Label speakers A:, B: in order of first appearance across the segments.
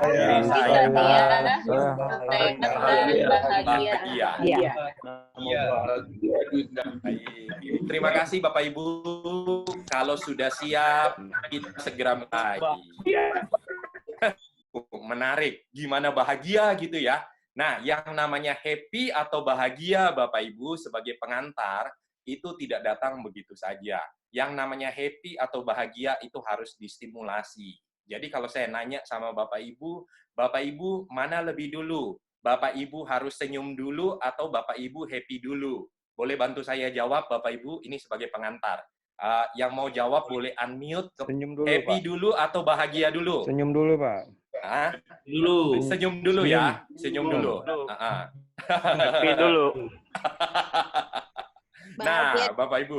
A: Diri
B: Diri
A: saya
B: tenang dan bahagia.
A: Iya.
C: Baik. Terima kasih Bapak Ibu. Kalau sudah siap, kita segera mulai. Menarik. Gimana bahagia gitu ya. Nah, yang namanya happy atau bahagia Bapak Ibu sebagai pengantar, itu tidak datang begitu saja. Yang namanya happy atau bahagia itu harus distimulasi. Jadi kalau saya nanya sama Bapak Ibu mana lebih dulu? Bapak Ibu harus senyum dulu atau Bapak Ibu happy dulu? Boleh bantu saya jawab Bapak Ibu, ini sebagai pengantar. Yang mau jawab boleh unmute.
D: Senyum dulu,
C: Happy
D: Pak.
C: dulu atau bahagia dulu?
D: Senyum dulu, Pak.
C: Senyum dulu ya. Senyum dulu.
D: Happy dulu.
C: Nah, Bapak Ibu.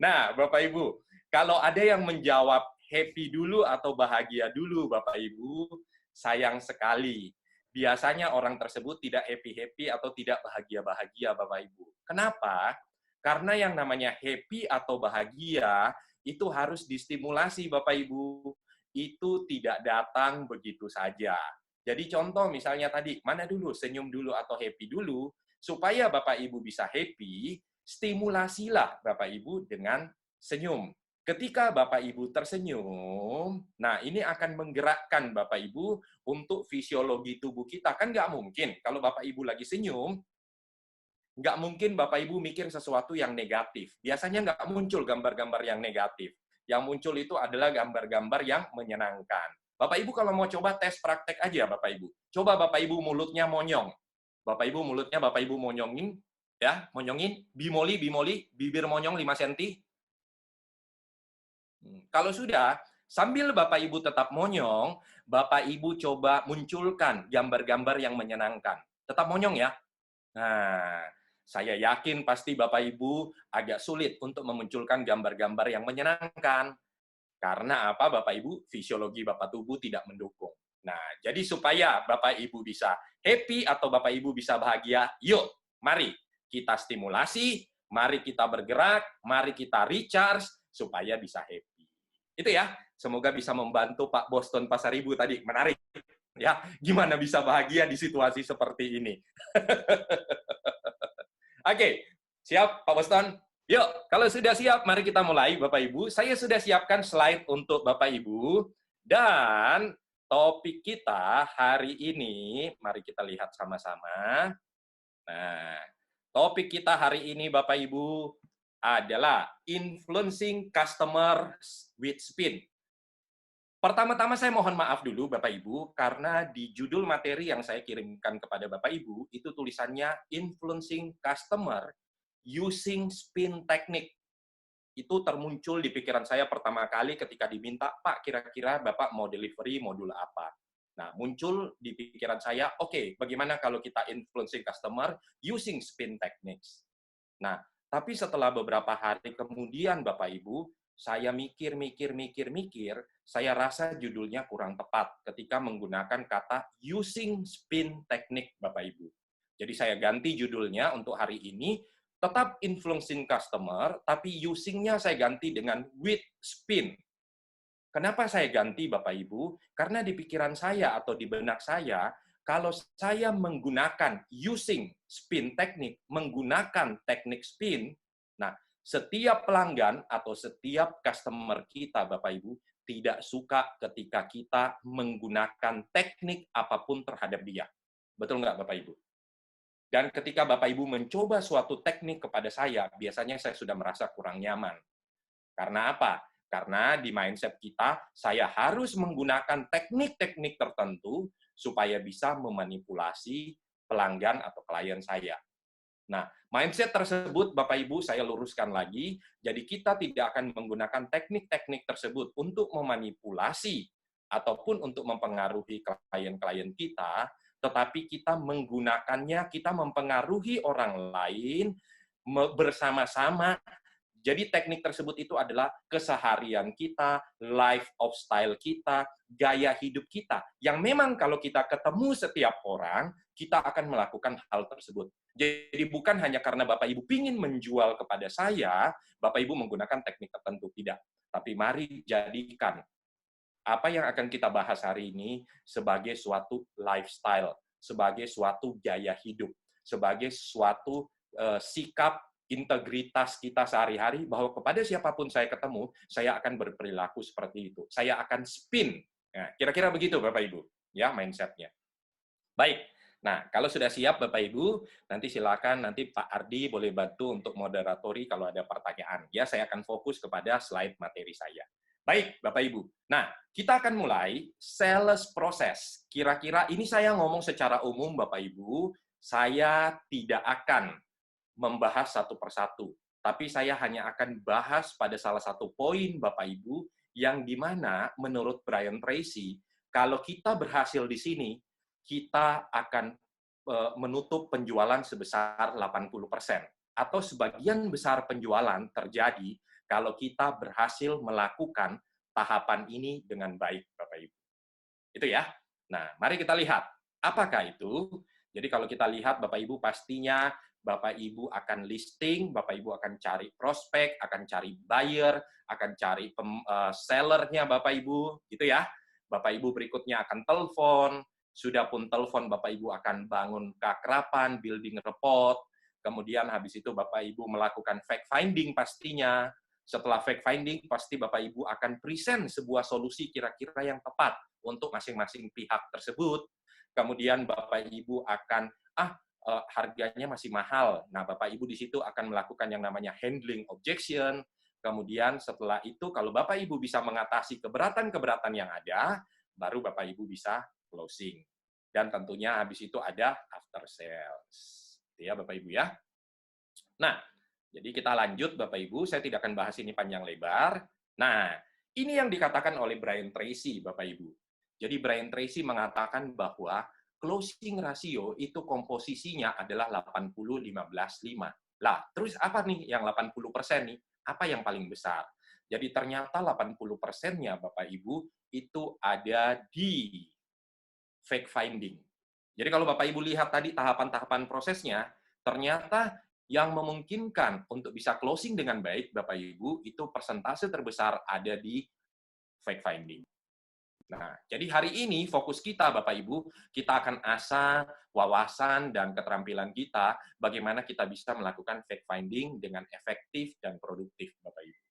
C: Nah, Bapak Ibu, kalau ada yang menjawab happy dulu atau bahagia dulu, Bapak Ibu, sayang sekali. Biasanya orang tersebut tidak happy-happy atau tidak bahagia-bahagia, Bapak Ibu. Kenapa? Karena yang namanya happy atau bahagia itu harus distimulasi, Bapak Ibu. Itu tidak datang begitu saja. Jadi contoh misalnya tadi, mana dulu, senyum dulu atau happy dulu, supaya Bapak Ibu bisa happy, stimulasilah Bapak Ibu dengan senyum. Ketika Bapak Ibu tersenyum, nah ini akan menggerakkan Bapak Ibu untuk fisiologi tubuh kita. Kan nggak mungkin kalau Bapak Ibu lagi senyum, nggak mungkin Bapak Ibu mikir sesuatu yang negatif. Biasanya nggak muncul gambar-gambar yang negatif. Yang muncul itu adalah gambar-gambar yang menyenangkan. Bapak Ibu kalau mau coba tes praktek aja Bapak Ibu. Coba Bapak Ibu mulutnya monyong. Bapak Ibu mulutnya Bapak Ibu monyongin, ya, monyongin, bimoli, bibir monyong 5 cm. Kalau sudah, sambil Bapak Ibu tetap monyong, Bapak Ibu coba munculkan gambar-gambar yang menyenangkan. Tetap monyong ya. Nah, saya yakin pasti Bapak Ibu agak sulit untuk memunculkan gambar-gambar yang menyenangkan. Karena apa Bapak Ibu? Fisiologi Bapak tubuh tidak mendukung. Nah, jadi supaya Bapak Ibu bisa happy atau Bapak Ibu bisa bahagia, yuk, mari kita stimulasi, mari kita bergerak, mari kita recharge, supaya bisa happy. Itu ya, semoga bisa membantu Pak Boston Pasaribu tadi. Menarik. Ya, gimana bisa bahagia di situasi seperti ini? Oke, siap Pak Boston? Yuk, kalau sudah siap, mari kita mulai Bapak Ibu. Saya sudah siapkan slide untuk Bapak Ibu. Dan topik kita hari ini, mari kita lihat sama-sama. Nah, topik kita hari ini Bapak Ibu adalah influencing customers with spin. Pertama-tama saya mohon maaf dulu Bapak Ibu, karena di judul materi yang saya kirimkan kepada Bapak Ibu, itu tulisannya influencing customer using spin technique. Itu termuncul di pikiran saya pertama kali ketika diminta, Pak, kira-kira Bapak mau delivery modul apa? Nah, muncul di pikiran saya, oke, bagaimana kalau kita influencing customer using spin techniques? Nah, tapi setelah beberapa hari kemudian, Bapak Ibu, saya mikir, saya rasa judulnya kurang tepat ketika menggunakan kata using spin technique, Bapak Ibu. Jadi saya ganti judulnya untuk hari ini, tetap influencing customer, tapi using-nya saya ganti dengan with spin. Kenapa saya ganti, Bapak Ibu? Karena di pikiran saya atau di benak saya, kalau saya menggunakan using spin teknik, menggunakan teknik spin, nah, setiap pelanggan atau setiap customer kita, Bapak Ibu, tidak suka ketika kita menggunakan teknik apapun terhadap dia. Betul nggak, Bapak Ibu? Dan ketika Bapak Ibu mencoba suatu teknik kepada saya, biasanya saya sudah merasa kurang nyaman. Karena apa? Karena di mindset kita, saya harus menggunakan teknik-teknik tertentu supaya bisa memanipulasi pelanggan atau klien saya. Nah, mindset tersebut, Bapak Ibu, saya luruskan lagi. Jadi kita tidak akan menggunakan teknik-teknik tersebut untuk memanipulasi ataupun untuk mempengaruhi klien-klien kita, tetapi kita menggunakannya, kita mempengaruhi orang lain bersama-sama. Jadi teknik tersebut itu adalah keseharian kita, lifestyle kita, gaya hidup kita. Yang memang kalau kita ketemu setiap orang, kita akan melakukan hal tersebut. Jadi bukan hanya karena Bapak Ibu ingin menjual kepada saya, Bapak Ibu menggunakan teknik tertentu. Tidak. Tapi mari jadikan apa yang akan kita bahas hari ini sebagai suatu lifestyle, sebagai suatu gaya hidup, sebagai suatu sikap integritas kita sehari-hari bahwa kepada siapapun saya ketemu, saya akan berperilaku seperti itu. Saya akan spin. Nah, kira-kira begitu Bapak Ibu, ya mindset-nya. Baik. Nah, kalau sudah siap Bapak Ibu, nanti silakan nanti Pak Ardi boleh bantu untuk moderatori kalau ada pertanyaan. Ya, saya akan fokus kepada slide materi saya. Baik, Bapak Ibu. Nah, kita akan mulai sales proses. Kira-kira ini saya ngomong secara umum Bapak Ibu, saya tidak akan membahas satu persatu. Tapi saya hanya akan bahas pada salah satu poin Bapak Ibu yang dimana menurut Brian Tracy, kalau kita berhasil di sini, kita akan menutup penjualan sebesar 80%. Atau sebagian besar penjualan terjadi kalau kita berhasil melakukan tahapan ini dengan baik, Bapak Ibu. Itu ya. Nah, mari kita lihat. Apakah itu? Jadi kalau kita lihat, Bapak Ibu pastinya Bapak Ibu akan listing, Bapak Ibu akan cari prospek, akan cari buyer, akan cari sellernya Bapak Ibu, gitu ya. Bapak Ibu berikutnya akan telepon, sudah pun telepon Bapak Ibu akan bangun keakraban, building rapport, kemudian habis itu Bapak Ibu melakukan fact finding pastinya. Setelah fact finding, pasti Bapak Ibu akan present sebuah solusi kira-kira yang tepat untuk masing-masing pihak tersebut. Kemudian Bapak Ibu akan, harganya masih mahal. Nah, Bapak Ibu di situ akan melakukan yang namanya handling objection. Kemudian setelah itu, kalau Bapak Ibu bisa mengatasi keberatan-keberatan yang ada, baru Bapak Ibu bisa closing. Dan tentunya habis itu ada after sales. Ya, Bapak Ibu ya. Nah, jadi kita lanjut Bapak Ibu, saya tidak akan bahas ini panjang lebar. Nah, ini yang dikatakan oleh Brian Tracy Bapak Ibu. Jadi Brian Tracy mengatakan bahwa closing ratio itu komposisinya adalah 80-15-5. Lah, terus apa nih yang 80% nih? Apa yang paling besar? Jadi ternyata 80%-nya Bapak Ibu itu ada di fact finding. Jadi kalau Bapak Ibu lihat tadi tahapan-tahapan prosesnya, ternyata yang memungkinkan untuk bisa closing dengan baik, Bapak Ibu, itu persentase terbesar ada di fact finding. Nah, jadi hari ini fokus kita, Bapak Ibu, kita akan asah wawasan dan keterampilan kita, bagaimana kita bisa melakukan fact finding dengan efektif dan produktif, Bapak Ibu.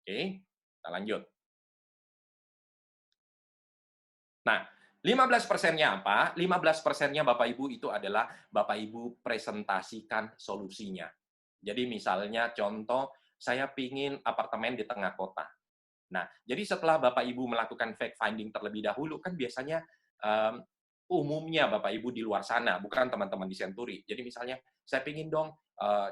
C: Oke, kita lanjut. Nah, 15%-nya apa? 15%-nya Bapak Ibu itu adalah Bapak Ibu presentasikan solusinya. Jadi misalnya contoh, saya pingin apartemen di tengah kota. Nah, jadi setelah Bapak Ibu melakukan fact finding terlebih dahulu, kan biasanya umumnya Bapak Ibu di luar sana, bukan teman-teman di Century. Jadi misalnya, saya pingin dong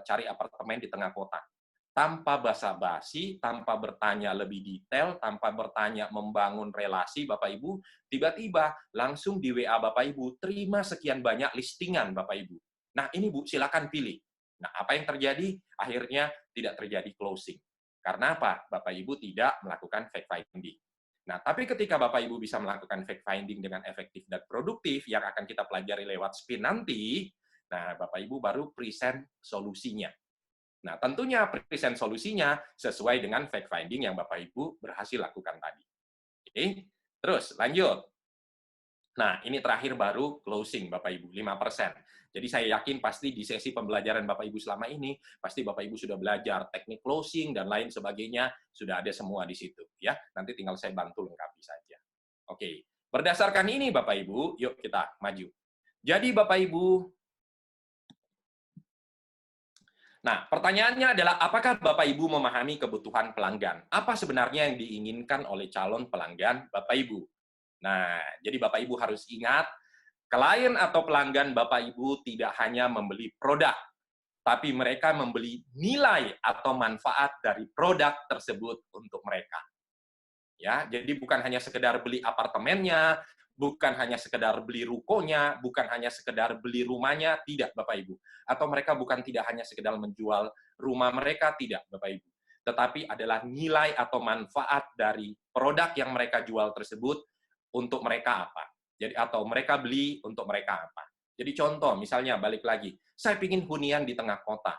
C: cari apartemen di tengah kota. Tanpa basa-basi, tanpa bertanya lebih detail, tanpa bertanya membangun relasi Bapak Ibu, tiba-tiba langsung di WA Bapak Ibu, terima sekian banyak listingan Bapak Ibu. Nah, ini Bu, silakan pilih. Nah, apa yang terjadi? Akhirnya tidak terjadi closing. Karena apa? Bapak Ibu tidak melakukan fact finding. Nah, tapi ketika Bapak Ibu bisa melakukan fact finding dengan efektif dan produktif, yang akan kita pelajari lewat spin nanti, nah, Bapak Ibu baru present solusinya. Nah, tentunya present solusinya sesuai dengan fact finding yang Bapak Ibu berhasil lakukan tadi. Oke, terus lanjut. Nah, ini terakhir baru closing Bapak Ibu, 5%. Jadi saya yakin pasti di sesi pembelajaran Bapak Ibu selama ini, pasti Bapak Ibu sudah belajar teknik closing dan lain sebagainya, sudah ada semua di situ. Ya, nanti tinggal saya bantu lengkapi saja. Oke, berdasarkan ini Bapak Ibu, yuk kita maju. Jadi Bapak Ibu, nah, pertanyaannya adalah apakah Bapak Ibu memahami kebutuhan pelanggan? Apa sebenarnya yang diinginkan oleh calon pelanggan Bapak Ibu? Nah, jadi Bapak Ibu harus ingat, klien atau pelanggan Bapak Ibu tidak hanya membeli produk, tapi mereka membeli nilai atau manfaat dari produk tersebut untuk mereka. Ya, jadi bukan hanya sekedar beli apartemennya, bukan hanya sekedar beli rukonya, bukan hanya sekedar beli rumahnya, tidak Bapak Ibu. Atau mereka bukan tidak hanya sekedar menjual rumah mereka, tidak Bapak Ibu. Tetapi adalah nilai atau manfaat dari produk yang mereka jual tersebut untuk mereka apa. Jadi atau mereka beli untuk mereka apa. Jadi contoh, misalnya balik lagi, saya ingin hunian di tengah kota.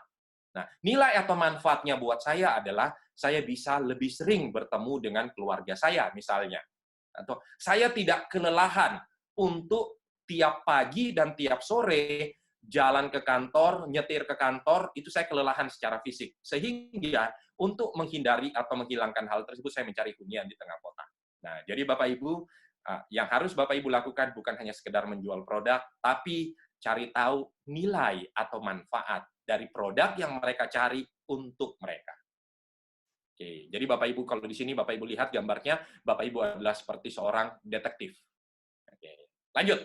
C: Nah, nilai atau manfaatnya buat saya adalah saya bisa lebih sering bertemu dengan keluarga saya, misalnya. Atau saya tidak kelelahan untuk tiap pagi dan tiap sore jalan ke kantor, nyetir ke kantor, itu saya kelelahan secara fisik. Sehingga untuk menghindari atau menghilangkan hal tersebut, saya mencari hunian di tengah kota. Nah, jadi Bapak Ibu, yang harus Bapak Ibu lakukan bukan hanya sekedar menjual produk, tapi cari tahu nilai atau manfaat dari produk yang mereka cari untuk mereka. Oke, jadi Bapak Ibu kalau di sini Bapak Ibu lihat gambarnya, Bapak Ibu adalah seperti seorang detektif. Oke, lanjut.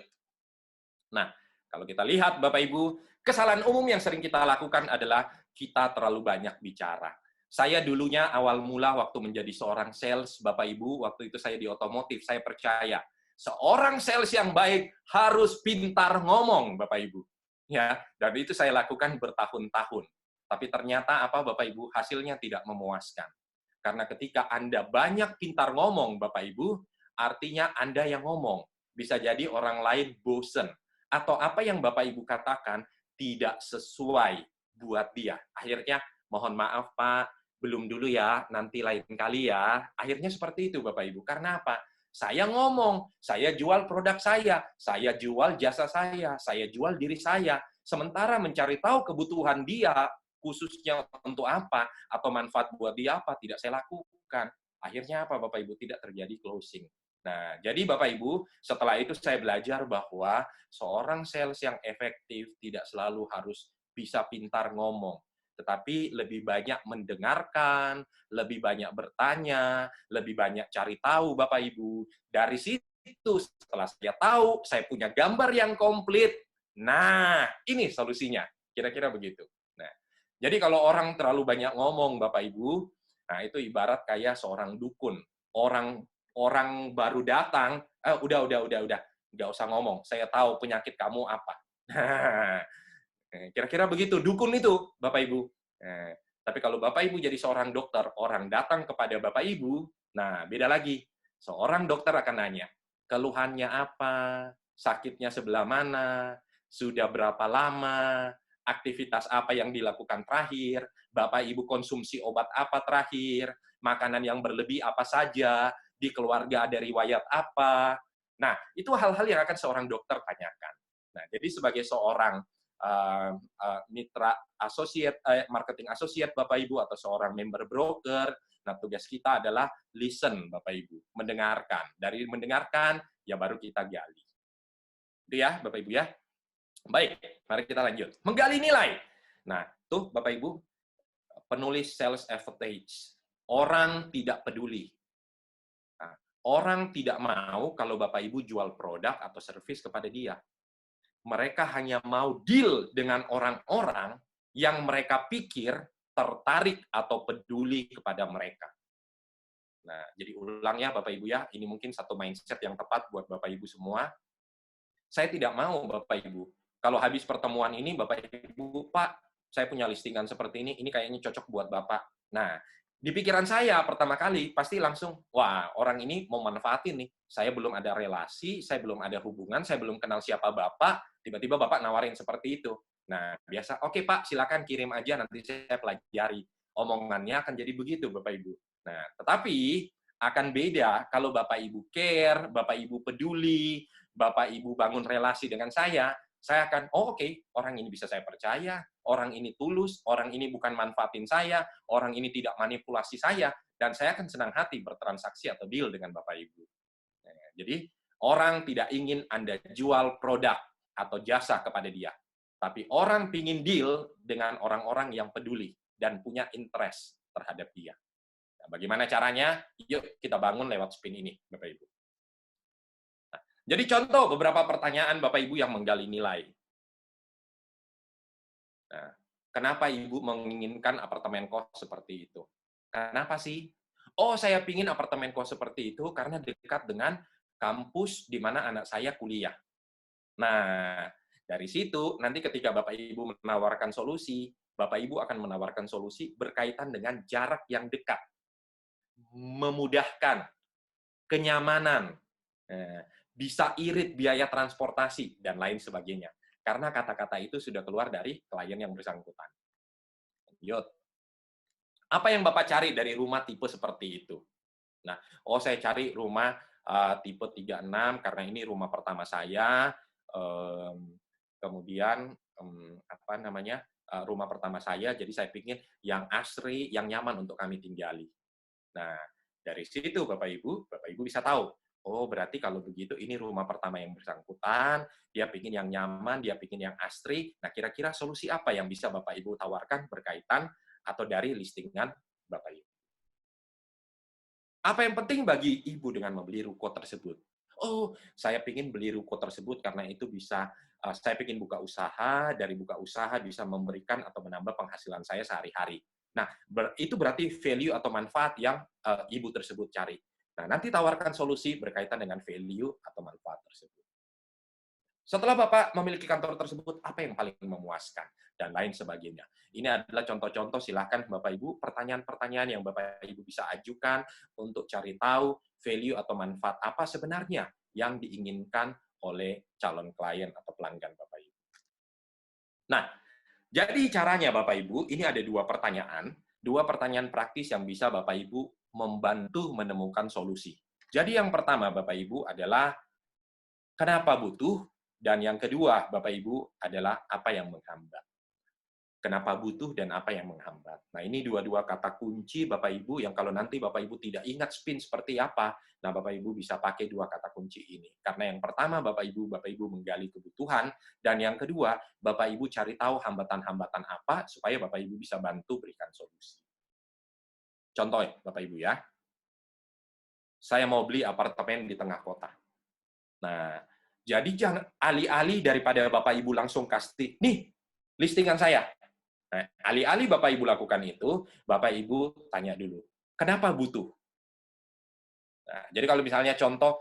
C: Nah, kalau kita lihat Bapak Ibu, kesalahan umum yang sering kita lakukan adalah kita terlalu banyak bicara. Saya dulunya awal mula waktu menjadi seorang sales, Bapak Ibu, waktu itu saya di otomotif, saya percaya seorang sales yang baik harus pintar ngomong, Bapak Ibu. Ya, dan itu saya lakukan bertahun-tahun. Tapi ternyata apa Bapak Ibu, hasilnya tidak memuaskan. Karena ketika Anda banyak pintar ngomong, Bapak Ibu, artinya Anda yang ngomong. Bisa jadi orang lain bosen. Atau apa yang Bapak Ibu katakan tidak sesuai buat dia. Akhirnya, mohon maaf Pak, belum dulu ya, nanti lain kali ya. Akhirnya seperti itu Bapak Ibu. Karena apa? Saya ngomong, saya jual produk saya jual jasa saya jual diri saya. Sementara mencari tahu kebutuhan dia, khususnya untuk apa, atau manfaat buat dia apa, tidak saya lakukan. Akhirnya apa Bapak Ibu? Tidak terjadi closing. Nah, jadi Bapak Ibu, setelah itu saya belajar bahwa seorang sales yang efektif tidak selalu harus bisa pintar ngomong, tetapi lebih banyak mendengarkan, lebih banyak bertanya, lebih banyak cari tahu Bapak Ibu. Dari situ, setelah saya tahu, saya punya gambar yang komplit. Nah, ini solusinya. Kira-kira begitu. Nah, jadi kalau orang terlalu banyak ngomong, Bapak Ibu, nah itu ibarat kayak seorang dukun. Orang orang baru datang, udah, nggak usah ngomong. Saya tahu penyakit kamu apa. Kira-kira begitu. Dukun itu, Bapak Ibu. Nah, tapi kalau Bapak Ibu jadi seorang dokter, orang datang kepada Bapak Ibu, nah beda lagi. Seorang dokter akan nanya, keluhannya apa, sakitnya sebelah mana, sudah berapa lama, aktivitas apa yang dilakukan terakhir, Bapak Ibu konsumsi obat apa terakhir, makanan yang berlebih apa saja, di keluarga ada riwayat apa. Nah, itu hal-hal yang akan seorang dokter tanyakan. Nah, jadi sebagai seorang mitra associate, marketing associate Bapak Ibu, atau seorang member broker, nah tugas kita adalah listen Bapak Ibu, mendengarkan. Dari mendengarkan, ya baru kita gali. Itu ya Bapak Ibu ya. Baik, mari kita lanjut. Menggali nilai. Nah, tuh Bapak Ibu, penulis sales advantage. Orang tidak peduli. Nah, orang tidak mau kalau Bapak Ibu jual produk atau servis kepada dia. Mereka hanya mau deal dengan orang-orang yang mereka pikir tertarik atau peduli kepada mereka. Nah, jadi ulang ya Bapak Ibu ya, ini mungkin satu mindset yang tepat buat Bapak Ibu semua. Saya tidak mau Bapak Ibu, kalau habis pertemuan ini Bapak Ibu, Pak, saya punya listingan seperti ini kayaknya cocok buat Bapak. Nah, di pikiran saya pertama kali pasti langsung, wah orang ini mau manfaatin nih. Saya belum ada relasi, saya belum ada hubungan, saya belum kenal siapa Bapak, tiba-tiba Bapak nawarin seperti itu. Nah, biasa, oke Pak, silakan kirim aja, nanti saya pelajari. Omongannya akan jadi begitu Bapak Ibu. Nah, tetapi akan beda kalau Bapak Ibu care, Bapak Ibu peduli, Bapak Ibu bangun relasi dengan saya akan, oh oke, orang ini bisa saya percaya, orang ini tulus, orang ini bukan manfaatin saya, orang ini tidak manipulasi saya, dan saya akan senang hati bertransaksi atau deal dengan Bapak Ibu. Nah, jadi, orang tidak ingin Anda jual produk atau jasa kepada dia, tapi orang ingin deal dengan orang-orang yang peduli dan punya interest terhadap dia. Nah, bagaimana caranya? Yuk kita bangun lewat spin ini, Bapak Ibu. Jadi contoh beberapa pertanyaan Bapak Ibu yang menggali nilai. Nah, kenapa Ibu menginginkan apartemen kos seperti itu? Kenapa sih? Oh, saya ingin apartemen kos seperti itu karena dekat dengan kampus di mana anak saya kuliah. Nah, dari situ nanti ketika Bapak Ibu menawarkan solusi, Bapak Ibu akan menawarkan solusi berkaitan dengan jarak yang dekat, memudahkan, kenyamanan, bisa irit biaya transportasi, dan lain sebagainya. Karena kata-kata itu sudah keluar dari klien yang bersangkutan. Yot. Apa yang Bapak cari dari rumah tipe seperti itu? Nah, oh saya cari rumah tipe 36 karena ini rumah pertama saya, kemudian, apa namanya, rumah pertama saya, jadi saya pikir yang asri, yang nyaman untuk kami tinggali. Nah, dari situ Bapak Ibu bisa tahu, oh berarti kalau begitu ini rumah pertama yang bersangkutan, dia pingin yang nyaman, dia pingin yang asri. Nah, kira-kira solusi apa yang bisa Bapak Ibu tawarkan berkaitan atau dari listingan Bapak Ibu? Apa yang penting bagi ibu dengan membeli ruko tersebut? Oh, saya ingin beli ruko tersebut karena itu bisa, saya ingin buka usaha, dari buka usaha bisa memberikan atau menambah penghasilan saya sehari-hari. Nah, itu berarti value atau manfaat yang ibu tersebut cari. Nah, nanti tawarkan solusi berkaitan dengan value atau manfaat tersebut. Setelah Bapak memiliki kantor tersebut, apa yang paling memuaskan? Dan lain sebagainya. Ini adalah contoh-contoh, silahkan Bapak Ibu, pertanyaan-pertanyaan yang Bapak Ibu bisa ajukan untuk cari tahu value atau manfaat apa sebenarnya yang diinginkan oleh calon klien atau pelanggan Bapak Ibu. Nah, jadi caranya Bapak Ibu, ini ada dua pertanyaan praktis yang bisa Bapak Ibu membantu menemukan solusi. Jadi yang pertama Bapak Ibu adalah kenapa butuh? Dan yang kedua, Bapak Ibu, adalah apa yang menghambat. Kenapa butuh dan apa yang menghambat. Nah, ini dua-dua kata kunci Bapak Ibu yang kalau nanti Bapak Ibu tidak ingat spin seperti apa, nah Bapak Ibu bisa pakai dua kata kunci ini. Karena yang pertama Bapak Ibu menggali kebutuhan, dan yang kedua, Bapak Ibu cari tahu hambatan-hambatan apa supaya Bapak Ibu bisa bantu berikan solusi. Contoh ya, Bapak Ibu ya. Saya mau beli apartemen di tengah kota. Nah, jadi jangan alih-alih daripada Bapak Ibu langsung kasih, nih, listingan saya. Nah, alih-alih Bapak Ibu lakukan itu, Bapak Ibu tanya dulu, kenapa butuh? Nah, jadi kalau misalnya contoh,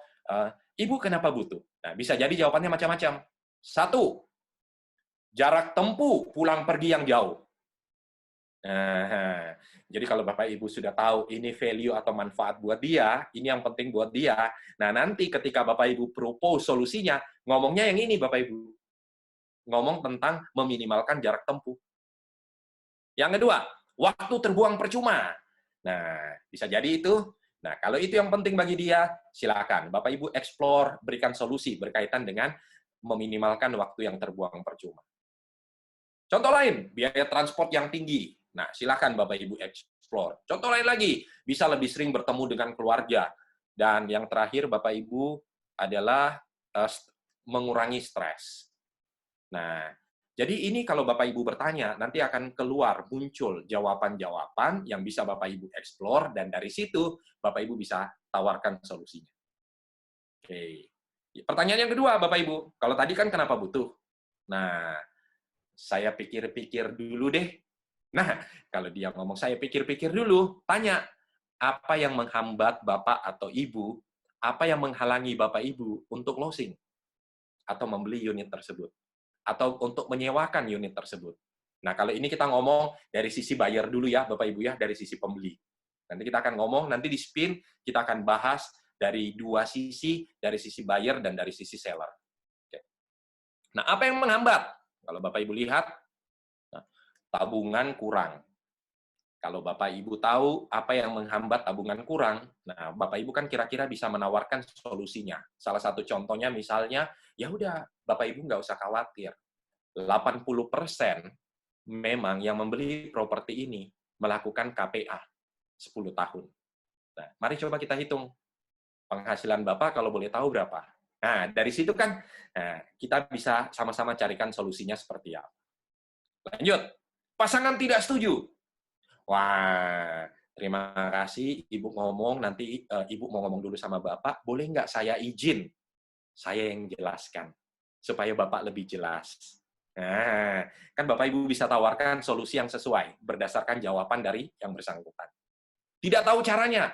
C: Ibu kenapa butuh? Nah, bisa jadi jawabannya macam-macam. Satu, jarak tempuh pulang pergi yang jauh. Nah, jadi kalau Bapak Ibu sudah tahu ini value atau manfaat buat dia, ini yang penting buat dia. Nah, nanti ketika Bapak Ibu propose solusinya, ngomongnya yang ini Bapak Ibu. Ngomong tentang meminimalkan jarak tempuh. Yang kedua, waktu terbuang percuma. Nah, bisa jadi itu. Nah, kalau itu yang penting bagi dia, silakan. Bapak Ibu explore, berikan solusi berkaitan dengan meminimalkan waktu yang terbuang percuma. Contoh lain, biaya transport yang tinggi. Nah, silakan Bapak Ibu explore. Contoh lain lagi, bisa lebih sering bertemu dengan keluarga. Dan yang terakhir Bapak Ibu adalah mengurangi stres. Nah, jadi ini kalau Bapak Ibu bertanya, nanti akan keluar, muncul jawaban-jawaban yang bisa Bapak Ibu explore, dan dari situ Bapak Ibu bisa tawarkan solusinya. Oke. Pertanyaan yang kedua, Bapak Ibu. Kalau tadi kan kenapa butuh? Nah, saya pikir-pikir dulu deh. Nah, kalau dia ngomong saya pikir-pikir dulu, tanya, apa yang menghambat Bapak atau Ibu, apa yang menghalangi Bapak Ibu untuk closing atau membeli unit tersebut, atau untuk menyewakan unit tersebut. Nah, kalau ini kita ngomong dari sisi buyer dulu ya, Bapak Ibu ya, dari sisi pembeli. Nanti kita akan ngomong, nanti di spin kita akan bahas dari dua sisi, dari sisi buyer dan dari sisi seller. Oke. Nah, apa yang menghambat? Kalau Bapak Ibu lihat, tabungan kurang. Kalau Bapak Ibu tahu apa yang menghambat tabungan kurang, nah Bapak Ibu kan kira-kira bisa menawarkan solusinya. Salah satu contohnya misalnya, ya udah Bapak Ibu nggak usah khawatir. 80% memang yang membeli properti ini melakukan KPA 10 tahun. Nah, mari coba kita hitung penghasilan Bapak kalau boleh tahu berapa. Nah, dari situ kan kita bisa sama-sama carikan solusinya seperti apa. Lanjut, pasangan tidak setuju. Wah, terima kasih Ibu ngomong, nanti Ibu mau ngomong dulu sama Bapak, boleh nggak saya izin? Saya yang jelaskan, supaya Bapak lebih jelas. Nah, kan Bapak Ibu bisa tawarkan solusi yang sesuai, berdasarkan jawaban dari yang bersangkutan. Tidak tahu caranya?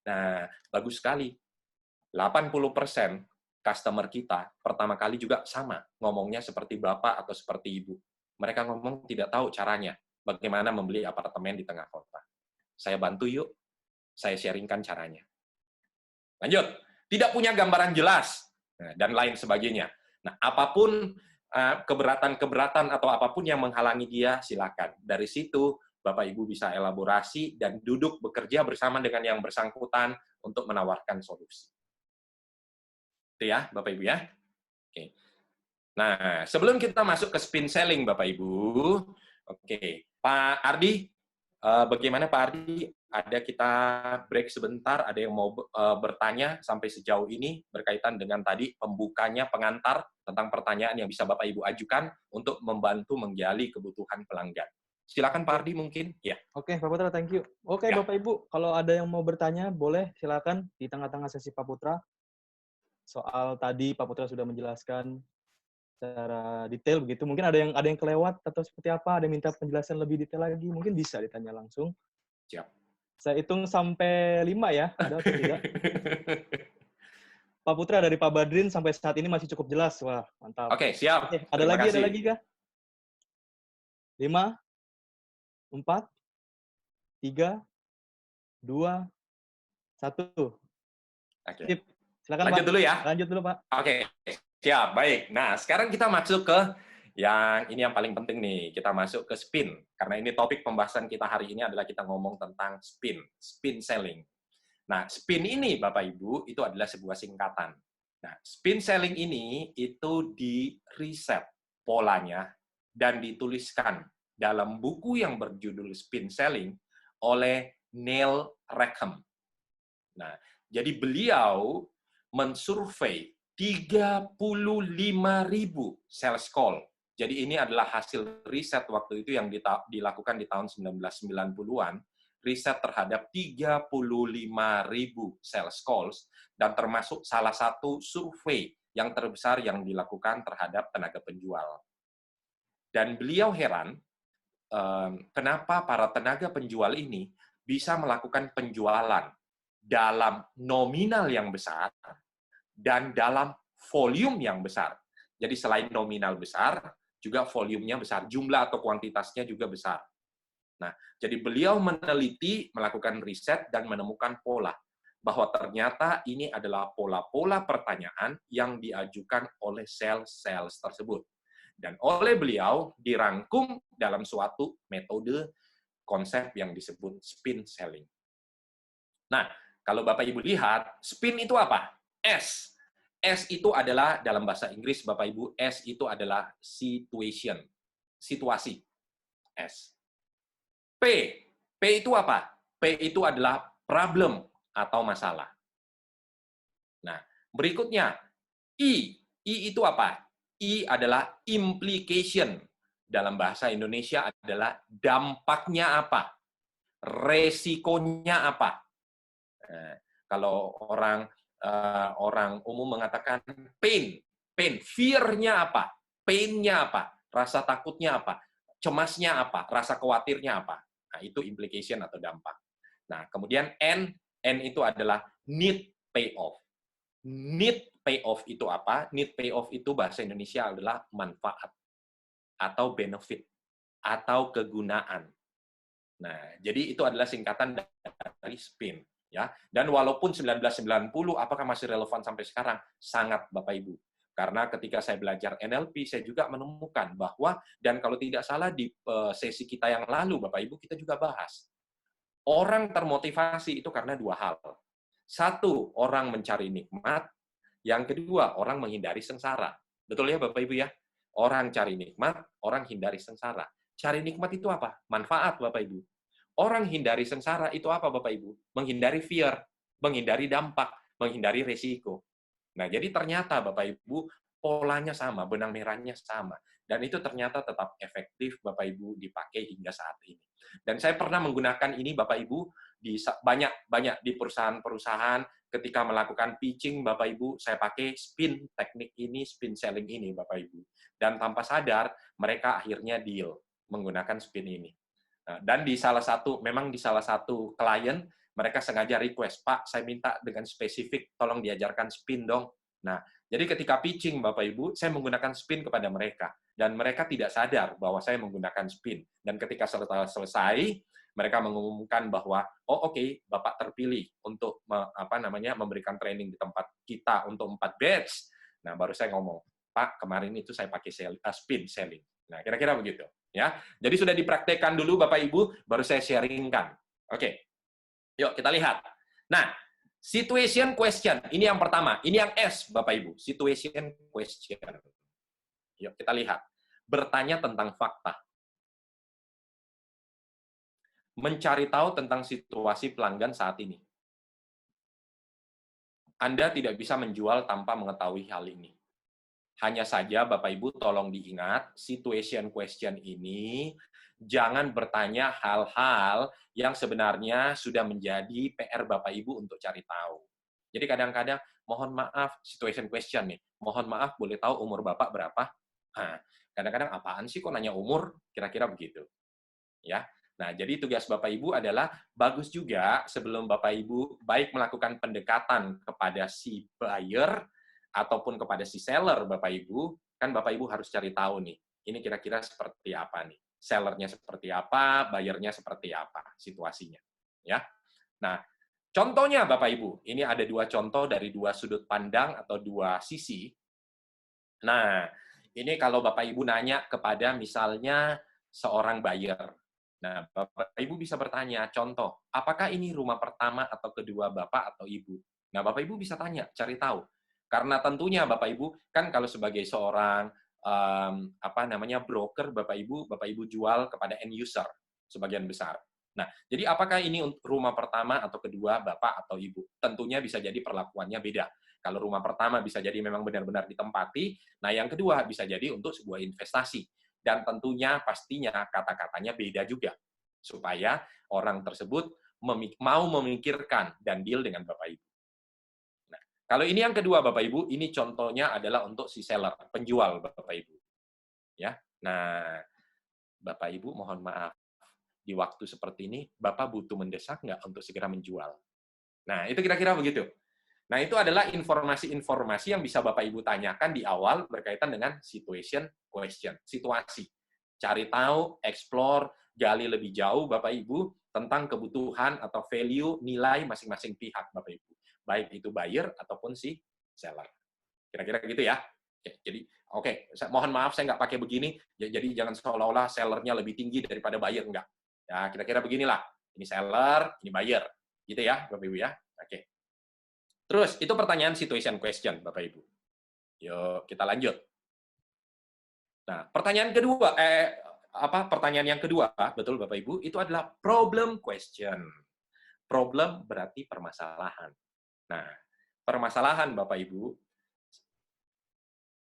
C: Nah, bagus sekali. 80% customer kita pertama kali juga sama, ngomongnya seperti Bapak atau seperti Ibu. Mereka ngomong tidak tahu caranya, bagaimana membeli apartemen di tengah kota. Saya bantu yuk, saya sharingkan caranya. Lanjut, tidak punya gambaran jelas, dan lain sebagainya. Nah, apapun keberatan-keberatan atau apapun yang menghalangi dia, silakan. Dari situ, Bapak Ibu bisa elaborasi dan duduk bekerja bersama dengan yang bersangkutan untuk menawarkan solusi. Itu ya, Bapak Ibu ya. Oke. Nah, sebelum kita masuk ke spin selling, Bapak Ibu, oke, Pak Ardi, bagaimana Pak Ardi? Ada kita break sebentar, ada yang mau bertanya sampai sejauh ini berkaitan dengan tadi pembukanya pengantar tentang pertanyaan yang bisa Bapak Ibu ajukan untuk membantu menggali kebutuhan pelanggan. Silakan Pak Ardi mungkin. Ya.
A: Oke, Pak Putra, thank you. Oke,
C: Ya.
A: Bapak Ibu, kalau ada yang mau bertanya, boleh silakan di tengah-tengah sesi Pak Putra. Soal tadi Pak Putra sudah menjelaskan secara detail begitu. Mungkin ada yang kelewat atau seperti apa, ada yang minta penjelasan lebih detail lagi, mungkin bisa ditanya langsung.
C: Siap.
A: Saya hitung sampai 5 ya, ada atau tidak? Pak Putra dari Pak Badrin sampai saat ini masih cukup jelas. Wah, mantap.
C: Oke, siap.
A: Oke,
C: Terima kasih.
A: ada lagi kah? 5, 4, 3, 2, 1.
C: Oke.
A: Sip. Silakan
C: Lanjut
A: Pak.
C: dulu ya.
A: Lanjut dulu Pak.
C: Oke, siap. Baik. Nah, sekarang kita masuk ke yang paling penting nih. Kita masuk ke spin. Karena ini topik pembahasan kita hari ini adalah kita ngomong tentang spin selling. Nah, spin ini, Bapak Ibu, itu adalah sebuah singkatan. Nah, spin selling ini itu di-riset polanya dan dituliskan dalam buku yang berjudul Spin Selling oleh Neil Rackham. Nah, jadi beliau mensurvei 35.000 sales call. Jadi ini adalah hasil riset waktu itu yang dilakukan di tahun 1990-an, riset terhadap 35.000 sales calls, dan termasuk salah satu survei yang terbesar yang dilakukan terhadap tenaga penjual. Dan beliau heran, kenapa para tenaga penjual ini bisa melakukan penjualan dalam nominal yang besar dan dalam volume yang besar. Jadi selain nominal besar, juga volumenya besar, jumlah atau kuantitasnya juga besar. Nah, jadi beliau meneliti, melakukan riset, dan menemukan pola, bahwa ternyata ini adalah pola-pola pertanyaan yang diajukan oleh sales tersebut. Dan oleh beliau dirangkum dalam suatu metode konsep yang disebut spin selling. Nah, kalau Bapak Ibu lihat, spin itu apa? S. S itu adalah, dalam bahasa Inggris, Bapak Ibu, S itu adalah situation, situasi. S. P. P itu apa? P itu adalah problem atau masalah. Nah, berikutnya, I. I itu apa? I adalah implication. Dalam bahasa Indonesia adalah dampaknya apa? Resikonya apa? Kalau orang umum mengatakan pain, fear-nya apa? Pain-nya apa? Rasa takutnya apa? Cemasnya apa? Rasa khawatirnya apa? Nah, itu implication atau dampak. Nah, kemudian N itu adalah need payoff. Need payoff itu apa? Need payoff itu bahasa Indonesia adalah manfaat atau benefit atau kegunaan. Nah, jadi itu adalah singkatan dari spin. Ya. Dan walaupun 1990, apakah masih relevan sampai sekarang? Sangat, Bapak Ibu. Karena ketika saya belajar NLP, saya juga menemukan bahwa, dan kalau tidak salah di sesi kita yang lalu, Bapak Ibu, kita juga bahas. Orang termotivasi itu karena dua hal. Satu, orang mencari nikmat. Yang kedua, orang menghindari sengsara. Betul ya, Bapak Ibu ya? Orang cari nikmat, orang hindari sengsara. Cari nikmat itu apa? Manfaat, Bapak Ibu. Orang hindari sengsara itu apa, Bapak Ibu? Menghindari fear, menghindari dampak, menghindari resiko. Nah, jadi ternyata, Bapak Ibu, polanya sama, benang merahnya sama. Dan itu ternyata tetap efektif, Bapak Ibu, dipakai hingga saat ini. Dan saya pernah menggunakan ini, Bapak Ibu, di banyak di perusahaan-perusahaan, ketika melakukan pitching, Bapak Ibu, saya pakai teknik ini, spin selling ini, Bapak Ibu. Dan tanpa sadar, mereka akhirnya deal menggunakan spin ini. Nah, dan di salah satu klien, mereka sengaja request, Pak, saya minta dengan spesifik, tolong diajarkan spin dong. Nah, jadi ketika pitching, Bapak Ibu, saya menggunakan spin kepada mereka. Dan mereka tidak sadar bahwa saya menggunakan spin. Dan ketika selesai, mereka mengumumkan bahwa, oh oke, Bapak terpilih untuk memberikan training di tempat kita untuk 4 batch. Nah, baru saya ngomong, Pak, kemarin itu saya pakai spin selling. Nah, kira-kira begitu. Ya, jadi sudah dipraktekkan dulu Bapak Ibu, baru saya sharingkan. Oke, yuk kita lihat. Nah, Situation question. Ini yang pertama. Ini yang S, Bapak Ibu. Situation question. Yuk kita lihat. Bertanya tentang fakta. Mencari tahu tentang situasi pelanggan saat ini. Anda tidak bisa menjual tanpa mengetahui hal ini. Hanya saja Bapak Ibu tolong diingat, situation question ini jangan bertanya hal-hal yang sebenarnya sudah menjadi PR Bapak Ibu untuk cari tahu. Jadi kadang-kadang, mohon maaf, situation question nih, mohon maaf boleh tahu umur Bapak berapa? Nah, kadang-kadang apaan sih kok nanya umur? Kira-kira begitu. Ya. Nah, jadi tugas Bapak Ibu adalah bagus juga sebelum Bapak Ibu baik melakukan pendekatan kepada si buyer ataupun kepada si seller Bapak Ibu, kan Bapak Ibu harus cari tahu nih, ini kira-kira seperti apa nih. Sellernya seperti apa, buyernya seperti apa situasinya. Ya. Nah, contohnya Bapak Ibu, ini ada dua contoh dari dua sudut pandang atau dua sisi. Nah, ini kalau Bapak Ibu nanya kepada misalnya seorang buyer. Nah, Bapak Ibu bisa bertanya, contoh, apakah ini rumah pertama atau kedua Bapak atau Ibu? Nah, Bapak Ibu bisa tanya, cari tahu. Karena tentunya Bapak Ibu, kan kalau sebagai seorang broker, Bapak Ibu jual kepada end user sebagian besar. Nah, jadi apakah ini rumah pertama atau kedua Bapak atau Ibu? Tentunya bisa jadi perlakuannya beda. Kalau rumah pertama bisa jadi memang benar-benar ditempati, nah yang kedua bisa jadi untuk sebuah investasi. Dan tentunya pastinya kata-katanya beda juga. Supaya orang tersebut mau memikirkan dan deal dengan Bapak Ibu. Nah, kalau ini yang kedua Bapak Ibu, ini contohnya adalah untuk si seller, penjual Bapak Ibu. Ya. Nah, Bapak Ibu mohon maaf. Di waktu seperti ini, Bapak butuh mendesak nggak untuk segera menjual? Nah, itu kira-kira begitu. Nah, itu adalah informasi-informasi yang bisa Bapak Ibu tanyakan di awal berkaitan dengan situation question, situasi. Cari tahu, explore, gali lebih jauh Bapak Ibu tentang kebutuhan atau value, nilai masing-masing pihak Bapak Ibu. Baik itu buyer ataupun si seller. Kira-kira gitu ya. Oke, mohon maaf saya nggak pakai begini, jadi jangan seolah-olah sellernya lebih tinggi daripada buyer, enggak. Ya, kira-kira beginilah. Ini seller, ini buyer. Gitu ya, Bapak Ibu ya. Oke. Terus, itu pertanyaan situation question, Bapak Ibu. Yuk, kita lanjut. Nah, pertanyaan yang kedua, betul Bapak Ibu, itu adalah problem question. Problem berarti permasalahan. Nah, permasalahan Bapak Ibu,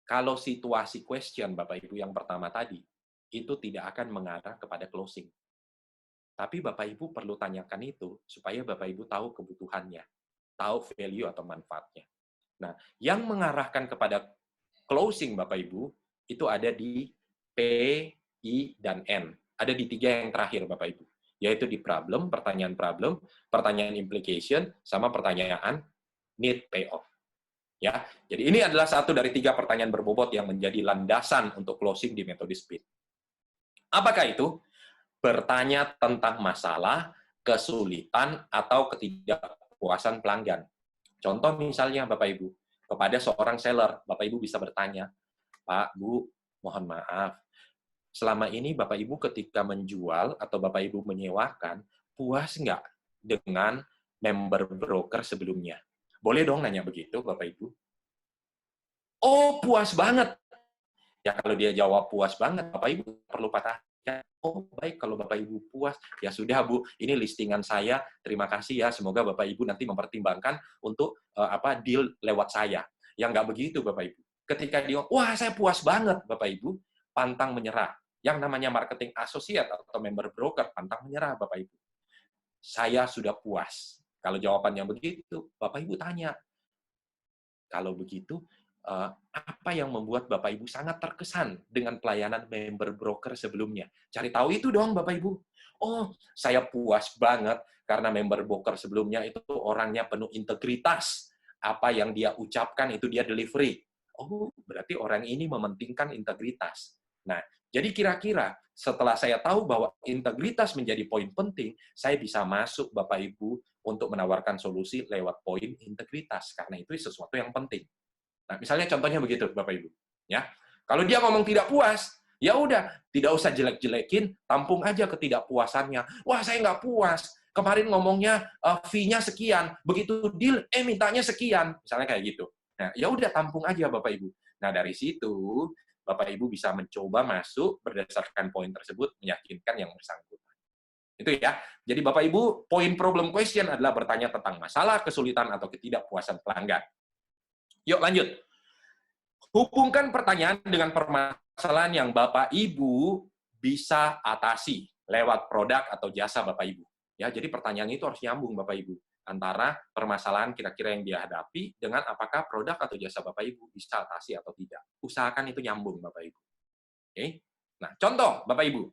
C: kalau situasi question Bapak Ibu yang pertama tadi, itu tidak akan mengarah kepada closing. Tapi Bapak Ibu perlu tanyakan itu, supaya Bapak Ibu tahu kebutuhannya. Tahu value atau manfaatnya. Nah, yang mengarahkan kepada closing Bapak Ibu, itu ada di P, I, dan N. Ada di 3 yang terakhir Bapak Ibu. Yaitu di problem, pertanyaan implication, sama pertanyaan need payoff. Ya, jadi ini adalah satu dari 3 pertanyaan berbobot yang menjadi landasan untuk closing di metode SPID. Apakah itu? Bertanya tentang masalah, kesulitan, atau ketidakpuasan pelanggan. Contoh misalnya Bapak Ibu, kepada seorang seller, Bapak Ibu bisa bertanya, Pak, Bu, mohon maaf, selama ini Bapak Ibu ketika menjual atau Bapak Ibu menyewakan, puas nggak dengan member broker sebelumnya? Boleh dong nanya begitu Bapak Ibu? Oh, puas banget. Ya kalau dia jawab puas banget, Bapak Ibu perlu patah. Oh, baik, kalau Bapak Ibu puas, ya sudah Bu, ini listingan saya, terima kasih ya, semoga Bapak Ibu nanti mempertimbangkan untuk deal lewat saya. Yang nggak begitu Bapak Ibu. Ketika dia, wah saya puas banget Bapak Ibu, pantang menyerah. Yang namanya marketing associate atau member broker, pantang menyerah Bapak Ibu. Saya sudah puas. Kalau jawabannya begitu, Bapak Ibu tanya, kalau begitu, apa yang membuat Bapak Ibu sangat terkesan dengan pelayanan member broker sebelumnya? Cari tahu itu dong Bapak Ibu. Oh, saya puas banget karena member broker sebelumnya itu orangnya penuh integritas. Apa yang dia ucapkan itu dia delivery. Oh, berarti orang ini mementingkan integritas. Nah, jadi kira-kira setelah saya tahu bahwa integritas menjadi poin penting, saya bisa masuk Bapak Ibu untuk menawarkan solusi lewat poin integritas. Karena itu sesuatu yang penting. Nah, misalnya contohnya begitu, Bapak Ibu. Ya, kalau dia ngomong tidak puas, ya udah, tidak usah jelek-jelekin, tampung aja ketidakpuasannya. Wah, saya nggak puas kemarin ngomongnya fee-nya sekian, begitu deal, mintanya sekian, misalnya kayak gitu. Nah, ya udah tampung aja Bapak Ibu. Nah, dari situ Bapak Ibu bisa mencoba masuk berdasarkan poin tersebut meyakinkan yang bersangkutan. Itu ya. Jadi Bapak Ibu, poin problem question adalah bertanya tentang masalah, kesulitan, atau ketidakpuasan pelanggan. Yuk lanjut. Hubungkan pertanyaan dengan permasalahan yang Bapak Ibu bisa atasi lewat produk atau jasa Bapak Ibu. Ya, jadi pertanyaan itu harus nyambung Bapak Ibu antara permasalahan kira-kira yang dia hadapi dengan apakah produk atau jasa Bapak Ibu bisa atasi atau tidak. Usahakan itu nyambung Bapak Ibu. Oke. Nah, contoh Bapak Ibu.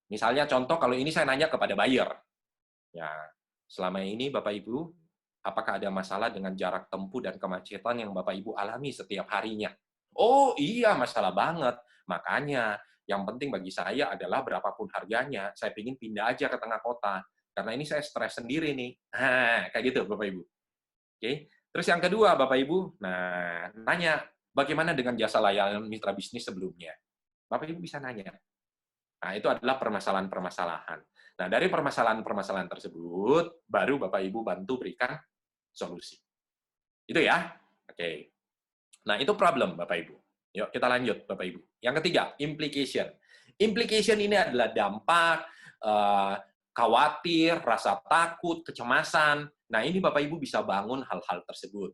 C: Misalnya contoh kalau ini saya nanya kepada buyer. Ya, selama ini Bapak Ibu, apakah ada masalah dengan jarak tempuh dan kemacetan yang Bapak Ibu alami setiap harinya? Oh iya, masalah banget. Makanya, yang penting bagi saya adalah berapapun harganya, saya ingin pindah aja ke tengah kota. Karena ini saya stres sendiri nih. Nah, kayak gitu Bapak Ibu. Oke. Terus yang kedua Bapak Ibu, nah nanya, bagaimana dengan jasa layanan mitra bisnis sebelumnya? Bapak Ibu bisa nanya. Nah, itu adalah permasalahan-permasalahan. Nah, dari permasalahan-permasalahan tersebut, baru Bapak Ibu bantu berikan solusi. Itu ya. Oke. Nah, itu problem, Bapak Ibu. Yuk, kita lanjut, Bapak Ibu. Yang ketiga, implication. Implication ini adalah dampak, khawatir, rasa takut, kecemasan. Nah, ini Bapak Ibu bisa bangun hal-hal tersebut.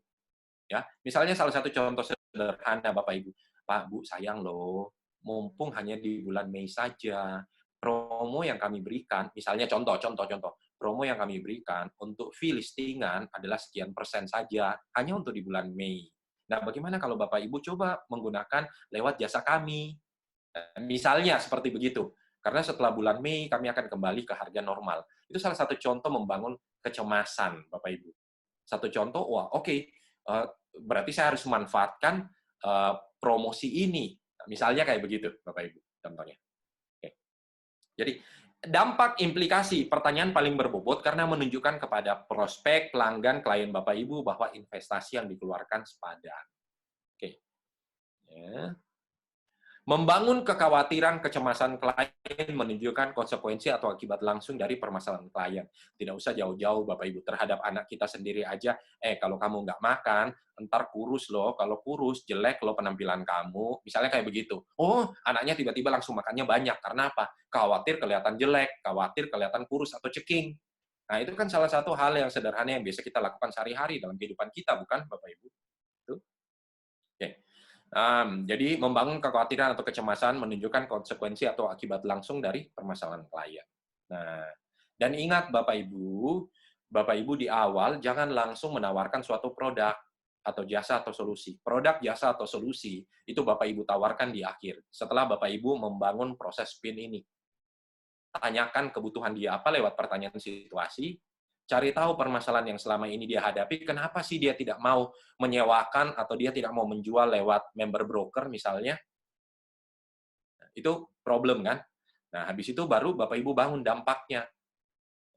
C: Ya, misalnya salah satu contoh sederhana, Bapak Ibu. Pak, Bu, sayang loh, mumpung hanya di bulan Mei saja, promo yang kami berikan, misalnya contoh, promo yang kami berikan untuk fee listingan adalah sekian persen saja, hanya untuk di bulan Mei. Nah, bagaimana kalau Bapak Ibu coba menggunakan lewat jasa kami? Misalnya seperti begitu. Karena setelah bulan Mei, kami akan kembali ke harga normal. Itu salah satu contoh membangun kecemasan, Bapak Ibu. Satu contoh, wah oke, berarti saya harus memanfaatkan promosi ini. Misalnya kayak begitu, Bapak Ibu, contohnya. Oke. Jadi, dampak implikasi pertanyaan paling berbobot karena menunjukkan kepada prospek, pelanggan, klien Bapak Ibu bahwa investasi yang dikeluarkan sepadan. Oke. Ya. Membangun kekhawatiran, kecemasan klien menunjukkan konsekuensi atau akibat langsung dari permasalahan klien. Tidak usah jauh-jauh, Bapak Ibu, terhadap anak kita sendiri aja. Kalau kamu nggak makan, ntar kurus loh. Kalau kurus, jelek loh penampilan kamu. Misalnya kayak begitu. Oh, anaknya tiba-tiba langsung makannya banyak. Karena apa? Khawatir kelihatan jelek, khawatir kelihatan kurus atau ceking. Nah, itu kan salah satu hal yang sederhana yang biasa kita lakukan sehari-hari dalam kehidupan kita, bukan, Bapak Ibu? Itu. Oke. Jadi membangun kekhawatiran atau kecemasan menunjukkan konsekuensi atau akibat langsung dari permasalahan klien. Nah, dan ingat Bapak Ibu di awal jangan langsung menawarkan suatu produk atau jasa atau solusi. Produk, jasa, atau solusi itu Bapak Ibu tawarkan di akhir. Setelah Bapak Ibu membangun proses spin ini. Tanyakan kebutuhan dia apa lewat pertanyaan situasi, cari tahu permasalahan yang selama ini dia hadapi, kenapa sih dia tidak mau menyewakan atau dia tidak mau menjual lewat member broker misalnya. Itu problem kan? Nah, habis itu baru Bapak Ibu bangun dampaknya.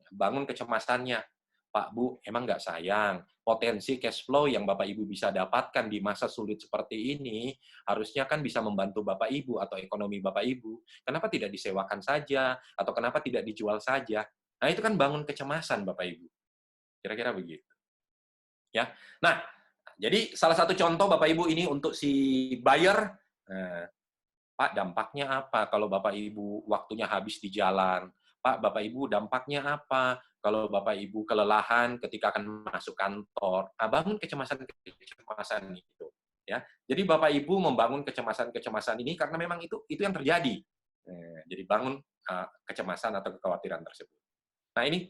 C: Bangun kecemasannya. Pak, Bu, emang nggak sayang? Potensi cash flow yang Bapak Ibu bisa dapatkan di masa sulit seperti ini, harusnya kan bisa membantu Bapak Ibu atau ekonomi Bapak Ibu. Kenapa tidak disewakan saja? Atau kenapa tidak dijual saja? Nah, itu kan bangun kecemasan, Bapak Ibu. Kira-kira begitu. Ya. Nah, jadi salah satu contoh Bapak Ibu ini untuk si buyer, Pak, dampaknya apa kalau Bapak Ibu waktunya habis di jalan? Pak, Bapak Ibu dampaknya apa kalau Bapak Ibu kelelahan ketika akan masuk kantor? Nah, bangun kecemasan itu. Ya. Jadi Bapak Ibu membangun kecemasan ini karena memang itu yang terjadi. Jadi bangun kecemasan atau kekhawatiran tersebut. Nah, ini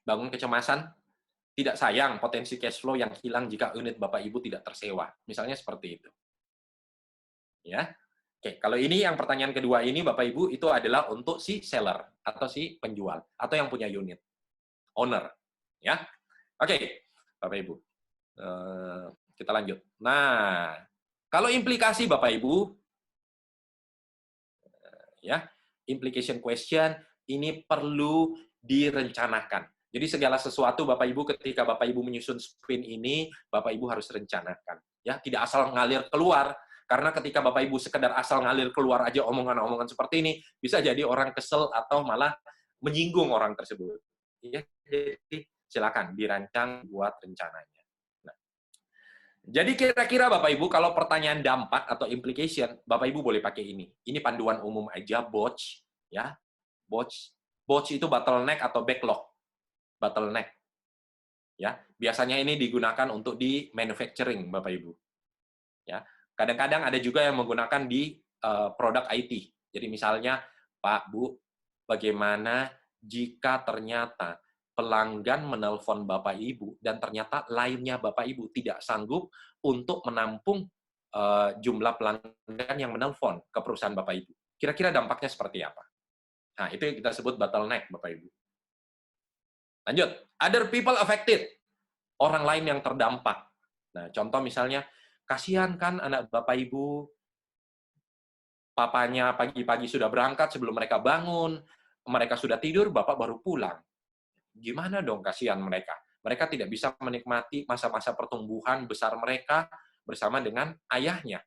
C: bangun kecemasan, tidak sayang potensi cash flow yang hilang jika unit Bapak Ibu tidak tersewa. Misalnya seperti itu. Ya. Oke, kalau ini yang pertanyaan kedua ini Bapak Ibu itu adalah untuk si seller atau si penjual atau yang punya unit. Owner. Ya. Oke, Bapak Ibu. Kita lanjut. Nah, kalau implikasi Bapak Ibu ya, implication question ini perlu direncanakan. Jadi segala sesuatu Bapak Ibu ketika Bapak Ibu menyusun spin ini, Bapak Ibu harus rencanakan. Ya, tidak asal ngalir keluar. Karena ketika Bapak Ibu sekedar asal ngalir keluar aja omongan-omongan seperti ini, bisa jadi orang kesel atau malah menyinggung orang tersebut. Ya, jadi silakan dirancang buat rencananya. Nah, jadi kira-kira Bapak Ibu kalau pertanyaan dampak atau implication, Bapak Ibu boleh pakai ini. Ini panduan umum aja, BOTS, ya. BOTS. BOTS itu bottleneck atau backlog. Bottleneck. Ya, biasanya ini digunakan untuk di manufacturing, Bapak Ibu. Ya, kadang-kadang ada juga yang menggunakan di produk IT. Jadi misalnya, Pak, Bu, bagaimana jika ternyata pelanggan menelpon Bapak Ibu dan ternyata lainnya Bapak Ibu tidak sanggup untuk menampung jumlah pelanggan yang menelpon ke perusahaan Bapak Ibu. Kira-kira dampaknya seperti apa? Nah, itu yang kita sebut bottleneck, Bapak Ibu. Lanjut, other people affected. Orang lain yang terdampak. Nah, contoh misalnya, kasihan kan anak Bapak Ibu, papanya pagi-pagi sudah berangkat sebelum mereka bangun, mereka sudah tidur, Bapak baru pulang. Gimana dong kasihan mereka? Mereka tidak bisa menikmati masa-masa pertumbuhan besar mereka bersama dengan ayahnya.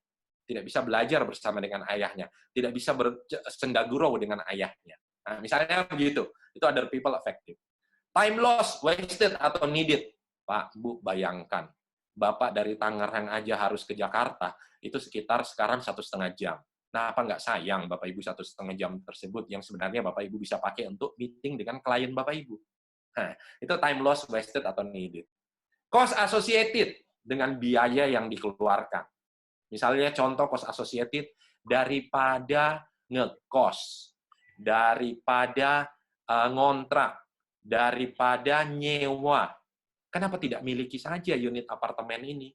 C: Tidak bisa belajar bersama dengan ayahnya. Tidak bisa bersendagurau dengan ayahnya. Nah, misalnya begitu. Itu other people affected. Time loss, wasted, atau needed. Pak, Bu, bayangkan. Bapak dari Tangerang aja harus ke Jakarta, itu sekitar sekarang 1,5 jam. Nah, apa nggak sayang Bapak Ibu 1,5 jam tersebut yang sebenarnya Bapak Ibu bisa pakai untuk meeting dengan klien Bapak Ibu. Nah, itu time loss, wasted, atau needed. Cost associated, dengan biaya yang dikeluarkan. Misalnya contoh cost associated, daripada ngekos, daripada ngontrak, daripada nyewa. Kenapa tidak miliki saja unit apartemen ini?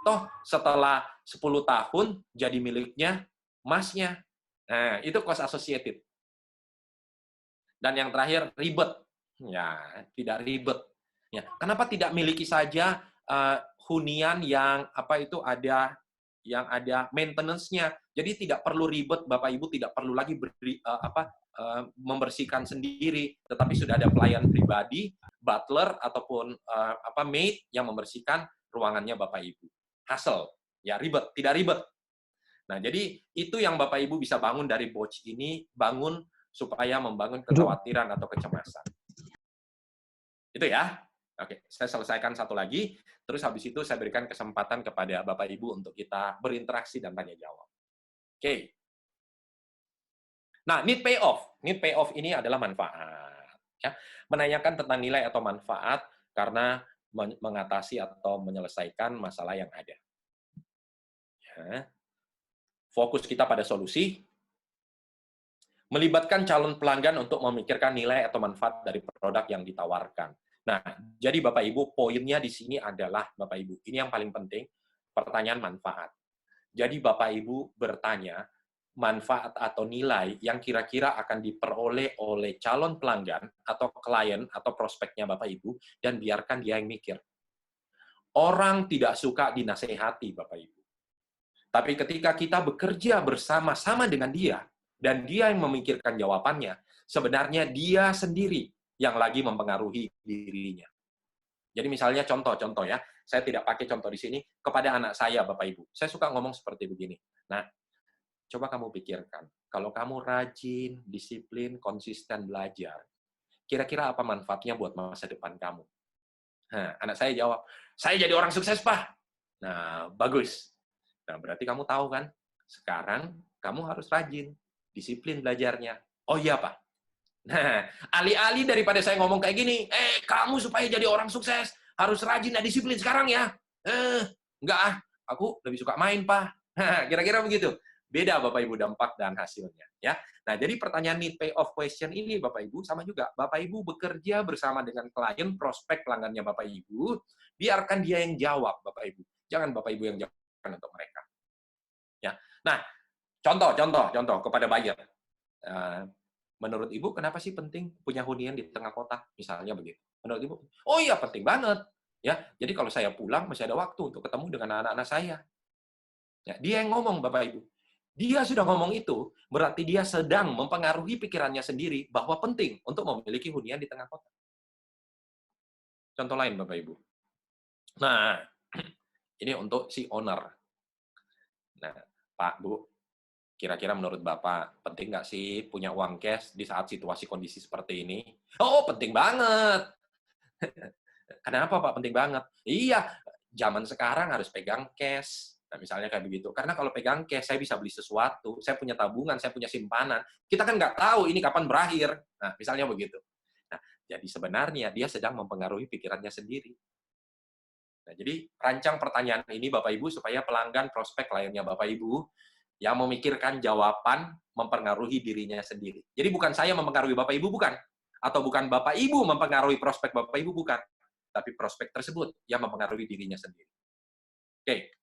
C: Toh setelah 10 tahun jadi miliknya masnya. Nah, itu cost associated. Dan yang terakhir, ribet. Ya, tidak ribet. Ya, kenapa tidak miliki saja hunian yang yang ada maintenance-nya. Jadi tidak perlu ribet, Bapak Ibu tidak perlu lagi membersihkan sendiri, tetapi sudah ada pelayan pribadi, butler ataupun maid yang membersihkan ruangannya Bapak Ibu. Hassle, ya ribet, tidak ribet. Nah, jadi itu yang Bapak Ibu bisa bangun dari BOTS ini, bangun supaya membangun kekhawatiran atau kecemasan. Itu ya. Oke, saya selesaikan satu lagi, terus habis itu saya berikan kesempatan kepada Bapak Ibu untuk kita berinteraksi dan tanya jawab. Oke. Nah, need payoff. Need payoff ini adalah manfaat. Ya. Menanyakan tentang nilai atau manfaat karena mengatasi atau menyelesaikan masalah yang ada. Ya. Fokus kita pada solusi, melibatkan calon pelanggan untuk memikirkan nilai atau manfaat dari produk yang ditawarkan. Nah, jadi Bapak Ibu, poinnya di sini adalah, Bapak Ibu, ini yang paling penting, pertanyaan manfaat. Jadi Bapak Ibu bertanya, manfaat atau nilai yang kira-kira akan diperoleh oleh calon pelanggan atau klien atau prospeknya Bapak Ibu, dan biarkan dia yang mikir. Orang tidak suka dinasehati, Bapak Ibu. Tapi ketika kita bekerja bersama-sama dengan dia, dan dia yang memikirkan jawabannya, sebenarnya dia sendiri yang lagi mempengaruhi dirinya. Jadi misalnya contoh ya, saya tidak pakai contoh di sini, kepada anak saya, Bapak Ibu. Saya suka ngomong seperti begini. Nah, coba kamu pikirkan, kalau kamu rajin, disiplin, konsisten belajar, kira-kira apa manfaatnya buat masa depan kamu? Nah, anak saya jawab, saya jadi orang sukses, Pak. Nah, bagus. Nah, berarti kamu tahu kan, sekarang kamu harus rajin, disiplin belajarnya. Oh iya, Pak. Nah, alih-alih daripada saya ngomong kayak gini, kamu supaya jadi orang sukses, harus rajin dan disiplin sekarang ya. Enggak ah, aku lebih suka main, Pak. Kira-kira begitu. Beda, Bapak Ibu, dampak dan hasilnya. Ya. Nah, jadi pertanyaan need payoff question ini, Bapak Ibu, sama juga. Bapak Ibu bekerja bersama dengan klien, prospek pelanggannya Bapak Ibu, biarkan dia yang jawab, Bapak Ibu. Jangan Bapak Ibu yang jawab untuk mereka. Ya. Nah, contoh kepada buyer. Menurut Ibu, kenapa sih penting punya hunian di tengah kota? Misalnya begitu. Menurut Ibu, oh iya penting banget. Ya, jadi kalau saya pulang masih ada waktu untuk ketemu dengan anak-anak saya. Ya, dia yang ngomong, Bapak Ibu. Dia sudah ngomong itu, berarti dia sedang mempengaruhi pikirannya sendiri bahwa penting untuk memiliki hunian di tengah kota. Contoh lain, Bapak Ibu. Nah, ini untuk si owner. Nah, Pak, Bu, Kira-kira menurut Bapak, penting nggak sih punya uang cash di saat situasi kondisi seperti ini? Oh, penting banget. Kenapa Pak penting banget? Iya, zaman sekarang harus pegang cash. Nah, misalnya kayak begitu. Karena kalau pegang cash, saya bisa beli sesuatu, saya punya tabungan, saya punya simpanan. Kita kan nggak tahu ini kapan berakhir. Nah, misalnya begitu. Nah, jadi sebenarnya dia sedang mempengaruhi pikirannya sendiri. Nah, jadi rancang pertanyaan ini Bapak Ibu supaya pelanggan prospek kliennya Bapak Ibu yang memikirkan jawaban mempengaruhi dirinya sendiri. Jadi bukan saya mempengaruhi Bapak Ibu, bukan. Atau bukan Bapak Ibu mempengaruhi prospek Bapak Ibu, bukan. Tapi prospek tersebut yang mempengaruhi dirinya sendiri. Oke.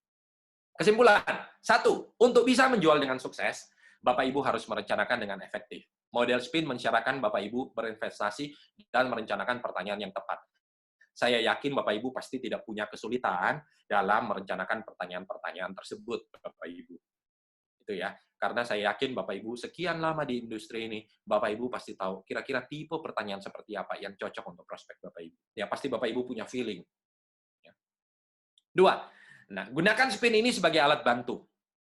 C: Kesimpulan. 1. Untuk bisa menjual dengan sukses, Bapak Ibu harus merencanakan dengan efektif. Model SPIN mensyaratkan Bapak Ibu berinvestasi dan merencanakan pertanyaan yang tepat. Saya yakin Bapak Ibu pasti tidak punya kesulitan dalam merencanakan pertanyaan-pertanyaan tersebut, Bapak Ibu. Itu ya. Karena saya yakin Bapak Ibu sekian lama di industri ini, Bapak Ibu pasti tahu kira-kira tipe pertanyaan seperti apa yang cocok untuk prospek Bapak Ibu. Ya pasti Bapak Ibu punya feeling. Ya. 2. Nah, gunakan SPIN ini sebagai alat bantu,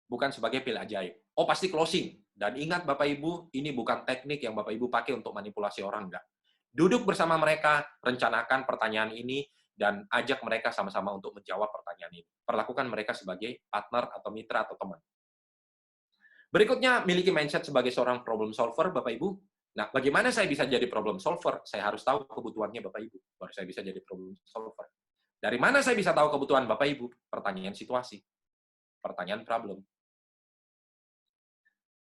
C: bukan sebagai pil ajaib. Oh, pasti closing. Dan ingat Bapak Ibu, ini bukan teknik yang Bapak Ibu pakai untuk manipulasi orang, enggak. Duduk bersama mereka, rencanakan pertanyaan ini, dan ajak mereka sama-sama untuk menjawab pertanyaan ini. Perlakukan mereka sebagai partner atau mitra atau teman. Berikutnya, miliki mindset sebagai seorang problem solver, Bapak Ibu. Nah, bagaimana saya bisa jadi problem solver? Saya harus tahu kebutuhannya Bapak Ibu, baru saya bisa jadi problem solver. Dari mana saya bisa tahu kebutuhan Bapak Ibu? Pertanyaan situasi, pertanyaan problem.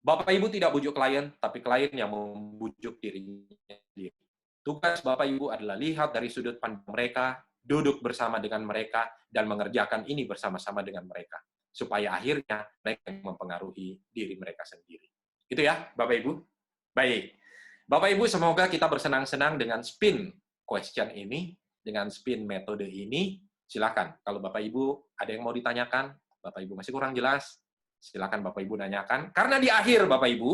C: Bapak Ibu tidak bujuk klien, tapi klien yang membujuk dirinya sendiri. Tugas Bapak Ibu adalah lihat dari sudut pandang mereka, duduk bersama dengan mereka, dan mengerjakan ini bersama-sama dengan mereka. Supaya akhirnya mereka mempengaruhi diri mereka sendiri. Itu ya, Bapak Ibu? Baik. Bapak Ibu, semoga kita bersenang-senang dengan spin question ini, dengan spin metode ini. Silakan, kalau Bapak Ibu ada yang mau ditanyakan, Bapak Ibu masih kurang jelas, silakan Bapak Ibu nanyakan. Karena di akhir, Bapak Ibu,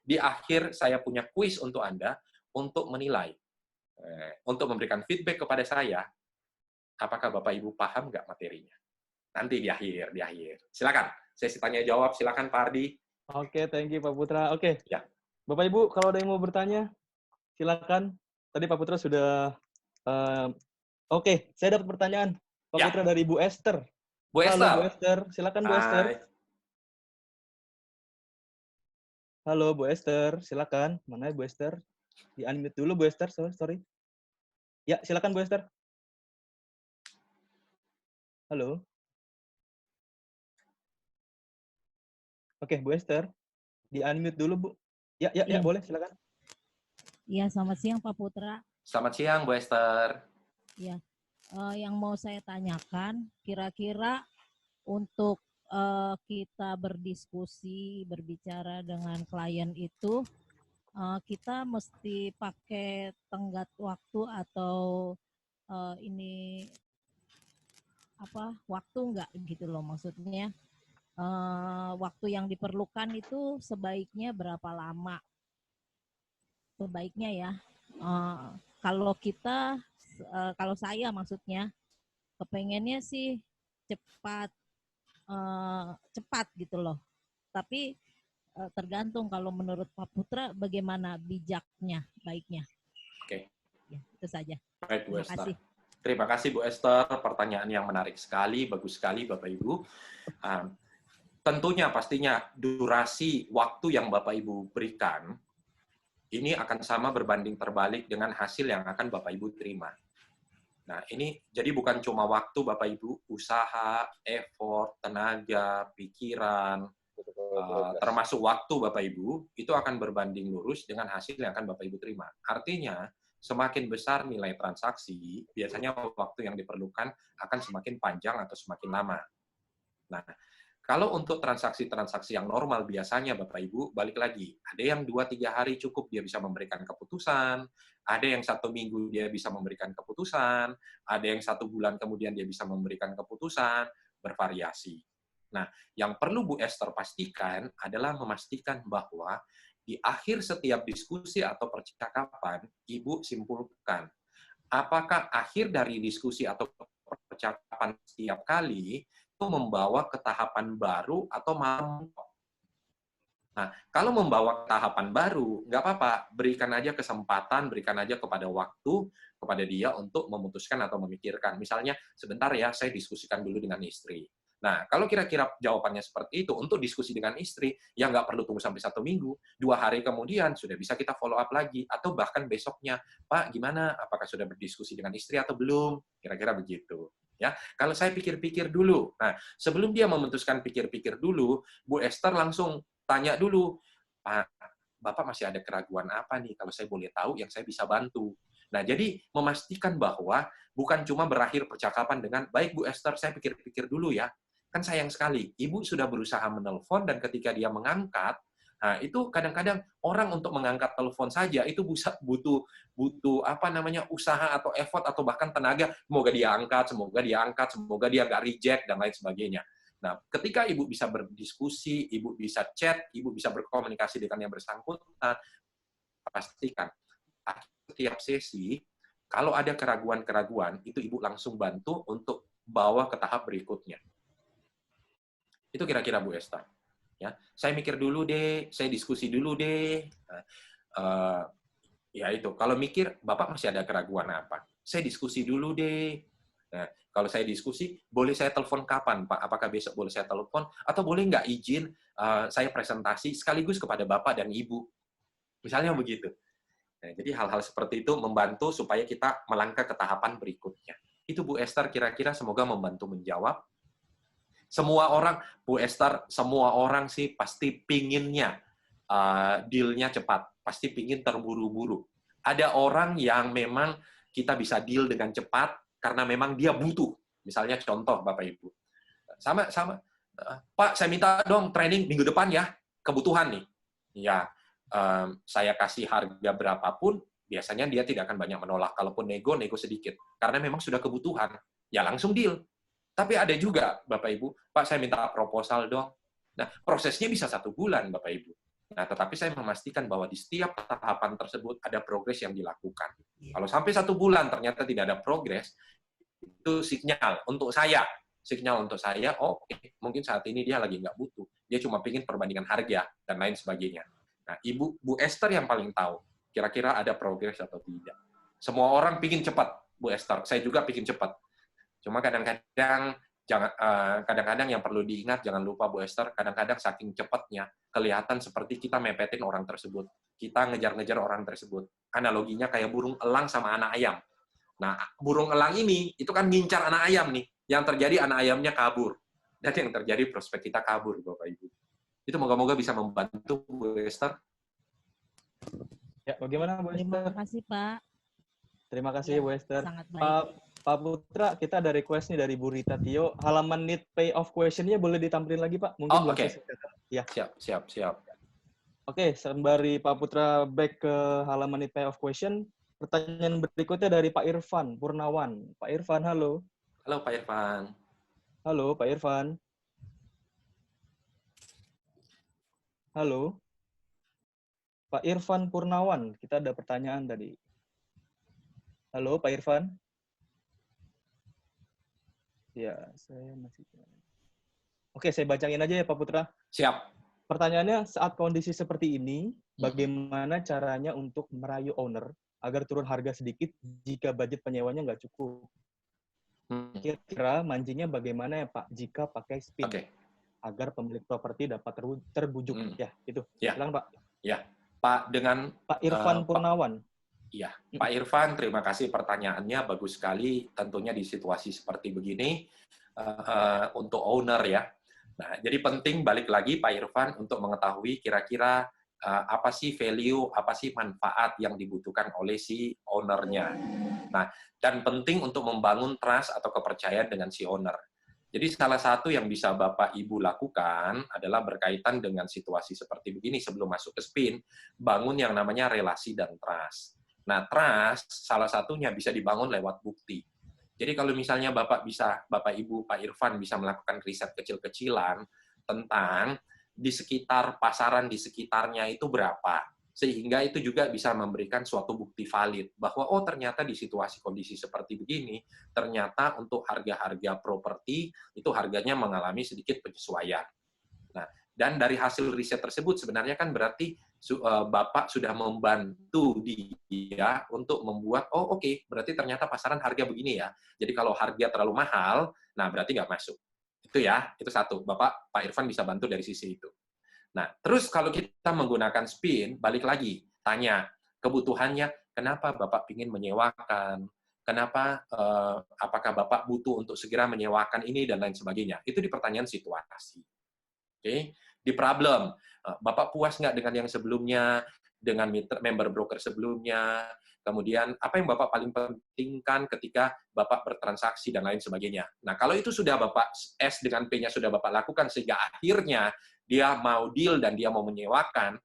C: di akhir saya punya kuis untuk Anda, untuk menilai, untuk memberikan feedback kepada saya, apakah Bapak Ibu paham nggak materinya? Nanti di akhir. Silakan, sesi tanya jawab, silakan Pak Ardi.
A: Oke, thank you Pak Putra. Oke.
C: Ya.
A: Bapak Ibu, kalau ada yang mau bertanya, silakan. Tadi Pak Putra sudah Oke, saya dapat pertanyaan Pak
C: Ya.
A: Putra dari Bu Esther.
C: Bu Esther.
A: Halo Bu Esther, silakan Bu Esther.
C: Hai.
A: Halo Bu Esther, silakan. Mana Bu Esther? Di-unmute dulu Bu Esther, sorry. Ya, silakan Bu Esther. Halo. Oke, Bu Esther. Di-unmute dulu, Bu. Ya, boleh, silakan.
B: Iya, selamat siang Pak Putra.
C: Selamat siang, Bu Esther.
B: Ya, yang mau saya tanyakan, kira-kira untuk kita berdiskusi, berbicara dengan klien itu, kita mesti pakai tenggat waktu atau ini waktu enggak gitu loh, maksudnya waktu yang diperlukan itu sebaiknya berapa lama? Sebaiknya ya, kalau kita, kalau saya maksudnya kepengennya sih cepat gitu loh. Tapi tergantung kalau menurut Pak Putra bagaimana bijaknya, baiknya.
C: Oke.
B: Ya, itu saja.
C: Baik, Bu
B: Terima
C: Esther.
B: kasih.
C: Terima kasih Bu Esther, pertanyaan yang menarik sekali, bagus sekali Bapak Ibu. Tentunya pastinya durasi waktu yang Bapak Ibu berikan ini akan sama berbanding terbalik dengan hasil yang akan Bapak Ibu terima. Nah, ini jadi bukan cuma waktu Bapak Ibu, usaha, effort, tenaga, pikiran, termasuk waktu Bapak Ibu, itu akan berbanding lurus dengan hasil yang akan Bapak Ibu terima. Artinya, semakin besar nilai transaksi, biasanya waktu yang diperlukan akan semakin panjang atau semakin lama. Nah, kalau untuk transaksi-transaksi yang normal biasanya Bapak Ibu, balik lagi, ada yang 2-3 hari cukup dia bisa memberikan keputusan, ada yang 1 minggu dia bisa memberikan keputusan, ada yang 1 bulan kemudian dia bisa memberikan keputusan, bervariasi. Nah, yang perlu Bu Esther pastikan adalah memastikan bahwa di akhir setiap diskusi atau percakapan, Ibu simpulkan, apakah akhir dari diskusi atau percakapan setiap kali itu membawa ke tahapan baru atau malah Nah, kalau membawa tahapan baru, nggak apa-apa. Berikan aja kesempatan, berikan aja kepada waktu, kepada dia untuk memutuskan atau memikirkan. Misalnya, sebentar ya, saya diskusikan dulu dengan istri. Nah, kalau kira-kira jawabannya seperti itu, untuk diskusi dengan istri, ya nggak perlu tunggu sampai 1 minggu. 2 hari kemudian, sudah bisa kita follow up lagi. Atau bahkan besoknya, Pak, gimana? Apakah sudah berdiskusi dengan istri atau belum? Kira-kira begitu. Ya, kalau saya pikir-pikir dulu. Nah, sebelum dia memutuskan pikir-pikir dulu, Bu Esther langsung tanya dulu, Pak, Bapak masih ada keraguan apa nih? Kalau saya boleh tahu, yang saya bisa bantu. Nah, jadi memastikan bahwa bukan cuma berakhir percakapan dengan, baik Bu Esther, saya pikir-pikir dulu ya. Kan sayang sekali, Ibu sudah berusaha menelpon, dan ketika dia mengangkat, nah itu kadang-kadang orang untuk mengangkat telepon saja, itu butuh apa namanya, usaha atau effort, atau bahkan tenaga, semoga dia angkat, semoga dia nggak reject, dan lain sebagainya. Nah, ketika Ibu bisa berdiskusi, Ibu bisa chat, Ibu bisa berkomunikasi dengan yang bersangkutan, pastikan setiap sesi, kalau ada keraguan-keraguan, itu Ibu langsung bantu untuk bawa ke tahap berikutnya. Itu kira-kira Bu Esther. Ya, saya mikir dulu deh, saya diskusi dulu deh. Ya itu, kalau mikir, Bapak masih ada keraguan apa? Saya diskusi dulu deh. Nah, kalau saya diskusi, boleh saya telepon kapan, Pak? Apakah besok boleh saya telepon? Atau boleh nggak izin saya presentasi sekaligus kepada Bapak dan Ibu? Misalnya begitu. Nah, jadi hal-hal seperti itu membantu supaya kita melangkah ke tahapan berikutnya. Itu Bu Esther kira-kira semoga membantu menjawab. Semua orang, Bu Esther, semua orang sih pasti pinginnya deal-nya cepat. Pasti pingin terburu-buru. Ada orang yang memang kita bisa deal dengan cepat karena memang dia butuh. Misalnya contoh Bapak Ibu. Sama, Pak, saya minta dong training minggu depan ya. Kebutuhan nih. Ya, saya kasih harga berapapun, biasanya dia tidak akan banyak menolak. Kalaupun nego sedikit. Karena memang sudah kebutuhan. Ya langsung deal. Tapi ada juga, Bapak Ibu, Pak, saya minta proposal dong. Nah, prosesnya bisa 1 bulan, Bapak Ibu. Nah, tetapi saya memastikan bahwa di setiap tahapan tersebut ada progres yang dilakukan. Kalau sampai 1 bulan ternyata tidak ada progres, itu sinyal untuk saya. Sinyal untuk saya, oh, mungkin saat ini dia lagi nggak butuh. Dia cuma ingin perbandingan harga, dan lain sebagainya. Nah, Bu Esther yang paling tahu, kira-kira ada progres atau tidak. Semua orang pingin cepat, Bu Esther. Saya juga pingin cepat. Cuma kadang-kadang yang perlu diingat, jangan lupa Bu Esther, kadang-kadang saking cepatnya kelihatan seperti kita mepetin orang tersebut. Kita ngejar-ngejar orang tersebut. Analoginya kayak burung elang sama anak ayam. Nah, burung elang ini itu kan ngincar anak ayam nih. Yang terjadi anak ayamnya kabur. Dan yang terjadi prospek kita kabur, Bapak Ibu. Itu moga-moga bisa membantu Bu Esther.
A: Ya, bagaimana Bu Esther?
B: Terima kasih, Pak.
A: Terima kasih
B: Ya,
A: Bu Esther.
B: sangat baik.
A: Pak Putra, kita ada request nih dari Bu Rita Tio. Halaman need pay off question-nya boleh ditampilin lagi, Pak? Mungkin belum
C: Oke.
A: Ya.
C: Siap.
A: Oke, sembari Pak Putra back ke halaman need pay off question, pertanyaan berikutnya dari Pak Irfan Purnawan. Pak Irfan, halo.
C: Halo Pak Irfan.
A: Halo, Pak Irfan. Halo. Pak Irfan Purnawan, kita ada pertanyaan tadi. Halo, Pak Irfan. Ya, saya masih... Oke, saya bacain aja ya, Pak Putra.
C: Siap.
A: Pertanyaannya, saat kondisi seperti ini, bagaimana caranya untuk merayu owner agar turun harga sedikit jika budget penyewanya nggak cukup? Kira-kira mancingnya bagaimana ya, Pak, jika pakai spin? Agar pemilik properti dapat terbujuk. Ya, itu. Silakan, Pak.
C: Ya, Pak, dengan
A: Pak Irfan Purnawan.
C: Iya, Pak Irfan, terima kasih pertanyaannya, bagus sekali. Tentunya di situasi seperti begini, untuk owner ya. Nah, jadi penting balik lagi Pak Irfan untuk mengetahui kira-kira apa sih value, apa sih manfaat yang dibutuhkan oleh si owner-nya. Nah, dan penting untuk membangun trust atau kepercayaan dengan si owner. Jadi salah satu yang bisa Bapak Ibu lakukan adalah berkaitan dengan situasi seperti begini sebelum masuk ke spin, bangun yang namanya relasi dan trust. Nah, trust salah satunya bisa dibangun lewat bukti. Jadi kalau misalnya Bapak Ibu, Pak Irfan bisa melakukan riset kecil-kecilan tentang di sekitar pasaran di sekitarnya itu berapa, sehingga itu juga bisa memberikan suatu bukti valid bahwa oh ternyata di situasi kondisi seperti begini, ternyata untuk harga-harga properti itu harganya mengalami sedikit penyesuaian. Nah, Dan dari hasil riset tersebut sebenarnya kan berarti Bapak sudah membantu dia untuk membuat, oh oke, berarti ternyata pasaran harga begini ya. Jadi kalau harga terlalu mahal, nah berarti nggak masuk. Itu ya, itu satu. Pak Irfan bisa bantu dari sisi itu. Nah, terus kalau kita menggunakan spin, balik lagi, tanya kebutuhannya, kenapa Bapak ingin menyewakan? Kenapa, apakah Bapak butuh untuk segera menyewakan ini, dan lain sebagainya. Itu di pertanyaan situasi. Oke, di problem, Bapak puas nggak dengan yang sebelumnya, dengan member broker sebelumnya, kemudian apa yang Bapak paling pentingkan ketika Bapak bertransaksi, dan lain sebagainya. Nah, kalau itu sudah Bapak S dengan P-nya sudah Bapak lakukan, sehingga akhirnya dia mau deal dan dia mau menyewakan,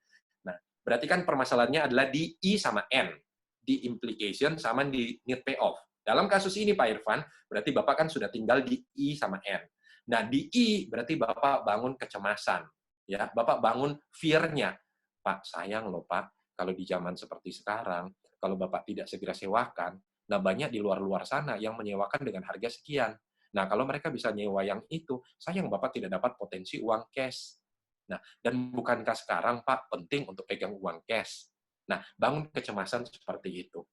C: nah, berarti kan permasalahannya adalah di I sama N, di implication sama di need payoff. Dalam kasus ini, Pak Irfan, berarti Bapak kan sudah tinggal di I sama N. Nah, di I berarti Bapak bangun kecemasan, ya. Bapak bangun fear-nya. Pak, sayang loh Pak, kalau di zaman seperti sekarang, kalau Bapak tidak segera sewakan, nah banyak di luar-luar sana yang menyewakan dengan harga sekian. Nah, kalau mereka bisa nyewa yang itu, sayang Bapak tidak dapat potensi uang cash. Nah, dan bukankah sekarang Pak penting untuk pegang uang cash? Nah, bangun kecemasan seperti itu.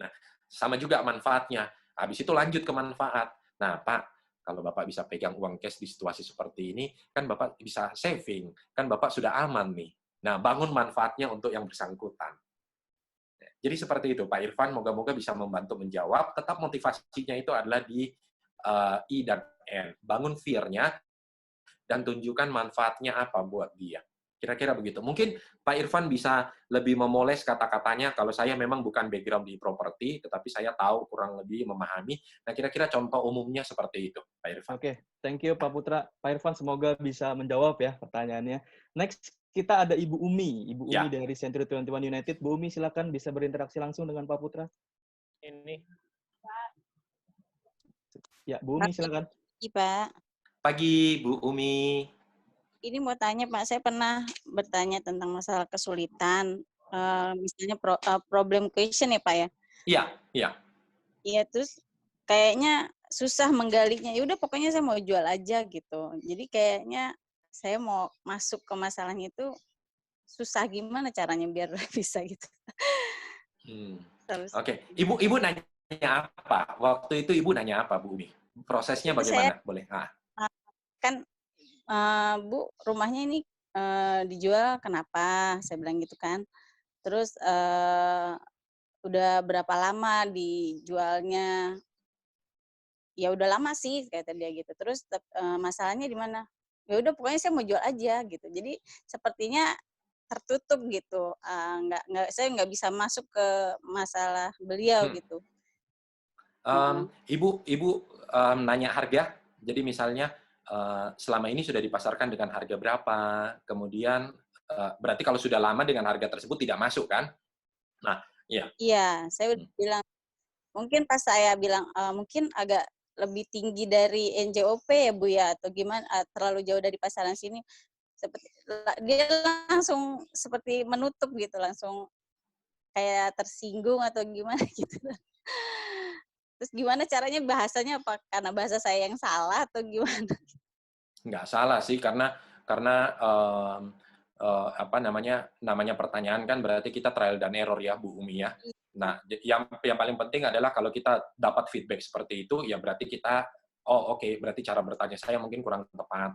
C: Nah, sama juga manfaatnya. Habis itu lanjut ke manfaat. Nah, Pak, kalau Bapak bisa pegang uang cash di situasi seperti ini, kan Bapak bisa saving, kan Bapak sudah aman nih. Nah, bangun manfaatnya untuk yang bersangkutan. Jadi seperti itu, Pak Irfan, moga-moga bisa membantu menjawab. Tetap motivasinya itu adalah di I dan N. Bangun fear-nya, dan tunjukkan manfaatnya apa buat dia. Kira-kira begitu. Mungkin Pak Irfan bisa lebih memoles kata-katanya, kalau saya memang bukan background di properti, tetapi saya tahu kurang lebih memahami. Nah, kira-kira contoh umumnya seperti itu, Pak Irfan.
A: Oke, thank you Pak Putra. Pak Irfan semoga bisa menjawab ya pertanyaannya. Next, kita ada Ibu Umi. Ibu Umi dari Century 21 United. Bu Umi, silakan bisa berinteraksi langsung dengan Pak Putra.
E: Ini.
A: Ya, Bu Umi silakan.
F: Pagi, Pak.
C: Pagi, Bu Umi.
F: Ini mau tanya, Pak. Saya pernah bertanya tentang masalah kesulitan, misalnya problem question ya, Pak ya?
C: Iya, iya.
F: Iya, terus kayaknya susah menggalinya. Ya udah, pokoknya saya mau jual aja gitu. Jadi kayaknya saya mau masuk ke masalahnya itu susah, gimana caranya biar bisa gitu.
C: Oke. Ibu nanya apa? Waktu itu Ibu nanya apa, Bu Umi? Prosesnya bagaimana? Boleh.
F: Kan Bu, rumahnya ini dijual kenapa? Saya bilang gitu kan. Terus udah berapa lama dijualnya? Ya udah lama sih, kata dia gitu. Terus masalahnya di mana? Ya udah pokoknya saya mau jual aja gitu. Jadi sepertinya tertutup gitu. Saya nggak bisa masuk ke masalah beliau gitu.
C: Ibu nanya harga. Jadi misalnya selama ini sudah dipasarkan dengan harga berapa, kemudian berarti kalau sudah lama dengan harga tersebut tidak masuk kan? Nah, iya.
F: Iya, saya udah bilang, mungkin pas saya bilang mungkin agak lebih tinggi dari NJOP ya Bu ya, atau gimana, terlalu jauh dari pasaran sini, seperti dia langsung seperti menutup gitu, langsung kayak tersinggung atau gimana gitu. Terus gimana caranya, bahasanya apa? Karena bahasa saya yang salah atau gimana?
C: Nggak salah sih, karena apa namanya pertanyaan kan berarti kita trial dan error ya, Bu Umi ya. Nah, yang paling penting adalah kalau kita dapat feedback seperti itu, ya berarti kita, oke, berarti cara bertanya saya mungkin kurang tepat.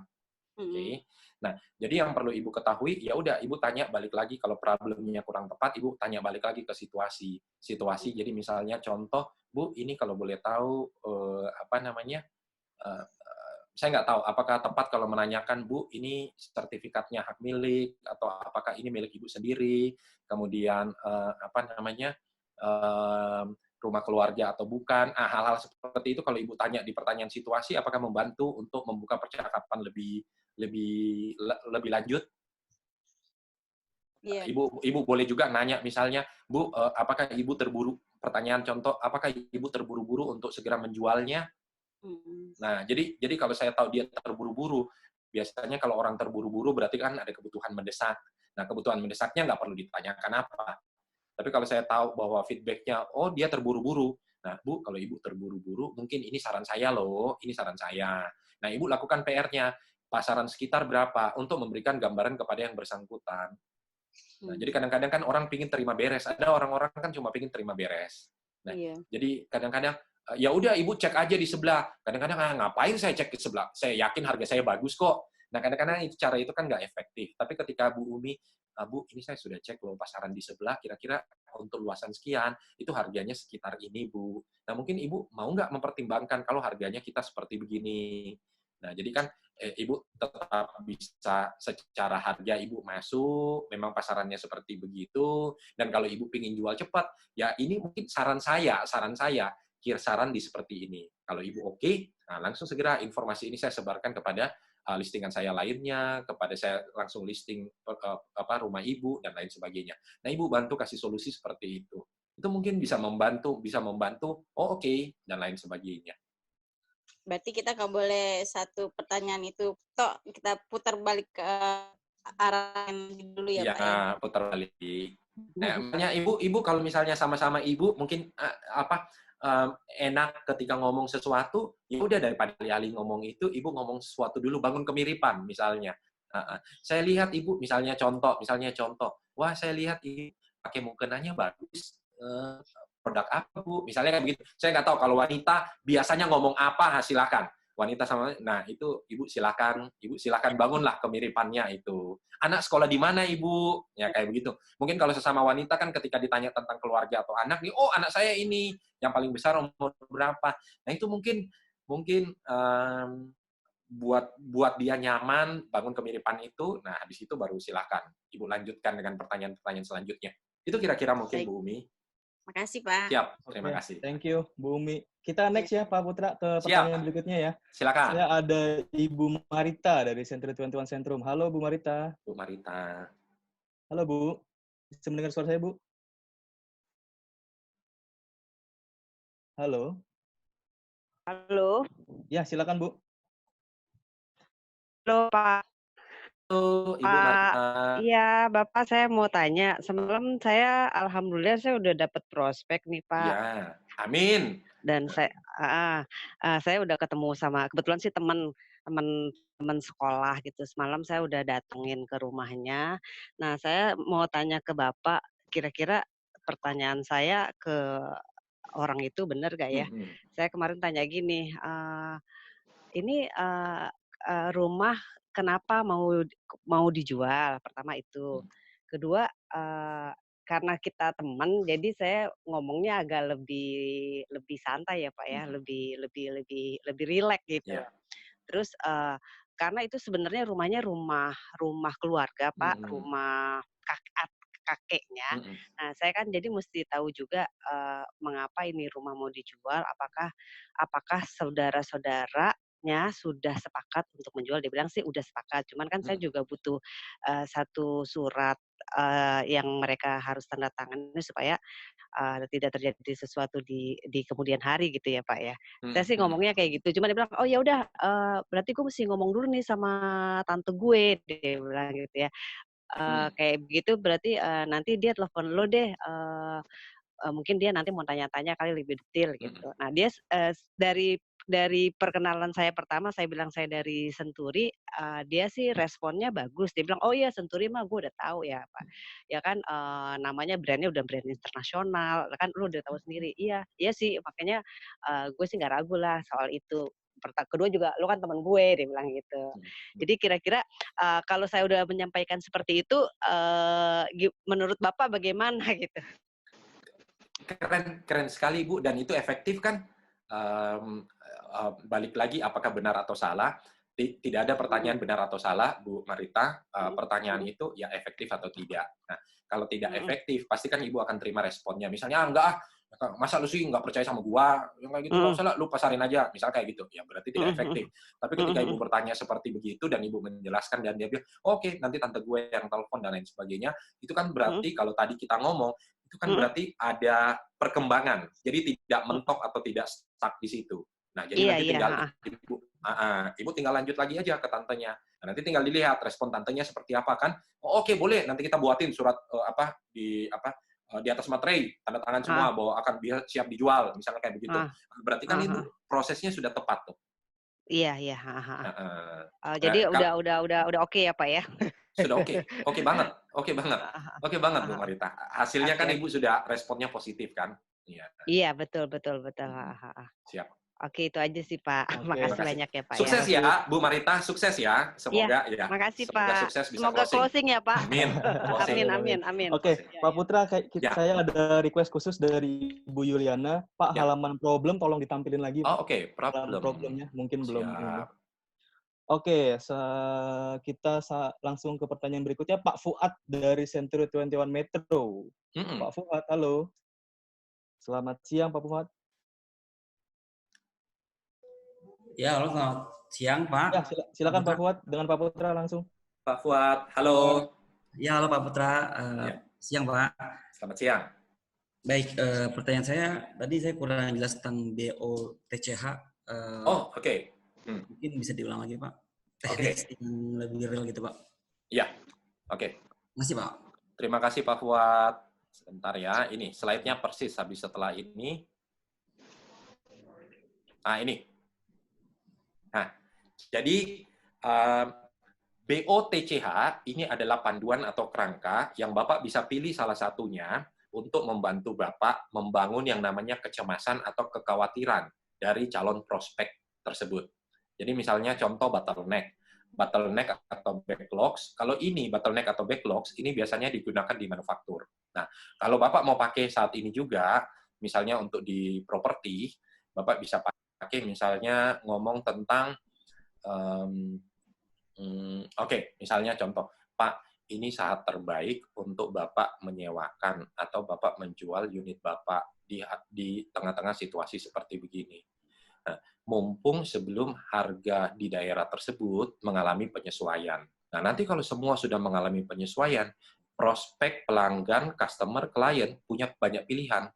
C: Oke. Nah, jadi yang perlu Ibu ketahui, ya udah Ibu tanya balik lagi, kalau problemnya kurang tepat, Ibu tanya balik lagi ke situasi. Jadi misalnya contoh, Bu, ini kalau boleh tahu saya nggak tahu apakah tepat kalau menanyakan, Bu, ini sertifikatnya hak milik atau apakah ini milik Ibu sendiri, kemudian rumah keluarga atau bukan. Hal-hal seperti itu kalau Ibu tanya di pertanyaan situasi, apakah membantu untuk membuka percakapan lebih lanjut?
F: Yeah.
C: Ibu boleh juga nanya misalnya, Bu, apakah Ibu terburu, pertanyaan contoh, apakah Ibu terburu-buru untuk segera menjualnya? Nah, jadi kalau saya tahu dia terburu-buru, biasanya kalau orang terburu-buru berarti kan ada kebutuhan mendesak. Nah, kebutuhan mendesaknya nggak perlu ditanyakan apa. Tapi kalau saya tahu bahwa feedback-nya, dia terburu-buru. Nah, Bu, kalau Ibu terburu-buru, mungkin ini saran saya loh, ini saran saya. Nah, Ibu lakukan PR-nya. pasaran sekitar berapa untuk memberikan gambaran kepada yang bersangkutan. Nah, jadi kadang-kadang kan orang pingin terima beres. Ada orang-orang kan cuma pingin terima beres. Nah,
F: Iya.
C: jadi kadang-kadang ya udah ibu cek aja di sebelah. Kadang-kadang ngapain saya cek di sebelah? Saya yakin harga saya bagus kok. Nah, kadang-kadang cara itu kan nggak efektif. Tapi ketika Bu Umi, Bu, ini saya sudah cek loh pasaran di sebelah, kira-kira untuk luasan sekian, itu harganya sekitar ini, Bu. Nah, mungkin Ibu mau nggak mempertimbangkan kalau harganya kita seperti begini. Nah, jadi kan Ibu tetap bisa secara harga Ibu masuk, memang pasarannya seperti begitu, dan kalau Ibu pingin jual cepat, ya ini mungkin saran saya, saran di seperti ini. Kalau Ibu oke, nah langsung segera informasi ini saya sebarkan kepada listingan saya lainnya, kepada saya langsung listing rumah Ibu, dan lain sebagainya. Nah, Ibu bantu kasih solusi seperti itu. Itu mungkin bisa membantu, oh oke, dan lain sebagainya.
F: Berarti kita nggak boleh satu pertanyaan itu kita putar balik ke arah yang dulu ya, Pak ya.
C: Iya, putar balik. Nah, makanya ibu kalau misalnya sama-sama ibu mungkin enak ketika ngomong sesuatu, ya udah daripada alih-alih ngomong itu, ibu ngomong sesuatu dulu, bangun kemiripan misalnya. Saya lihat ibu misalnya contoh, wah saya lihat ibu pakai mukenanya bagus. Produk apa, Bu? Misalnya kayak begitu. Saya nggak tahu kalau wanita biasanya ngomong apa, silakan. Wanita sama, nah itu Ibu silakan bangunlah kemiripannya itu. Anak sekolah di mana, Ibu? Ya kayak begitu. Mungkin kalau sesama wanita kan ketika ditanya tentang keluarga atau anak, oh anak saya ini yang paling besar umur berapa. Nah itu mungkin buat dia nyaman, bangun kemiripan itu. Nah habis itu baru silakan Ibu lanjutkan dengan pertanyaan-pertanyaan selanjutnya. Itu kira-kira mungkin, Bu Umi.
F: Makasih, Pak.
C: Siap, terima kasih.
A: Thank you, Bu Umi. Kita next ya, Pak Putra, ke pertanyaan berikutnya ya.
C: Silakan.
A: Saya ada Ibu Marita dari Sentri 21 Centrum. Halo, Bu Marita.
C: Bu Marita.
A: Halo, Bu. Bisa mendengar suara saya, Bu? Halo.
E: Halo.
A: Ya, silakan, Bu.
E: Halo, Pak.
C: Halo, Ibu Marita.
E: Iya, Bapak, saya mau tanya. Semalam alhamdulillah saya udah dapat prospek nih, Pak.
C: Iya, amin.
E: Dan saya udah ketemu sama, kebetulan sih teman sekolah gitu. Semalam saya udah datengin ke rumahnya. Nah, saya mau tanya ke Bapak, kira-kira pertanyaan saya ke orang itu benar gak ya? Saya kemarin tanya gini, ini rumah kenapa mau dijual? Pertama itu. Kedua, karena kita teman, jadi saya ngomongnya agak lebih santai ya Pak ya, lebih rileks gitu.
C: Yeah.
E: Terus karena itu sebenarnya rumahnya rumah keluarga Pak, rumah kakeknya. Nah, saya kan jadi mesti tahu juga mengapa ini rumah mau dijual, apakah saudara-saudaranya sudah sepakat untuk menjual. Dia bilang sih udah sepakat, cuman kan saya juga butuh satu surat yang mereka harus tanda tangani supaya tidak terjadi sesuatu di kemudian hari gitu ya Pak ya. Saya sih ngomongnya kayak gitu, cuman dia bilang, oh ya udah berarti gue mesti ngomong dulu nih sama tante gue, dia bilang gitu ya. Kayak begitu berarti nanti dia telepon lo deh, mungkin dia nanti mau tanya-tanya kali lebih detail gitu. Nah dia dari perkenalan saya pertama, saya bilang saya dari Senturi, dia sih responnya bagus. Dia bilang, oh iya Senturi mah gue udah tahu ya Pak. Ya kan namanya brandnya udah brand internasional, kan lu udah tahu sendiri. Iya sih makanya gue sih nggak ragu lah soal itu. Kedua juga lu kan teman gue, dia bilang gitu. Jadi kira-kira kalau saya udah menyampaikan seperti itu, menurut Bapak bagaimana gitu?
C: Keren sekali Bu, dan itu efektif kan? Balik lagi apakah benar atau salah? Tidak ada pertanyaan benar atau salah, Bu Marita. Pertanyaan itu ya efektif atau tidak. Nah, kalau tidak efektif, pasti kan Ibu akan terima responnya. Misalnya enggak, masa lu sih nggak percaya sama gua? Yang kayak gitu nggak usah lah, lu pasarin aja. Misal kayak gitu, ya berarti tidak efektif. Tapi ketika Ibu bertanya seperti begitu dan Ibu menjelaskan dan dia bilang, oke, nanti tante gue yang telepon dan lain sebagainya, itu kan berarti kalau tadi kita ngomong, itu kan berarti ada perkembangan. Jadi tidak mentok atau tidak stuck di situ. Nah, jadi nanti tinggal Ibu tinggal lanjut lagi aja ke tantenya. Nah, nanti tinggal dilihat respon tantenya seperti apa kan? Oh, oke, boleh. Nanti kita buatin surat di atas materai, tanda tangan semua bahwa akan siap dijual, misalnya kayak begitu. Berarti kan itu prosesnya sudah tepat tuh.
E: Iya, iya, heeh.
C: Heeh.
E: Jadi
C: Nah,
E: udah oke ya, Pak, ya?
C: sudah oke. Oke banget. Oke banget. Oke banget, Bu
E: Heeh.
C: Marita. Hasilnya
E: Oke,
C: kan
E: oke.
C: Ibu sudah responnya positif kan? Iya.
E: Iya, betul, betul, betul.
C: Mhm.
E: Heeh, heeh.
C: Siap.
E: Oke, itu aja sih, Pak.
C: Terima
A: Oke,
E: Makasih
C: kasih.
E: banyak ya, Pak, ya.
C: Sukses
A: makasih.
C: ya, Bu Marita. Sukses ya.
E: Iya,
C: Semoga ya.
E: makasih,
C: Semoga
E: Pak.
C: sukses bisa
E: Semoga
C: closing.
E: closing ya, Pak.
C: Amin. Closing.
E: Amin,
A: Amin,
E: amin,
A: amin.
E: amin.
A: Oke,
C: Closing.
E: Ya,
A: Pak
E: ya.
A: Putra,
C: Ya,
A: saya ada request khusus dari Bu Yuliana. Pak,
C: ya.
A: halaman problem tolong ditampilin lagi,
C: Oh, oke.
A: halaman
C: Problem.
A: problemnya. Mungkin belum ini.
C: Siap.
A: Oke, kita langsung ke pertanyaan berikutnya. Pak Fuad dari Century 21 Metro.
C: Mm-mm.
A: Pak Fuad, halo. Selamat siang, Pak Fuad.
G: Ya, halo selamat siang Pak.
A: Ya, silakan Pak
G: Putra.
A: Fuad dengan Pak Putra langsung.
C: Pak Fuad, halo.
G: Ya, halo Pak Putra.
C: Ya.
G: Siang Pak.
C: Selamat siang.
G: Baik, pertanyaan saya tadi saya kurang jelas tentang BOTCH.
C: Oh, oke.
G: Mungkin bisa diulang lagi Pak.
C: Oke.
G: Yang lebih real gitu Pak.
C: Ya, oke.
G: Masih Pak.
C: Terima kasih Pak Fuad. Sebentar ya, ini slide-nya persis habis setelah ini. Nah, ini. Nah, jadi BOTCH ini adalah panduan atau kerangka yang Bapak bisa pilih salah satunya untuk membantu Bapak membangun yang namanya kecemasan atau kekhawatiran dari calon prospek tersebut. Jadi misalnya contoh bottleneck atau backlogs. Kalau ini bottleneck atau backlogs, ini biasanya digunakan di manufaktur. Nah, kalau Bapak mau pakai saat ini juga, misalnya untuk di properti, Bapak bisa pakai misalnya ngomong tentang, misalnya contoh, Pak, ini saat terbaik untuk Bapak menyewakan atau Bapak menjual unit Bapak di tengah-tengah situasi seperti begini. Nah, mumpung sebelum harga di daerah tersebut mengalami penyesuaian. Nah, nanti kalau semua sudah mengalami penyesuaian, prospek, pelanggan, customer, klien punya banyak pilihan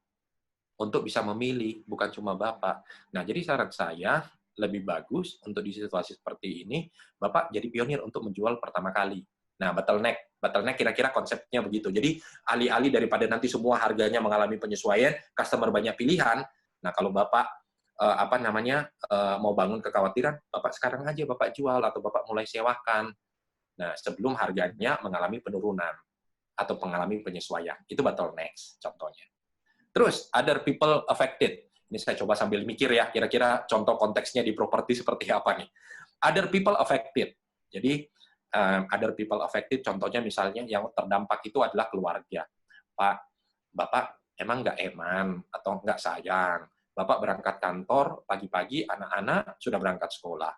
C: untuk bisa memilih, bukan cuma Bapak. Nah, jadi saran saya, lebih bagus untuk di situasi seperti ini, Bapak jadi pionir untuk menjual pertama kali. Nah, bottleneck kira-kira konsepnya begitu. Jadi, alih-alih daripada nanti semua harganya mengalami penyesuaian, customer banyak pilihan, nah kalau Bapak mau bangun kekhawatiran, Bapak sekarang aja Bapak jual atau Bapak mulai sewakan. Nah, sebelum harganya mengalami penurunan atau mengalami penyesuaian. Itu bottlenecks contohnya. Terus, other people affected. Ini saya coba sambil mikir ya, kira-kira contoh konteksnya di properti seperti apa nih. Other people affected. Jadi, other people affected, contohnya misalnya yang terdampak itu adalah keluarga. Pak, Bapak emang nggak eman atau nggak sayang. Bapak berangkat kantor, pagi-pagi anak-anak sudah berangkat sekolah.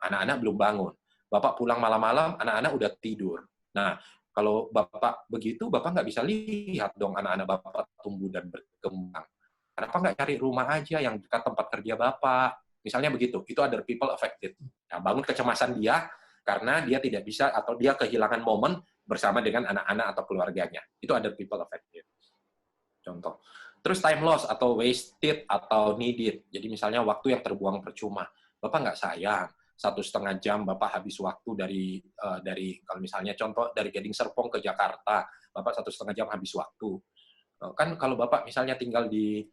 C: Anak-anak belum bangun. Bapak pulang malam-malam, anak-anak udah tidur. Nah, kalau Bapak begitu, Bapak nggak bisa lihat dong anak-anak Bapak tumbuh dan berkembang. Kenapa nggak cari rumah aja yang dekat tempat kerja Bapak? Misalnya begitu, itu other people affected. Nah, bangun kecemasan dia, karena dia tidak bisa atau dia kehilangan momen bersama dengan anak-anak atau keluarganya. Itu other people affected. Contoh. Terus time loss atau wasted atau needed. Jadi misalnya waktu yang terbuang percuma. Bapak nggak sayang 1,5 jam Bapak habis waktu dari kalau misalnya contoh dari Gading Serpong ke Jakarta, Bapak 1,5 jam habis waktu. Kan kalau Bapak misalnya tinggal di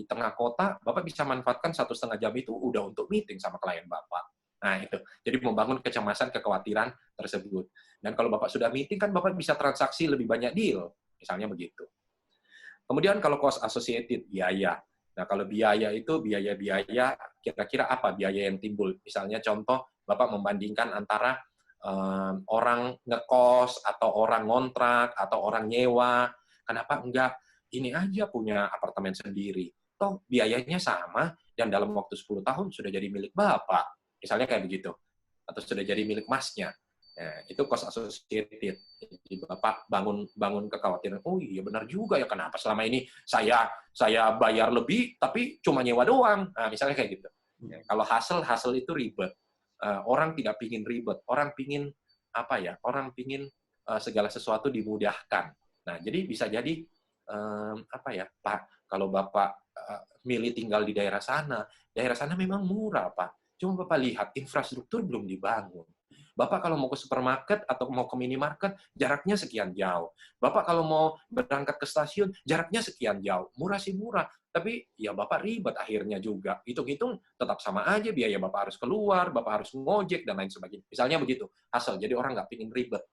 C: tengah kota, Bapak bisa manfaatkan 1,5 jam itu udah untuk meeting sama klien Bapak. Nah itu, jadi membangun kecemasan, kekhawatiran tersebut. Dan kalau Bapak sudah meeting kan Bapak bisa transaksi lebih banyak deal, misalnya begitu. Kemudian kalau cost associated, biaya. Nah, kalau biaya itu biaya-biaya, kira-kira apa biaya yang timbul? Misalnya contoh, Bapak membandingkan antara orang ngekos, atau orang ngontrak, atau orang nyewa. Kenapa enggak ini aja punya apartemen sendiri? Toh biayanya sama, dan dalam waktu 10 tahun sudah jadi milik Bapak. Misalnya kayak begitu. Atau sudah jadi milik Masnya. Nah, itu cost associated. Jadi Bapak bangun kekhawatiran, oh iya benar juga ya, kenapa selama ini saya bayar lebih, tapi cuma nyewa doang. Nah, misalnya kayak gitu. Ya, kalau hasil itu ribet. Orang tidak pingin ribet. Orang pingin segala sesuatu dimudahkan. Nah, jadi bisa jadi, Pak, kalau Bapak milih tinggal di daerah sana memang murah, Pak. Cuma Bapak lihat, infrastruktur belum dibangun. Bapak kalau mau ke supermarket atau mau ke minimarket, jaraknya sekian jauh. Bapak kalau mau berangkat ke stasiun, jaraknya sekian jauh. Murah sih murah, tapi ya Bapak ribet akhirnya juga. Hitung-hitung tetap sama aja, biaya Bapak harus keluar, Bapak harus ngojek, dan lain sebagainya. Misalnya begitu, hasil. Jadi orang nggak pingin ribet.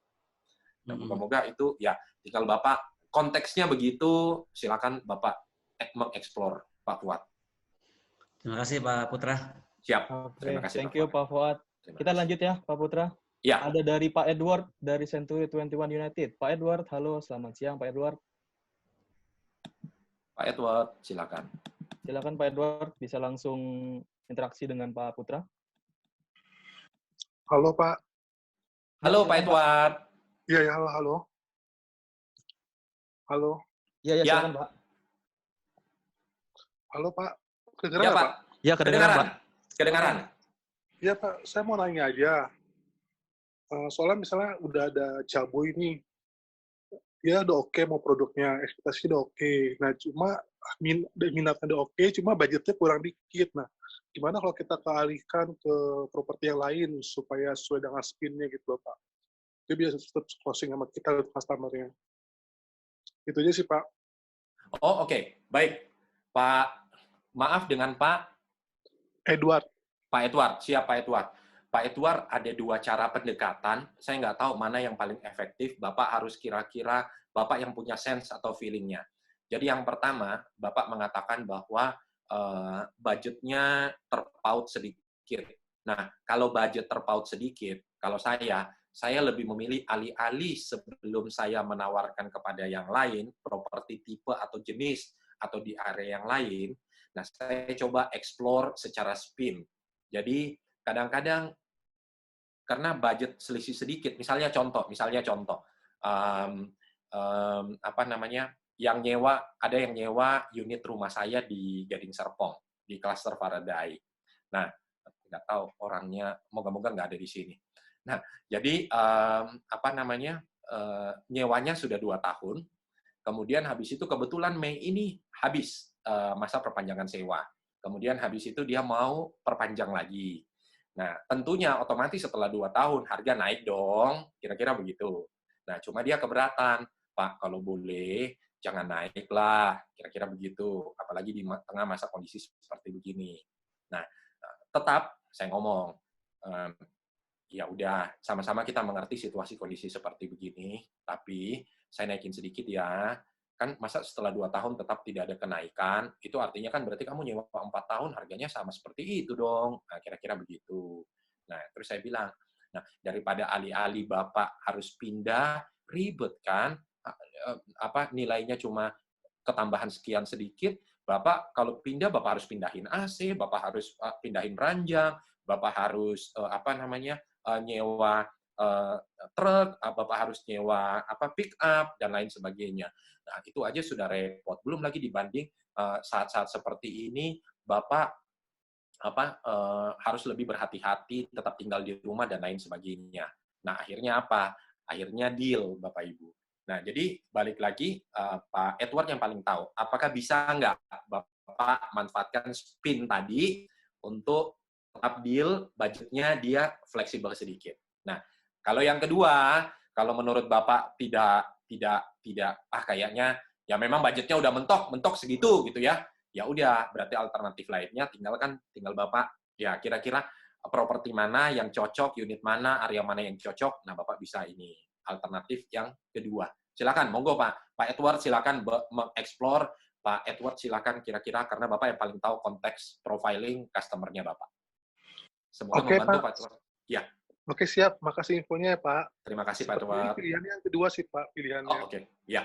C: Nah, moga-moga itu ya tinggal Bapak, konteksnya begitu, silakan Bapak mengeksplor, Pak Fuad.
G: Terima kasih Pak Putra.
C: Siap.
A: Oke,
C: Terima kasih
A: thank you Pak Fuad. Kita lanjut ya Pak Putra.
C: Ya.
A: Ada dari Pak Edward dari Century 21 United. Pak Edward, halo, selamat siang Pak Edward.
C: Pak Edward, silakan.
A: Silakan Pak Edward, bisa langsung interaksi dengan Pak Putra.
H: Halo Pak.
C: Halo Pak Edward.
H: Iya, ya, halo. Halo.
A: Iya, silakan Pak.
H: Halo Pak. Kedengeran
C: Ya
H: nggak,
C: Pak.
A: Ya, kedengaran Pak.
C: Kedengaran.
H: Iya Pak, saya mau nanya aja. Soalnya misalnya udah ada Caboy ini, dia udah oke mau produknya, ekspektasi udah oke. Nah, cuma minatnya udah oke, cuma budgetnya kurang dikit. Nah, gimana kalau kita kealihkan ke properti yang lain supaya sesuai dengan spin-nya gitu loh, Pak. Dia bisa tetap closing sama kita, customer-nya. Itu aja sih, Pak.
C: Oh, oke. Baik. Pak, maaf dengan Pak
H: Edward.
C: Pak Edward, siap Pak Edward. Pak Edward, ada dua cara pendekatan. Saya nggak tahu mana yang paling efektif. Bapak harus kira-kira, Bapak yang punya sense atau feeling-nya. Jadi yang pertama, Bapak mengatakan bahwa budgetnya terpaut sedikit. Nah, kalau budget terpaut sedikit, kalau saya lebih memilih alih-alih sebelum saya menawarkan kepada yang lain, properti tipe atau jenis, atau di area yang lain, nah saya coba explore secara spin. Jadi kadang-kadang karena budget selisih sedikit, misalnya contoh, apa namanya, ada yang nyewa unit rumah saya di Gading Serpong di klaster Faraday. Nah, nggak tahu orangnya, moga-moga nggak ada di sini. Nah, jadi apa namanya, nyewanya sudah 2 tahun. Kemudian habis itu kebetulan Mei ini habis masa perpanjangan sewa. Kemudian habis itu dia mau perpanjang lagi. Nah, tentunya otomatis setelah 2 tahun harga naik dong, kira-kira begitu. Nah, cuma dia keberatan, Pak, kalau boleh jangan naik lah, kira-kira begitu. Apalagi di tengah masa kondisi seperti begini. Nah, tetap saya ngomong, ya udah, sama-sama kita mengerti situasi kondisi seperti begini, tapi saya naikin sedikit ya. Kan masa setelah 2 tahun tetap tidak ada kenaikan, itu artinya kan berarti kamu nyewa 4 tahun harganya sama seperti itu dong. Nah, kira-kira begitu. Nah, terus saya bilang, nah daripada alih-alih Bapak harus pindah, ribet kan? Apa nilainya cuma ketambahan sekian sedikit, Bapak kalau pindah Bapak harus pindahin AC, Bapak harus pindahin ranjang, Bapak harus apa namanya? Nyewa truk, Bapak harus nyewa pick up dan lain sebagainya. Nah, itu aja sudah repot. Belum lagi dibanding saat-saat seperti ini, Bapak harus lebih berhati-hati, tetap tinggal di rumah dan lain sebagainya. Nah, akhirnya apa? Akhirnya deal, Bapak Ibu. Nah, jadi balik lagi Pak Edward yang paling tahu. Apakah bisa nggak Bapak manfaatkan spin tadi untuk tetap deal, budgetnya dia fleksibel sedikit. Nah, kalau yang kedua, kalau menurut Bapak tidak kayaknya ya memang budgetnya udah mentok segitu gitu ya. Ya udah, berarti alternatif lainnya tinggal Bapak ya kira-kira properti mana yang cocok, unit mana, area mana yang cocok. Nah, Bapak bisa ini alternatif yang kedua. Silakan, monggo Pak. Pak Edward silakan mengeksplor. Pak Edward silakan kira-kira karena Bapak yang paling tahu konteks profiling customer-nya Bapak. Semoga membantu Pak Edward. Ya.
H: Oke, siap. Makasih infonya ya, Pak.
C: Terima kasih, Pak Edward.
H: Pilihannya yang kedua sih, Pak. Pilihannya.
C: Oh, oke. Ya.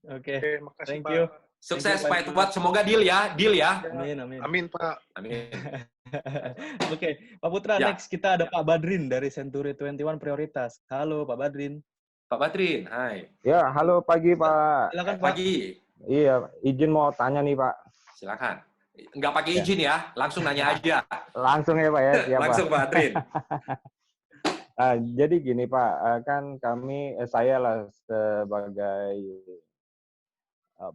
A: Oke.
H: Makasih,
A: Thank
H: Pak.
A: you.
C: Sukses, Pak Edward. Semoga deal ya. Deal ya.
A: Amin.
H: Amin, Pak.
C: Amin.
A: Oke, Pak Putra,
C: Ya.
A: next kita ada Pak Badrin dari Century 21 Prioritas. Halo, Pak Badrin.
C: Pak Badrin, hai.
I: Ya, halo pagi, Pak.
A: Silakan, Pak.
C: Pagi.
I: Iya, izin mau tanya nih, Pak.
C: Silakan. Nggak pakai izin ya, langsung nanya aja.
I: Langsung ya, Pak ya. Siap,
C: Langsung, Pak Badrin.
I: Jadi gini, Pak, kan saya lah sebagai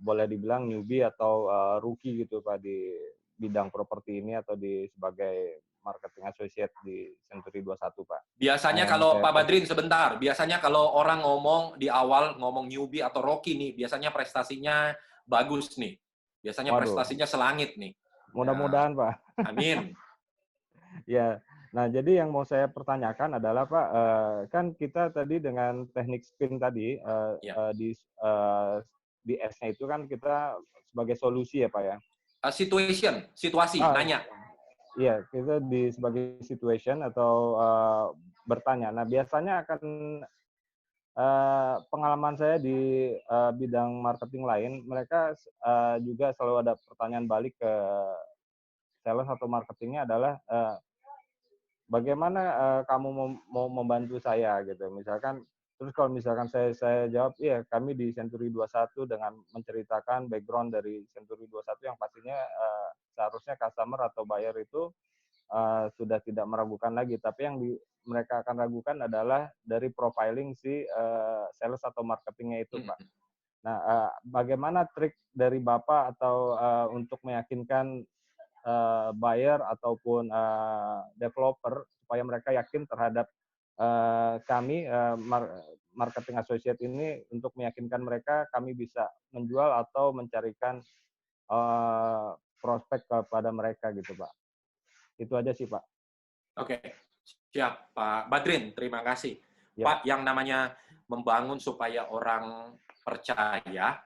I: boleh dibilang newbie atau rookie gitu, Pak, di bidang properti ini atau sebagai marketing associate di Century 21, Pak.
C: Biasanya
I: Nah, yang
C: kalau
I: saya
C: Pak Badrin sebentar, biasanya kalau orang ngomong di awal ngomong newbie atau rookie nih, biasanya prestasinya bagus nih. Biasanya
I: Waduh,
C: prestasinya selangit nih. Ya,
I: mudah-mudahan, Pak.
C: amin.
I: Ya, nah jadi yang mau saya pertanyakan adalah Pak, kan kita tadi dengan teknik spin tadi
C: Ya.
I: di S-nya itu kan kita sebagai solusi ya Pak ya.
C: Situasi, nanya.
I: Iya, kita sebagai situation atau bertanya. Nah biasanya akan pengalaman saya di bidang marketing lain, mereka juga selalu ada pertanyaan balik ke sales atau marketingnya adalah bagaimana kamu mau membantu saya gitu. Misalkan terus kalau misalkan saya jawab, iya kami di Century 21 dengan menceritakan background dari Century 21 yang pastinya seharusnya customer atau buyer itu sudah tidak meragukan lagi, tapi yang mereka akan ragukan adalah dari profiling si sales atau marketingnya itu, Pak. Nah, bagaimana trik dari Bapak atau untuk meyakinkan buyer ataupun developer supaya mereka yakin terhadap kami marketing associate ini untuk meyakinkan mereka kami bisa menjual atau mencarikan prospek kepada mereka gitu, Pak. Itu aja sih, Pak.
C: Oke, siap Pak Badrin, terima kasih.
I: Ya.
C: Pak, yang namanya membangun supaya orang percaya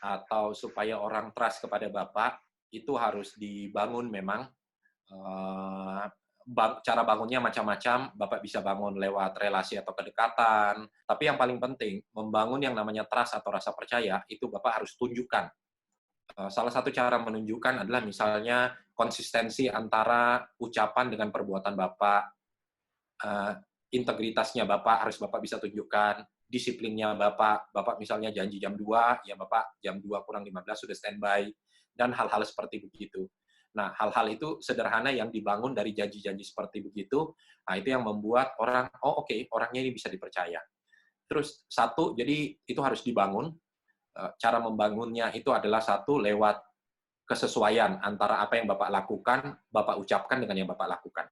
C: atau supaya orang trust kepada Bapak, itu harus dibangun memang. Cara bangunnya macam-macam, Bapak bisa bangun lewat relasi atau kedekatan, tapi yang paling penting, membangun yang namanya trust atau rasa percaya, itu Bapak harus tunjukkan. Salah satu cara menunjukkan adalah misalnya konsistensi antara ucapan dengan perbuatan Bapak, integritasnya Bapak harus Bapak bisa tunjukkan, disiplinnya Bapak misalnya janji jam 2, ya Bapak jam 2 kurang 15 sudah standby, dan hal-hal seperti begitu. Nah, hal-hal itu sederhana yang dibangun dari janji-janji seperti begitu, nah itu yang membuat orang, oh oke, orangnya ini bisa dipercaya. Terus satu, jadi itu harus dibangun. Cara membangunnya itu adalah satu lewat kesesuaian antara apa yang Bapak lakukan, Bapak ucapkan dengan yang Bapak lakukan.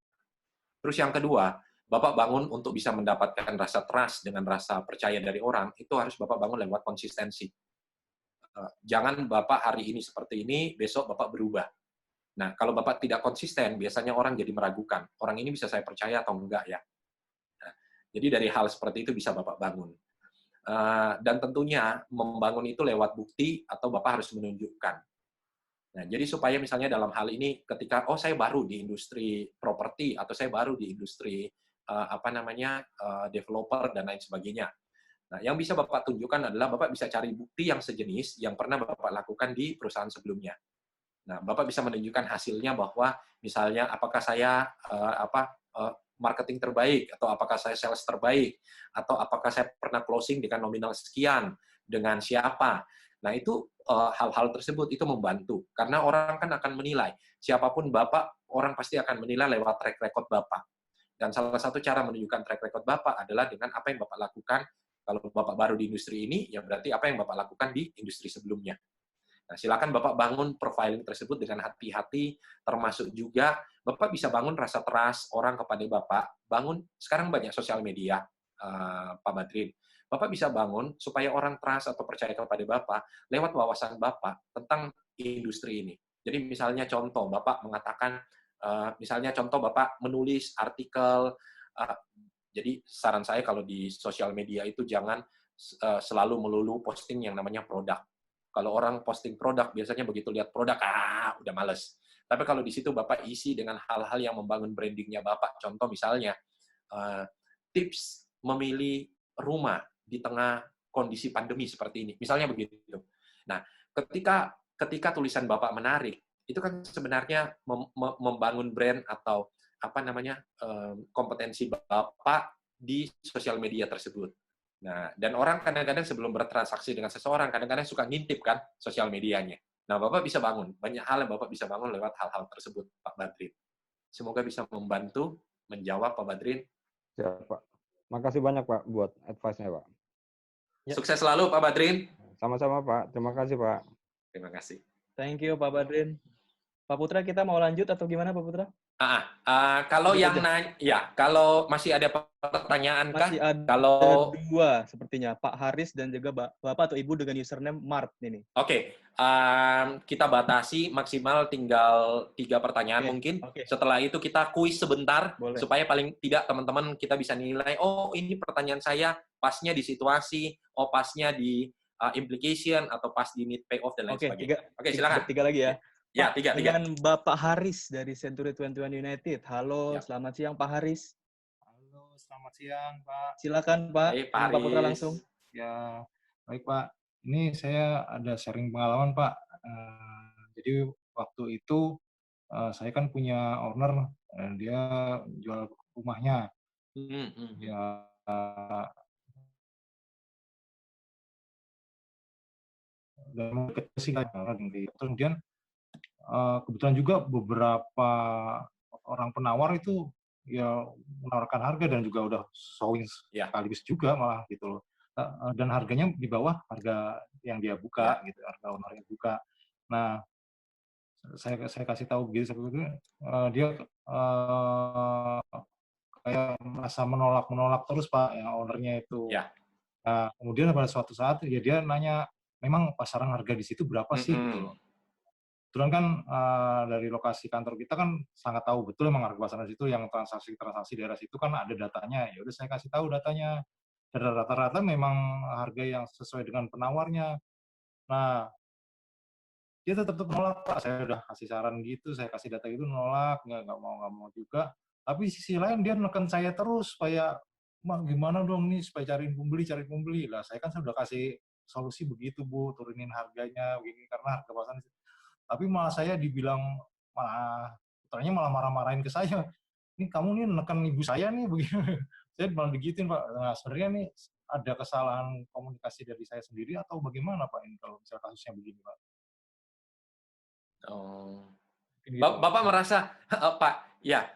C: Terus yang kedua, Bapak bangun untuk bisa mendapatkan rasa trust dengan rasa percaya dari orang, itu harus Bapak bangun lewat konsistensi. Jangan Bapak hari ini seperti ini, besok Bapak berubah. Nah, kalau Bapak tidak konsisten, biasanya orang jadi meragukan. Orang ini bisa saya percaya atau enggak ya? Nah, jadi dari hal seperti itu bisa Bapak bangun. Dan tentunya membangun itu lewat bukti atau Bapak harus menunjukkan. Nah, jadi supaya misalnya dalam hal ini ketika saya baru di industri properti atau saya baru di industri developer dan lain sebagainya. Nah, yang bisa Bapak tunjukkan adalah Bapak bisa cari bukti yang sejenis yang pernah Bapak lakukan di perusahaan sebelumnya. Nah, Bapak bisa menunjukkan hasilnya bahwa misalnya apakah saya marketing terbaik, atau apakah saya sales terbaik, atau apakah saya pernah closing dengan nominal sekian, dengan siapa. Nah, itu hal-hal tersebut itu membantu. Karena orang kan akan menilai. Siapapun Bapak, orang pasti akan menilai lewat track record Bapak. Dan salah satu cara menunjukkan track record Bapak adalah dengan apa yang Bapak lakukan. Kalau Bapak baru di industri ini, ya berarti apa yang Bapak lakukan di industri sebelumnya. Nah, silakan Bapak bangun profiling tersebut dengan hati-hati, termasuk juga Bapak bisa bangun rasa trust orang kepada Bapak. Bangun, sekarang banyak sosial media, Pak Badrin. Bapak bisa bangun supaya orang trust atau percaya kepada Bapak lewat wawasan Bapak tentang industri ini. Jadi misalnya contoh, Bapak mengatakan, misalnya contoh Bapak menulis artikel, jadi saran saya kalau di sosial media itu jangan selalu melulu posting yang namanya produk. Kalau orang posting produk, biasanya begitu lihat produk, udah males. Tapi kalau di situ Bapak isi dengan hal-hal yang membangun brandingnya Bapak. Contoh misalnya, tips memilih rumah di tengah kondisi pandemi seperti ini. Misalnya begitu. Nah, ketika tulisan Bapak menarik, itu kan sebenarnya membangun brand atau kompetensi Bapak di sosial media tersebut. Nah, dan orang kadang-kadang sebelum bertransaksi dengan seseorang, kadang-kadang suka ngintip kan sosial medianya. Nah, Bapak bisa bangun. Banyak hal yang Bapak bisa bangun lewat hal-hal tersebut, Pak Badrin. Semoga bisa membantu menjawab Pak Badrin.
I: Ya, Pak. Makasih banyak, Pak, buat advice-nya, Pak.
C: Ya. Sukses selalu, Pak Badrin.
I: Sama-sama, Pak. Terima kasih, Pak.
C: Terima kasih.
A: Thank you, Pak Badrin. Pak Putra, kita mau lanjut atau gimana, Pak Putra?
C: Kalau
A: Lanjut
C: yang
A: aja.
C: nanya, ya, kalau masih ada pertanyaan kah?
A: Masih ada
C: Kalau
A: 2 sepertinya, Pak Haris dan juga Bapak atau Ibu dengan username Mart ini.
C: Oke, kita batasi maksimal tinggal 3 pertanyaan
A: Oke,
C: mungkin.
A: oke.
C: Setelah itu kita kuis sebentar,
A: Boleh.
C: supaya paling tidak teman-teman kita bisa nilai, oh ini pertanyaan saya pasnya di situasi, oh pasnya di implication, atau pas di need payoff, dan lain
A: Oke,
C: sebagainya. Oke, silakan.
A: tiga lagi ya.
C: Ya,
A: Pak,
C: 3.
A: dengan Bapak Haris dari Century 21 United. Halo,
C: Ya.
A: selamat siang Pak Haris.
J: Halo, selamat siang Pak.
A: Silakan Pak,
C: Baik,
A: dengan Pak Putra
C: Haris.
A: langsung.
J: Ya, baik Pak. Ini saya ada sharing pengalaman Pak. Jadi waktu itu saya kan punya owner, dia jual rumahnya. Ya, dan sih kemudian kebetulan juga beberapa orang penawar itu ya menawarkan harga dan juga udah showing sekaligus juga malah gitu loh. Dan harganya di bawah harga yang dia buka gitu, harga owner yang buka. Nah, saya kasih tahu begitu seperti itu, dia kayak merasa menolak terus Pak, yang ownernya itu. Nah, kemudian pada suatu saat ya dia nanya, memang pasaran harga di situ berapa sih gitu loh. Kebetulan kan dari lokasi kantor kita kan sangat tahu betul emang harga pasaran situ, yang transaksi daerah situ kan ada datanya. Ya udah saya kasih tahu datanya. Dan rata-rata memang harga yang sesuai dengan penawarnya. Nah, dia tetap menolak Pak. Saya udah kasih saran gitu, saya kasih data gitu, nolak, nggak mau juga. Tapi sisi lain dia neken saya terus supaya, "Mak, gimana dong nih supaya cariin pembeli." Lah saya kan sudah kasih solusi begitu Bu, turunin harganya begini karena harga pasaran. Tapi malah saya dibilang, putranya malah marah-marahin ke saya. "Ini kamu nih neken ibu saya nih," begini. Saya malah digituin Pak. Nah sebenarnya nih ada kesalahan komunikasi dari saya sendiri atau bagaimana Pak ini kalau misalnya kasusnya begini Pak?
C: Bapak merasa, Pak, ya,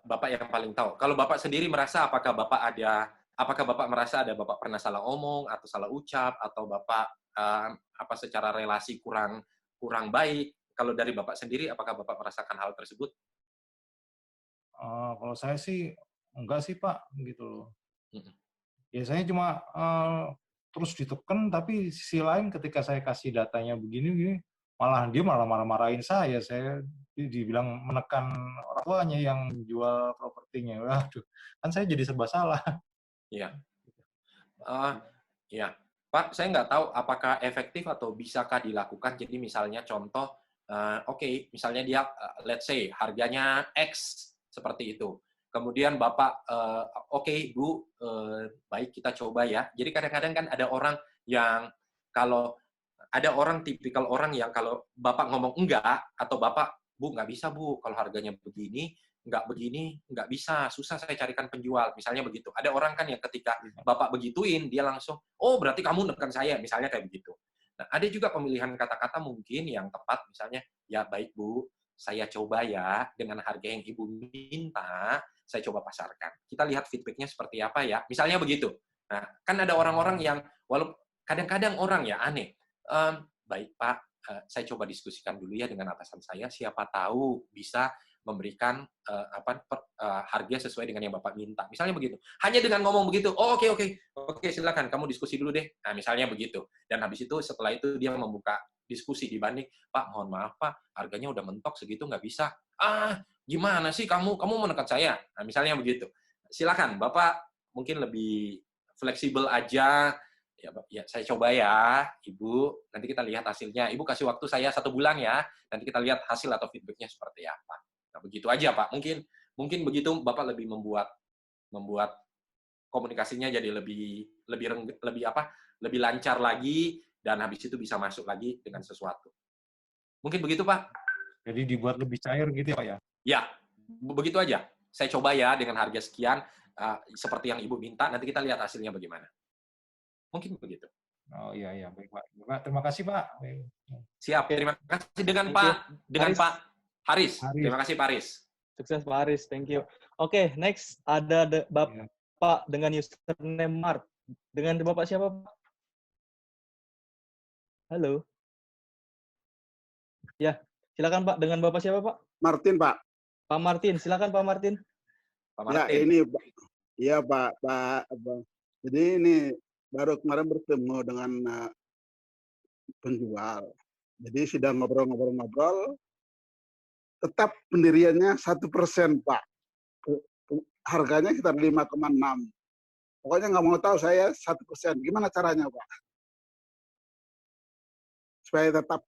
C: Bapak yang paling tahu. Kalau Bapak sendiri merasa, apakah Bapak merasa ada Bapak pernah salah omong atau salah ucap, atau Bapak secara relasi kurang baik? Kalau dari Bapak sendiri, apakah Bapak merasakan hal tersebut?
J: Kalau saya sih enggak sih Pak, gitu loh. Ya saya cuma terus ditekan, tapi sisi lain ketika saya kasih datanya begini, malah dia malah marah-marahin saya. Saya dibilang menekan orang tuanya yang jual propertinya. Waduh, kan saya jadi serba salah.
C: Iya. Ya, Pak, saya nggak tahu apakah efektif atau bisakah dilakukan. Jadi misalnya contoh, oke, misalnya dia, let's say, harganya X, seperti itu. Kemudian Bapak, oke, Bu, baik kita coba ya. Jadi kadang-kadang kan ada orang yang tipikal orang yang kalau Bapak ngomong enggak, atau Bapak, Bu, nggak bisa Bu, kalau harganya begini, nggak bisa, susah saya carikan penjual, misalnya begitu. Ada orang kan yang ketika Bapak begituin, dia langsung, oh berarti kamu neken saya, misalnya kayak begitu. Nah, ada juga pemilihan kata-kata mungkin yang tepat, misalnya, ya baik Bu, saya coba ya, dengan harga yang Ibu minta, saya coba pasarkan. Kita lihat feedback-nya seperti apa ya, misalnya begitu. Nah, kan ada orang-orang yang, walaupun kadang-kadang orang ya aneh, baik Pak, saya coba diskusikan dulu ya dengan atasan saya, siapa tahu bisa memberikan harga sesuai dengan yang Bapak minta. Misalnya begitu. Hanya dengan ngomong begitu, oh oke, silakan kamu diskusi dulu deh. Nah, misalnya begitu. Dan habis itu setelah itu dia membuka diskusi dibanding, Pak, mohon maaf Pak, harganya udah mentok segitu nggak bisa. Gimana sih kamu menekan saya? Nah, misalnya begitu. Silakan, Bapak mungkin lebih fleksibel aja. Ya, saya coba ya, Ibu. Nanti kita lihat hasilnya. Ibu kasih waktu saya 1 bulan ya. Nanti kita lihat hasil atau feedback-nya seperti apa. Nah, begitu aja, Pak. Mungkin begitu Bapak lebih membuat komunikasinya jadi lebih lancar lagi, dan habis itu bisa masuk lagi dengan sesuatu. Mungkin begitu, Pak.
J: Jadi dibuat lebih cair gitu ya, Pak ya?
C: Ya, begitu aja. Saya coba ya dengan harga sekian, seperti yang Ibu minta, nanti kita lihat hasilnya bagaimana. Mungkin begitu.
J: Oh iya, baik Pak. Terima kasih Pak.
C: Siap, terima kasih dengan Pak Haris. Terima kasih Pak Haris.
A: Sukses Pak Haris, thank you. Oke, next ada Bapak dengan username Mart. Dengan Bapak siapa Pak? Halo. Ya, silakan Pak. Dengan Bapak siapa Pak?
K: Martin Pak.
A: Pak Martin, silakan Pak Martin.
C: Pak Martin.
K: Ya, ini iya Pak. Jadi ini baru kemarin bertemu dengan penjual. Jadi sudah ngobrol-ngobrol, tetap pendiriannya 1%, Pak. Harganya sekitar 5,6. Pokoknya nggak mau tahu saya 1%. Gimana caranya, Pak? Supaya tetap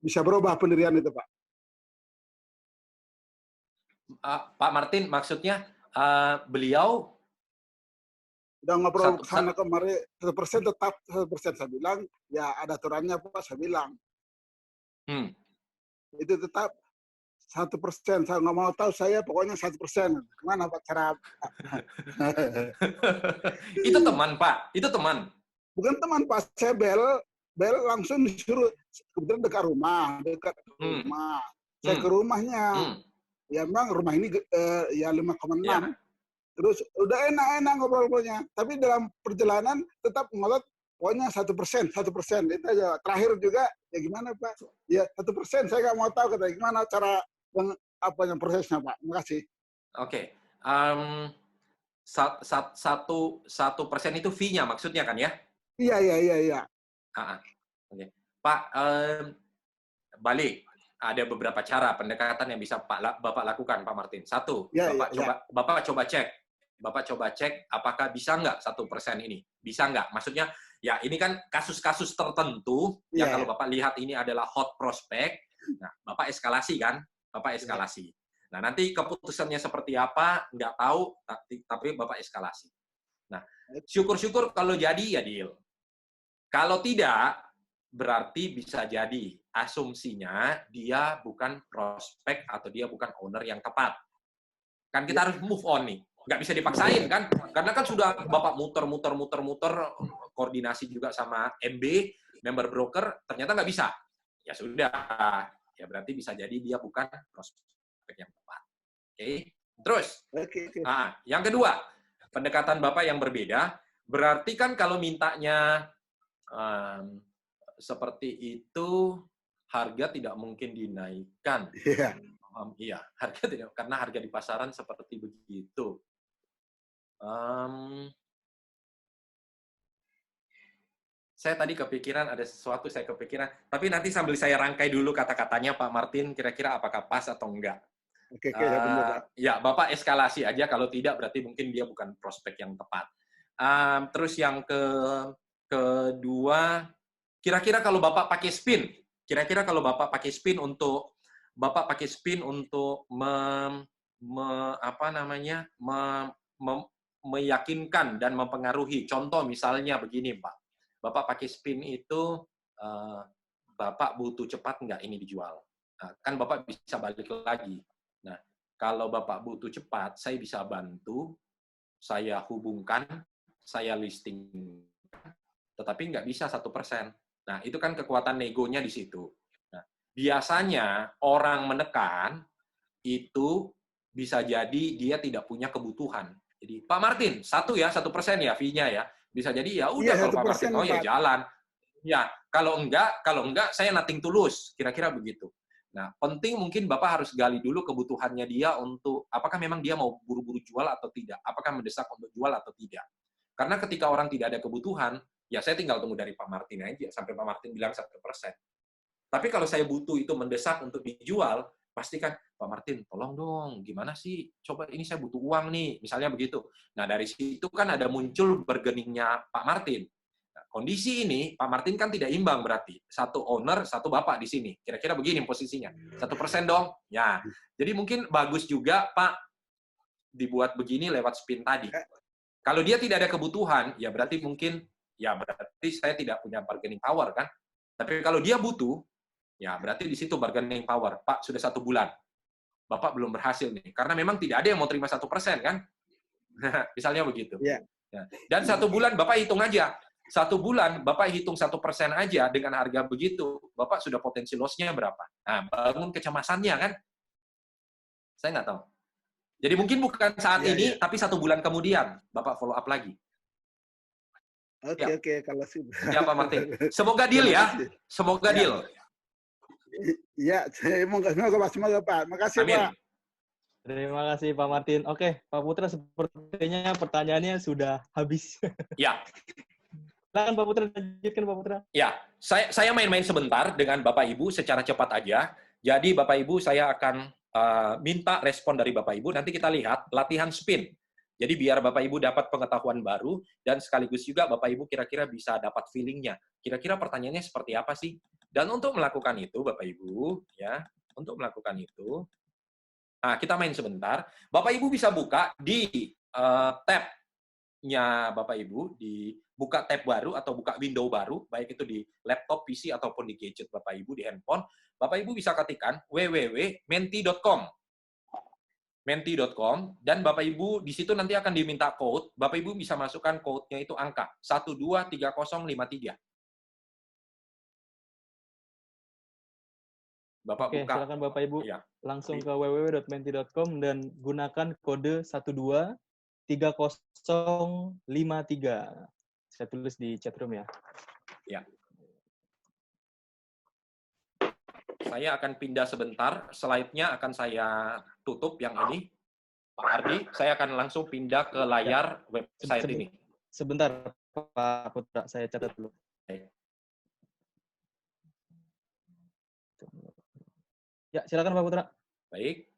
K: bisa berubah pendirian itu, Pak.
C: Pak Martin, maksudnya beliau
K: udah ngobrol sana kemarin 1% tetap 1%. Saya bilang ya ada aturannya Pak. Saya bilang itu tetap 1%. Saya nggak mau tahu saya pokoknya 1%. Gimana Pak cara?
C: Itu teman Pak. Itu teman.
K: Bukan teman Pak. Saya bel langsung disuruh kebetulan dekat rumah. Saya ke rumahnya. Ya memang rumah ini ya 5,6. Ya. Terus udah enak ngobrol-ngobrolnya. Tapi dalam perjalanan tetap ngotot pokoknya 1%. Itu aja. Terakhir juga ya gimana Pak? Ya 1%. Saya nggak mau tahu katanya gimana cara prosesnya Pak. Terima kasih.
C: Oke. 1% itu fee-nya maksudnya kan ya?
K: Iya.
C: Oke. Pak, balik. Ada beberapa cara pendekatan yang bisa Bapak lakukan, Pak Martin. Satu, Bapak coba cek. Bapak coba cek apakah bisa nggak 1% ini. Bisa nggak? Maksudnya, ya ini kan kasus-kasus tertentu yang kalau Bapak lihat ini adalah hot prospect. Nah, Bapak eskalasi kan? Bapak eskalasi. Nah, nanti keputusannya seperti apa, nggak tahu, tapi Bapak eskalasi. Nah, syukur-syukur kalau jadi, ya deal. Kalau tidak, berarti bisa jadi asumsinya dia bukan prospek atau dia bukan owner yang tepat. Kan kita harus move on nih. Nggak bisa dipaksain kan? Karena kan sudah Bapak muter, koordinasi juga sama MB, member broker, ternyata nggak bisa. Ya sudah. Ya berarti bisa jadi dia bukan prospek yang tepat. Oke? Terus, nah, yang kedua, pendekatan Bapak yang berbeda, berarti kan kalau mintanya seperti itu, harga tidak mungkin dinaikkan. Iya, harga tidak, karena harga di pasaran seperti begitu. Saya tadi kepikiran ada sesuatu, tapi nanti sambil saya rangkai dulu kata-katanya Pak Martin, kira-kira apakah pas atau enggak. Ya, Bapak eskalasi aja, kalau tidak berarti mungkin dia bukan prospek yang tepat. Terus yang kedua, kira-kira kalau Bapak pakai spin, untuk meyakinkan dan mempengaruhi. Contoh misalnya begini, Pak. Bapak pakai spin itu, Bapak butuh cepat nggak ini dijual? Nah, kan Bapak bisa balik lagi. Nah, kalau Bapak butuh cepat, saya bisa bantu, saya hubungkan, saya listing, tetapi nggak bisa 1%. Nah, itu kan kekuatan negonya di situ. Nah, biasanya orang menekan itu bisa jadi dia tidak punya kebutuhan. Jadi, Pak Martin, 1% ya fee-nya ya. Bisa jadi ya udah kalau Pak Martin ya jalan. Ya, kalau enggak saya nothing tulus, kira-kira begitu. Nah, penting mungkin Bapak harus gali dulu kebutuhannya dia untuk apakah memang dia mau buru-buru jual atau tidak, apakah mendesak untuk jual atau tidak. Karena ketika orang tidak ada kebutuhan, ya saya tinggal tunggu dari Pak Martin aja sampai Pak Martin bilang 1%. Tapi kalau saya butuh itu mendesak untuk dijual, pastikan Pak Martin, tolong dong, gimana sih? Coba ini saya butuh uang nih, misalnya begitu. Nah, dari situ kan ada muncul bargainingnya Pak Martin. Nah, kondisi ini, Pak Martin kan tidak imbang berarti. Satu owner, satu Bapak di sini. Kira-kira begini posisinya. 1% dong. Ya, jadi mungkin bagus juga Pak dibuat begini lewat spin tadi. Kalau dia tidak ada kebutuhan, ya berarti mungkin, ya berarti saya tidak punya bargaining power kan. Tapi kalau dia butuh, ya berarti di situ bargaining power. Pak, sudah 1 bulan. Bapak belum berhasil nih. Karena memang tidak ada yang mau terima 1% kan? Misalnya begitu. Ya. Dan 1 bulan Bapak hitung aja. 1 bulan Bapak hitung 1% aja dengan harga begitu. Bapak sudah potensi loss-nya berapa? Nah, bangun kecemasannya kan? Saya nggak tahu. Jadi mungkin bukan saat ini, tapi 1 bulan kemudian Bapak follow up lagi.
K: Oke, kalau sih.
C: Ya, Pak Martin. Semoga deal ya. Semoga deal.
K: Iya, semoga Pak. Makasih
C: Amin.
K: Pak.
A: Terima kasih Pak Martin. Oke, Pak Putra, sepertinya pertanyaannya sudah habis.
C: Ya.
A: Silakan Pak Putra, lanjutkan Pak Putra.
C: Ya, saya main-main sebentar dengan Bapak Ibu secara cepat aja. Jadi Bapak Ibu saya akan minta respon dari Bapak Ibu. Nanti kita lihat latihan spin. Jadi biar Bapak Ibu dapat pengetahuan baru dan sekaligus juga Bapak Ibu kira-kira bisa dapat feeling-nya. Kira-kira pertanyaannya seperti apa sih? Dan untuk melakukan itu Bapak Ibu, ya, untuk melakukan itu, nah kita main sebentar. Bapak Ibu bisa buka di tab-nya Bapak Ibu, buka tab baru atau buka window baru, baik itu di laptop, PC, ataupun di gadget Bapak Ibu, di handphone. Bapak Ibu bisa ketikkan www.menti.com. Menti.com, dan Bapak Ibu di situ nanti akan diminta code. Bapak Ibu bisa masukkan code-nya itu angka 123053. Bapak
A: Oke,
C: buka.
A: silakan Bapak Ibu
C: Ya.
A: langsung ke www.menti.com dan gunakan kode 123053. Saya tulis di chatroom ya.
C: Ya. Saya akan pindah sebentar, slide-nya akan saya tutup yang ini. Pak Ardi, saya akan langsung pindah ke layar website ini.
A: Sebentar, Pak Putra, saya catat dulu. Ya, silakan Pak Putra.
C: Baik.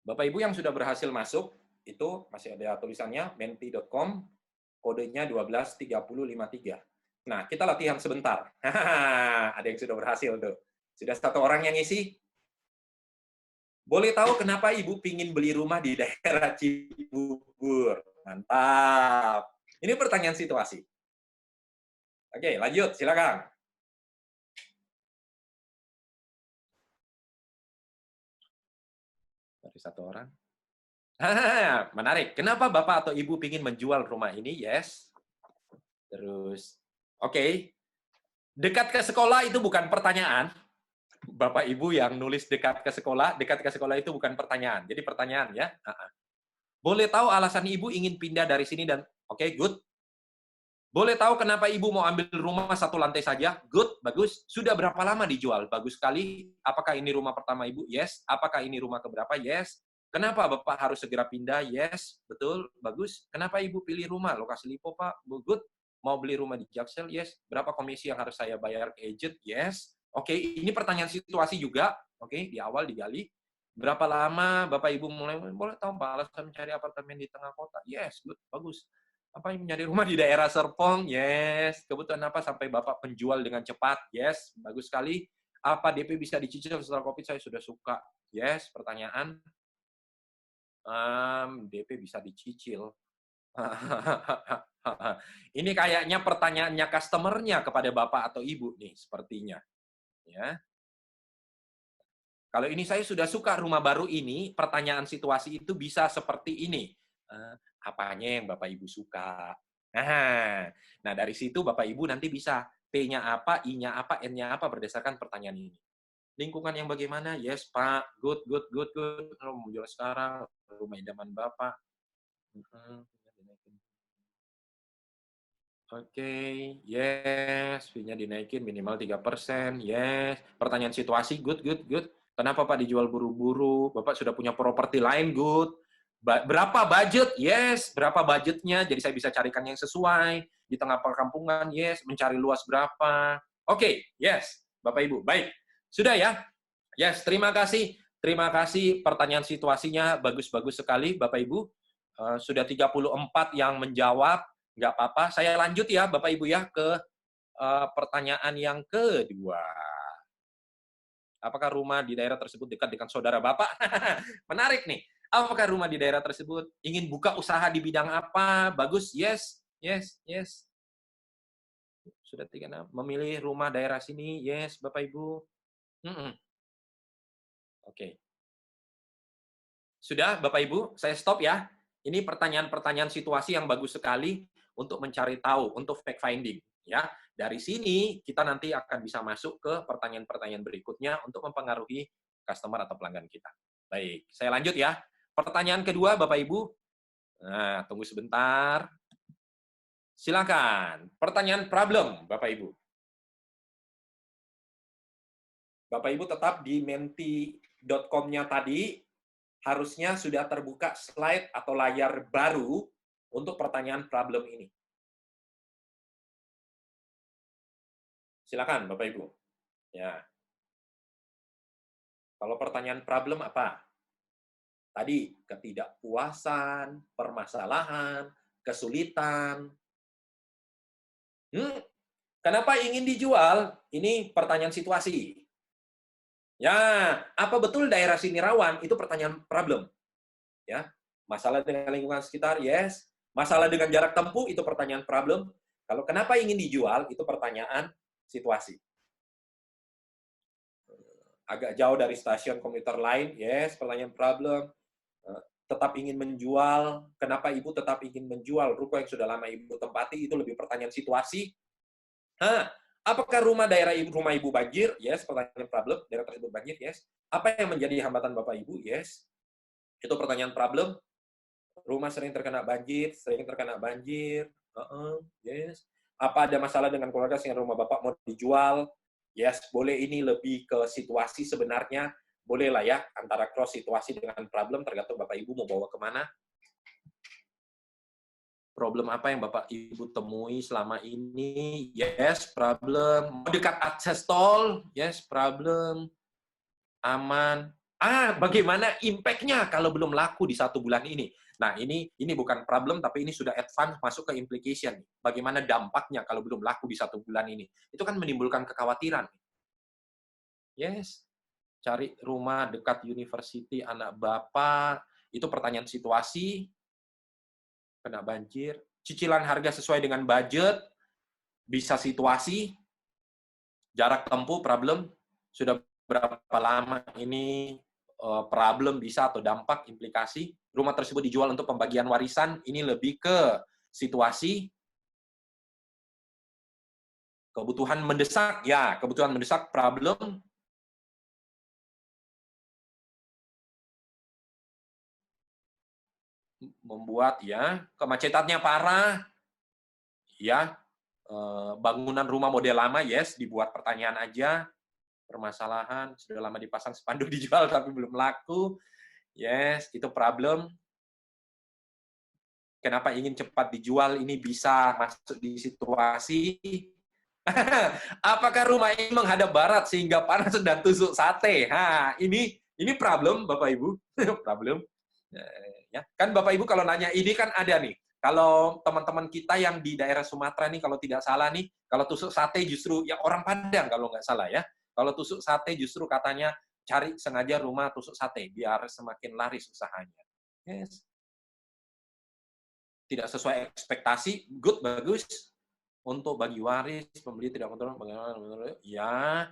C: Bapak Ibu yang sudah berhasil masuk, itu masih ada tulisannya menti.com, kodenya 123053. Nah, kita latihan sebentar. Ada yang sudah berhasil tuh. Sudah satu orang yang ngisi? Boleh tahu kenapa Ibu pingin beli rumah di daerah Cibubur? Mantap. Ini pertanyaan situasi. Oke, lanjut. Silakan. Dari satu orang. Menarik. Kenapa Bapak atau Ibu ingin menjual rumah ini? Yes. Terus, oke. Dekat ke sekolah itu bukan pertanyaan. Bapak Ibu yang nulis dekat ke sekolah itu bukan pertanyaan. Jadi pertanyaan ya. Boleh tahu alasan Ibu ingin pindah dari sini dan oke, good. Boleh tahu kenapa Ibu mau ambil rumah satu lantai saja? Good, bagus. Sudah berapa lama dijual? Bagus sekali. Apakah ini rumah pertama Ibu? Yes. Apakah ini rumah keberapa? Yes. Kenapa Bapak harus segera pindah? Yes, betul, bagus. Kenapa Ibu pilih rumah? Lokasi Lipo, Pak. Good. Mau beli rumah di Jaksel? Yes. Berapa komisi yang harus saya bayar ke agent? Yes. Oke, ini pertanyaan situasi juga. Oke, di awal digali. Berapa lama Bapak Ibu mulai? Boleh tahu Pak, alasan mencari apartemen di tengah kota? Yes, good, bagus. Apa yang mencari rumah di daerah Serpong? Yes. Kebutuhan apa sampai Bapak penjual dengan cepat? Yes, bagus sekali. Apa DP bisa dicicil setelah COVID? Saya sudah suka. Yes, pertanyaan. DP bisa dicicil. Ini kayaknya pertanyaannya customer-nya kepada Bapak atau Ibu nih, sepertinya. Ya. Kalau ini saya sudah suka rumah baru ini, pertanyaan situasi itu bisa seperti ini. Apanya yang Bapak Ibu suka? Nah, dari situ Bapak Ibu nanti bisa P-nya apa, I-nya apa, N-nya apa berdasarkan pertanyaan ini. Lingkungan yang bagaimana? Yes, Pak. Good. Mau jual sekarang, rumah idaman Bapak. Oke, yes. Fee-nya dinaikin minimal 3%. Yes. Pertanyaan situasi, good. Kenapa Pak dijual buru-buru? Bapak sudah punya properti lain, good. Berapa budget? Yes. Berapa budgetnya? Jadi saya bisa carikan yang sesuai. Di tengah perkampungan, yes. Mencari luas berapa? Oke, yes. Bapak Ibu, baik. Sudah ya? Yes, terima kasih. Terima kasih pertanyaan situasinya. Bagus-bagus sekali, Bapak Ibu. Sudah 34 yang menjawab. Nggak apa-apa. Saya lanjut ya, Bapak Ibu ya, ke pertanyaan yang kedua. Apakah rumah di daerah tersebut dekat dengan saudara Bapak? Menarik nih. Apakah rumah di daerah tersebut ingin buka usaha di bidang apa? Bagus, yes. Sudah 36. Memilih rumah daerah sini, yes, Bapak Ibu. Oke. Sudah, Bapak Ibu, saya stop ya. Ini pertanyaan-pertanyaan situasi yang bagus sekali untuk mencari tahu, untuk fact finding. Ya, dari sini kita nanti akan bisa masuk ke pertanyaan-pertanyaan berikutnya untuk mempengaruhi customer atau pelanggan kita. Baik, saya lanjut ya. Pertanyaan kedua, Bapak Ibu. Nah, tunggu sebentar. Silakan. Pertanyaan problem, Bapak Ibu. Bapak Ibu tetap di menti.com-nya tadi, harusnya sudah terbuka slide atau layar baru untuk pertanyaan problem ini. Silakan, Bapak Ibu. Ya. Kalau pertanyaan problem apa? Tadi, ketidakpuasan, permasalahan, kesulitan. Kenapa ingin dijual? Ini pertanyaan situasi. Ya, apa betul daerah sini rawan? Itu pertanyaan problem. Ya, masalah dengan lingkungan sekitar, yes. Masalah dengan jarak tempuh, itu pertanyaan problem. Kalau kenapa ingin dijual, itu pertanyaan situasi. Agak jauh dari stasiun komuter lain, yes, pertanyaan problem. Tetap ingin menjual, kenapa ibu tetap ingin menjual ruko yang sudah lama ibu tempati, itu lebih pertanyaan situasi. Apakah rumah ibu banjir? Yes, pertanyaan problem. Daerah tersebut banjir, yes. Apa yang menjadi hambatan bapak ibu? Yes. Itu pertanyaan problem. Rumah sering terkena banjir, yes. Apa ada masalah dengan keluarga sehingga rumah bapak mau dijual? Yes, boleh. Ini lebih ke situasi sebenarnya. Boleh lah ya, antara cross situasi dengan problem, tergantung bapak ibu mau bawa kemana. Problem apa yang bapak ibu temui selama ini? Yes, problem. Dekat akses tol? Yes, problem. Aman. Bagaimana impact-nya kalau belum laku di 1 bulan ini? Nah, ini bukan problem, tapi ini sudah advance masuk ke implication. Bagaimana dampaknya kalau belum laku di 1 bulan ini? Itu kan menimbulkan kekhawatiran. Yes. Cari rumah dekat university anak bapak. Itu pertanyaan situasi. Kena banjir. Cicilan harga sesuai dengan budget. Bisa situasi. Jarak tempuh, problem. Sudah berapa lama ini problem bisa atau dampak, implikasi. Rumah tersebut dijual untuk pembagian warisan, ini lebih ke situasi. Kebutuhan mendesak, ya, kebutuhan mendesak, problem. Membuat, ya, kemacetannya parah, ya, bangunan rumah model lama, yes, dibuat pertanyaan aja. Permasalahan, sudah lama dipasang spanduk dijual tapi belum laku. Yes, itu problem. Kenapa ingin cepat dijual? Ini bisa masuk di situasi. Apakah rumah ini menghadap barat sehingga panas dan tusuk sate? Ini problem, Bapak Ibu. Problem. Ya, kan Bapak Ibu kalau nanya ini kan ada nih. Kalau teman-teman kita yang di daerah Sumatera nih, kalau tidak salah nih, kalau tusuk sate justru ya orang Padang kalau nggak salah ya. Kalau tusuk sate justru katanya cari sengaja rumah tusuk sate biar semakin laris usahanya. Yes. Tidak sesuai ekspektasi, good, bagus. Untuk bagi waris, pembeli tidak kontrol, bagaimana? Ya.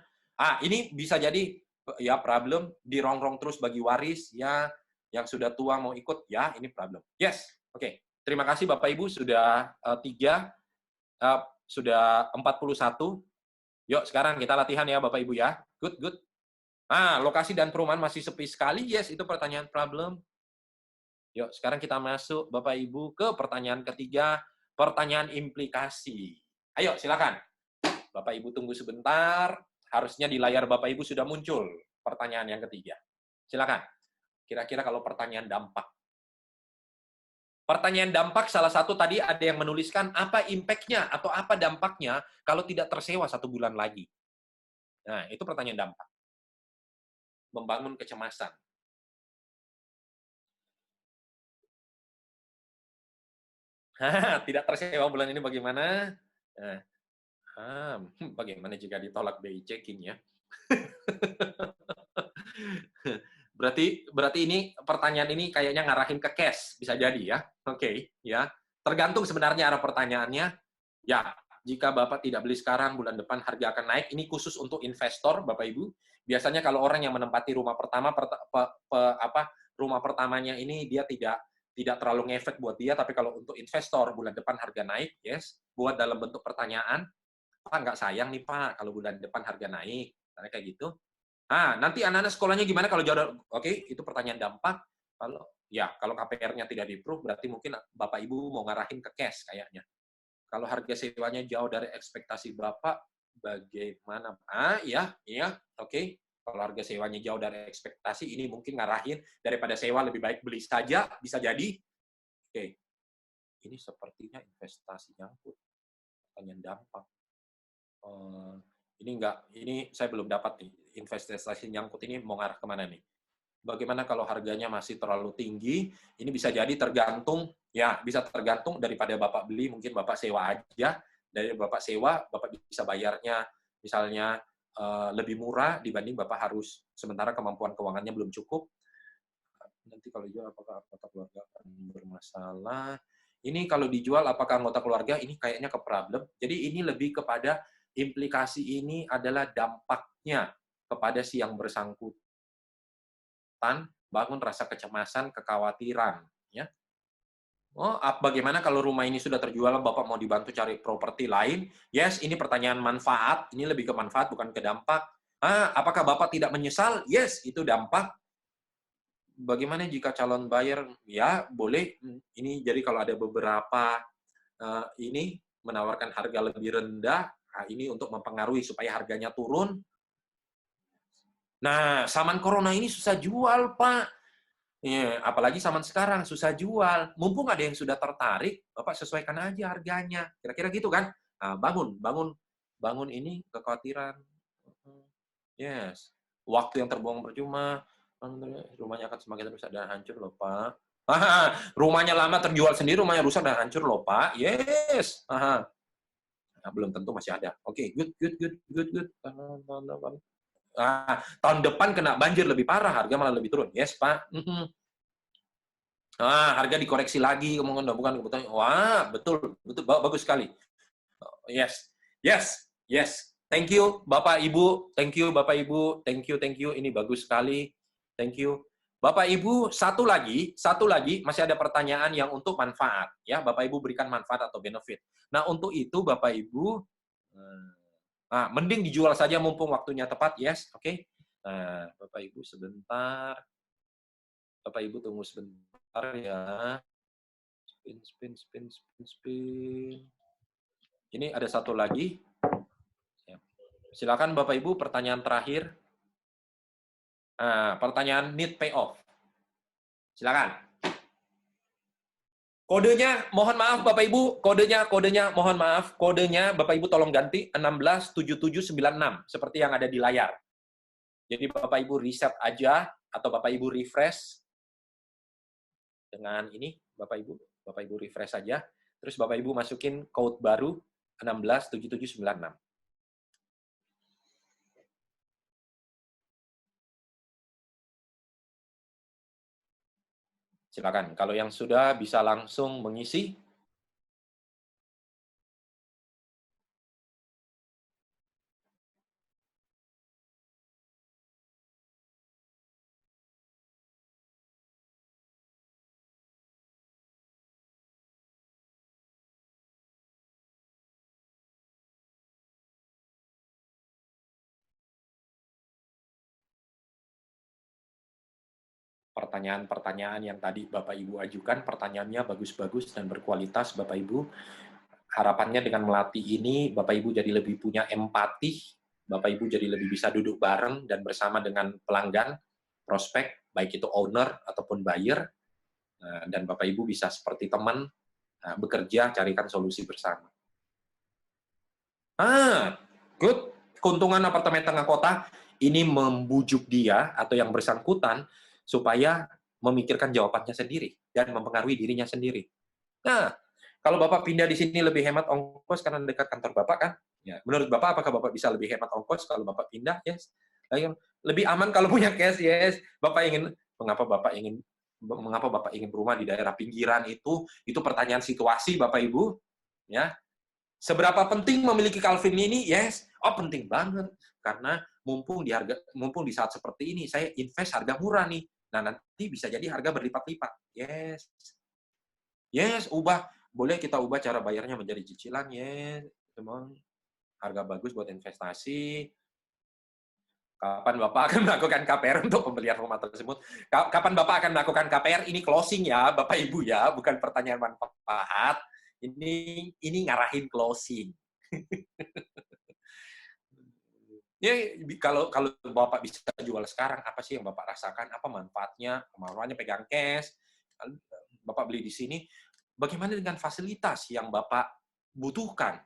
C: Ini bisa jadi ya problem, dirongrong terus bagi waris, ya. Yang sudah tua mau ikut, ya ini problem. Yes, oke. Terima kasih Bapak Ibu sudah 3, sudah 41. Yuk, sekarang kita latihan ya, Bapak Ibu ya. Good, good. Lokasi dan perumahan masih sepi sekali. Yes, itu pertanyaan problem. Yuk, sekarang kita masuk, Bapak Ibu, ke pertanyaan ketiga, pertanyaan implikasi. Ayo, silakan. Bapak Ibu tunggu sebentar. Harusnya di layar Bapak Ibu sudah muncul pertanyaan yang ketiga. Silakan. Kira-kira kalau pertanyaan dampak. Pertanyaan dampak, salah satu tadi ada yang menuliskan apa impact-nya atau apa dampaknya kalau tidak tersewa 1 bulan lagi. Nah, itu pertanyaan dampak. Membangun kecemasan. Tidak tersewa bulan ini bagaimana? Bagaimana jika ditolak BI checking ya? Berarti ini pertanyaan ini kayaknya ngarahin ke cash, bisa jadi ya. Oke, ya. Tergantung sebenarnya arah pertanyaannya. Ya, jika Bapak tidak beli sekarang, bulan depan harga akan naik. Ini khusus untuk investor, Bapak Ibu. Biasanya kalau orang yang menempati rumah pertama rumah pertamanya ini dia tidak terlalu ngefek buat dia, tapi kalau untuk investor bulan depan harga naik, yes, buat dalam bentuk pertanyaan. Bapak nggak sayang nih Pak, kalau bulan depan harga naik, misalnya kayak gitu. Nanti anak-anak sekolahnya gimana kalau jauh dari, oke, itu pertanyaan dampak. Kalau KPR-nya tidak di-approve, berarti mungkin Bapak Ibu mau ngarahin ke cash kayaknya. Kalau harga sewanya jauh dari ekspektasi Bapak, bagaimana? Oke. Kalau harga sewanya jauh dari ekspektasi, ini mungkin ngarahin daripada sewa lebih baik beli saja, bisa jadi. Oke. Ini sepertinya investasi nyangkut. Pertanyaan dampak. Ini saya belum dapat nih. Investasi nyangkut ini mau ngarah kemana nih? Bagaimana kalau harganya masih terlalu tinggi? Ini bisa jadi tergantung, bisa tergantung daripada Bapak beli, mungkin Bapak sewa aja. Dari Bapak sewa, Bapak bisa bayarnya misalnya lebih murah dibanding Bapak harus, sementara kemampuan keuangannya belum cukup. Nanti kalau dijual, apakah anggota keluarga akan bermasalah? Ini kalau dijual, apakah anggota keluarga? Ini kayaknya ke problem. Jadi ini lebih kepada implikasi ini adalah dampaknya kepada si yang bersangkutan, bangun rasa kecemasan, kekhawatiran. Ya. Bagaimana kalau rumah ini sudah terjual, Bapak mau dibantu cari properti lain? Yes, ini pertanyaan manfaat. Ini lebih ke manfaat, bukan ke dampak. Apakah Bapak tidak menyesal? Yes, itu dampak. Bagaimana jika calon buyer? Ya, boleh. Ini jadi kalau ada beberapa ini menawarkan harga lebih rendah, ini untuk mempengaruhi supaya harganya turun. Nah, zaman corona ini susah jual, Pak. Ya, apalagi zaman sekarang susah jual. Mumpung ada yang sudah tertarik, Bapak sesuaikan aja harganya. Kira-kira gitu kan? Bangun ini kekhawatiran. Yes. Waktu yang terbuang percuma. Rumahnya akan semakin rusak dan hancur loh, Pak. Rumahnya lama terjual sendiri, rumahnya rusak dan hancur loh, Pak. Yes. Belum tentu masih ada. Oke, good. Tahun depan kena banjir lebih parah, harga malah lebih turun. Yes, Pak. Harga dikoreksi lagi, bukan kebutuhan. Wah, betul, bagus sekali. Yes. Thank you, Bapak Ibu. Thank you. Ini bagus sekali. Thank you. Bapak Ibu, satu lagi, masih ada pertanyaan yang untuk manfaat. Ya, Bapak Ibu berikan manfaat atau benefit. Nah, untuk itu Bapak Ibu, mending dijual saja mumpung waktunya tepat. Yes, oke. Bapak Ibu sebentar. Bapak Ibu tunggu sebentar ya. Spin. Ini ada satu lagi. Silakan Bapak Ibu, pertanyaan terakhir. Pertanyaan need payoff. Silakan. Kodenya, mohon maaf Bapak Ibu, kodenya mohon maaf, kodenya Bapak Ibu tolong ganti 167796 seperti yang ada di layar. Jadi Bapak Ibu reset aja atau Bapak Ibu refresh dengan ini, Bapak Ibu refresh aja, terus Bapak Ibu masukin code baru 167796. Silakan, kalau yang sudah bisa langsung mengisi. Pertanyaan-pertanyaan yang tadi Bapak Ibu ajukan, pertanyaannya bagus-bagus dan berkualitas Bapak Ibu. Harapannya dengan melatih ini, Bapak Ibu jadi lebih punya empati, Bapak Ibu jadi lebih bisa duduk bareng dan bersama dengan pelanggan, prospek, baik itu owner ataupun buyer, dan Bapak Ibu bisa seperti teman, bekerja, carikan solusi bersama. Good. Keuntungan apartemen tengah kota, ini membujuk dia atau yang bersangkutan supaya memikirkan jawabannya sendiri dan mempengaruhi dirinya sendiri. Nah, kalau Bapak pindah di sini lebih hemat ongkos karena dekat kantor Bapak kan? Ya, menurut Bapak apakah Bapak bisa lebih hemat ongkos kalau Bapak pindah? Yes. Lebih aman kalau punya cash? Yes. Mengapa Bapak ingin berumah di daerah pinggiran itu pertanyaan situasi Bapak Ibu, ya. Seberapa penting memiliki Calvin ini? Yes. Penting banget karena mumpung di saat seperti ini saya invest harga murah nih. Nah, nanti bisa jadi harga berlipat-lipat. Yes, boleh kita ubah cara bayarnya menjadi cicilan, yes. harga bagus buat investasi. Kapan Bapak akan melakukan KPR untuk pembelian rumah tersebut? Kapan Bapak akan melakukan KPR? Ini closing ya, Bapak Ibu ya, bukan pertanyaan manfaat. Ini ngarahin closing. Ya, kalau Bapak bisa jual sekarang, apa sih yang Bapak rasakan? Apa manfaatnya? Manfaatnya pegang cash, Bapak beli di sini. Bagaimana dengan fasilitas yang Bapak butuhkan?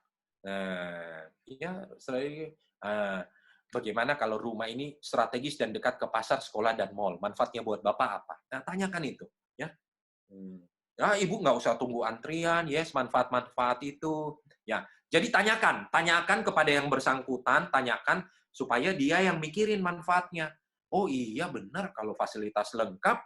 C: Nah, ya, bagaimana kalau rumah ini strategis dan dekat ke pasar, sekolah, dan mall? Manfaatnya buat Bapak apa? Nah, tanyakan itu. Ya, ya Ibu nggak usah tunggu antrian, yes, manfaat-manfaat itu. Ya, jadi tanyakan kepada yang bersangkutan, tanyakan supaya dia yang mikirin manfaatnya. Oh iya benar, kalau fasilitas lengkap,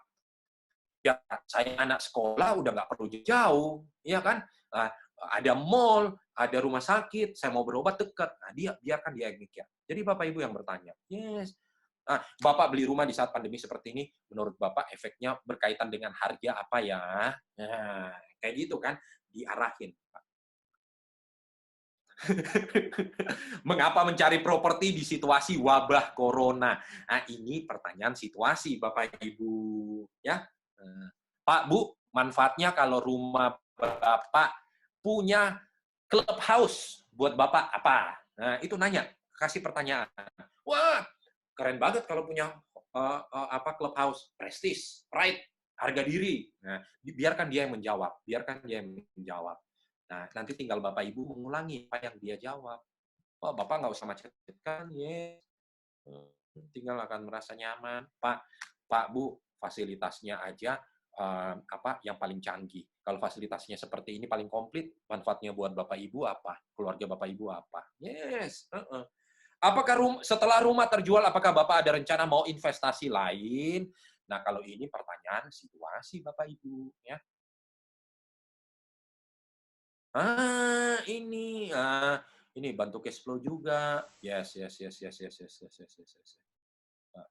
C: ya saya anak sekolah udah nggak perlu jauh, ya kan? Nah, ada mall, ada rumah sakit, saya mau berobat dekat. Nah, biarkan dia yang mikir. Jadi Bapak Ibu yang bertanya. Yes. Nah, Bapak beli rumah di saat pandemi seperti ini, menurut Bapak efeknya berkaitan dengan harga apa ya? Nah, kayak gitu kan, diarahin. Mengapa mencari properti di situasi wabah corona? Nah, ini pertanyaan situasi, Bapak Ibu. Ya, Pak, Bu, manfaatnya kalau rumah Bapak punya clubhouse buat Bapak apa? Nah, itu nanya, kasih pertanyaan. Wah, keren banget kalau punya clubhouse, prestis, pride, harga diri. Nah, biarkan dia yang menjawab, Nah, nanti tinggal Bapak Ibu mengulangi apa yang dia jawab. Oh, Bapak nggak usah macet-macet, yes. Tinggal akan merasa nyaman. Pak, Bu, fasilitasnya aja yang paling canggih. Kalau fasilitasnya seperti ini paling komplit, manfaatnya buat Bapak Ibu apa? Keluarga Bapak Ibu apa? Yes. Apakah setelah rumah terjual, apakah Bapak ada rencana mau investasi lain? Nah, kalau ini pertanyaan situasi Bapak Ibu, ya. Ini bantu cash flow juga. Yes.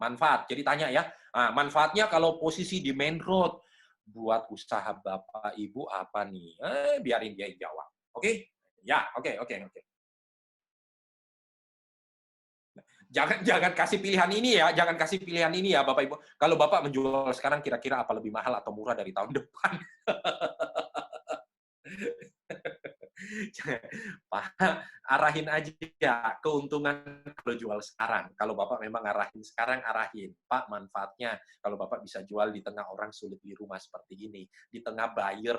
C: Manfaat. Jadi tanya ya. Manfaatnya kalau posisi di main road buat usaha Bapak Ibu apa nih? Biarin dia jawab. Oke? Ya, oke. Jangan kasih pilihan ini ya. Jangan kasih pilihan ini ya Bapak Ibu. Kalau Bapak menjual sekarang kira-kira apa lebih mahal atau murah dari tahun depan? Pak, arahin aja keuntungan kalau jual sekarang. Kalau Bapak memang arahin sekarang, arahin. Pak, manfaatnya kalau Bapak bisa jual di tengah orang sulit beli rumah seperti ini, di tengah buyer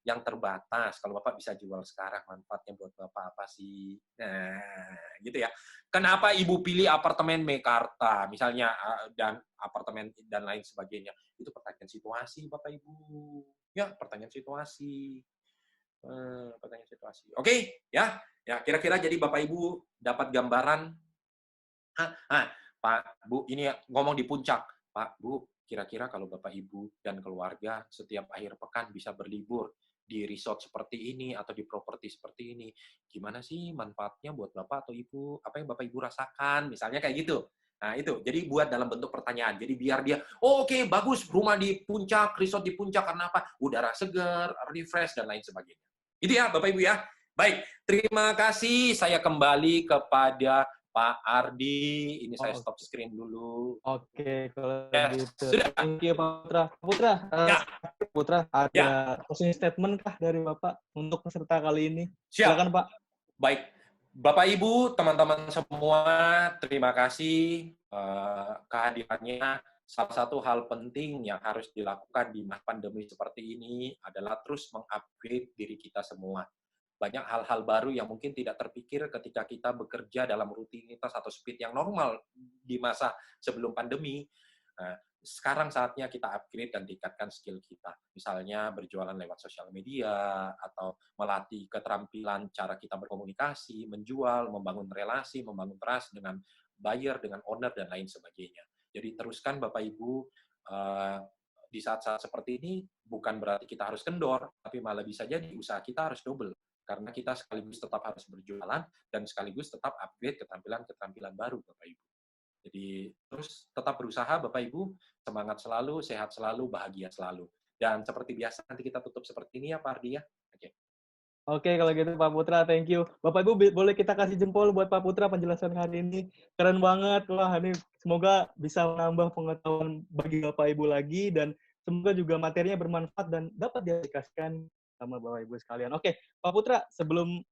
C: yang terbatas. Kalau Bapak bisa jual sekarang, manfaatnya buat Bapak apa sih? Nah, gitu ya. Kenapa Ibu pilih apartemen Mekarta, misalnya, dan apartemen dan lain sebagainya? Itu pertanyaan situasi, Bapak Ibu. Ya, pertanyaan situasi. Oke, ya kira-kira jadi Bapak Ibu dapat gambaran. Pak, Bu, ini ngomong di puncak. Pak, Bu, kira-kira kalau Bapak Ibu dan keluarga setiap akhir pekan bisa berlibur di resort seperti ini atau di properti seperti ini, gimana sih manfaatnya buat Bapak atau Ibu? Apa yang Bapak Ibu rasakan? Misalnya kayak gitu. Nah, itu. Jadi buat dalam bentuk pertanyaan. Jadi biar dia, oke, bagus, rumah di puncak, resort di puncak, karena apa? Udara segar, refresh, dan lain sebagainya. Itu ya, Bapak Ibu ya. Baik, terima kasih. Saya kembali kepada Pak Ardi. Ini saya stop screen dulu.
A: Oke, kalau gitu.
C: Sudah.
A: Thank you, Pak Putra. Putra, ada closing statement kah dari Bapak untuk peserta kali ini? Silakan, Pak.
C: Baik. Bapak Ibu, teman-teman semua, terima kasih kehadirannya. Salah satu hal penting yang harus dilakukan di masa pandemi seperti ini adalah terus mengupgrade diri kita semua. Banyak hal-hal baru yang mungkin tidak terpikir ketika kita bekerja dalam rutinitas atau speed yang normal di masa sebelum pandemi. Nah, sekarang saatnya kita upgrade dan tingkatkan skill kita. Misalnya berjualan lewat sosial media, atau melatih keterampilan cara kita berkomunikasi, menjual, membangun relasi, membangun trust dengan buyer, dengan owner, dan lain sebagainya. Jadi teruskan Bapak Ibu, di saat-saat seperti ini bukan berarti kita harus kendor, tapi malah bisa jadi usaha kita harus double. Karena kita sekaligus tetap harus berjualan dan sekaligus tetap upgrade keterampilan-keterampilan baru Bapak Ibu. Jadi terus tetap berusaha Bapak Ibu, semangat selalu, sehat selalu, bahagia selalu. Dan seperti biasa nanti kita tutup seperti ini ya Pak Ardi ya. Oke.
A: Oke, kalau gitu Pak Putra, thank you. Bapak Ibu boleh kita kasih jempol buat Pak Putra penjelasan hari ini. Keren banget. Wah, ini semoga bisa menambah pengetahuan bagi Bapak Ibu lagi dan semoga juga materinya bermanfaat dan dapat diaplikasikan sama Bapak Ibu sekalian. Oke, Pak Putra, sebelum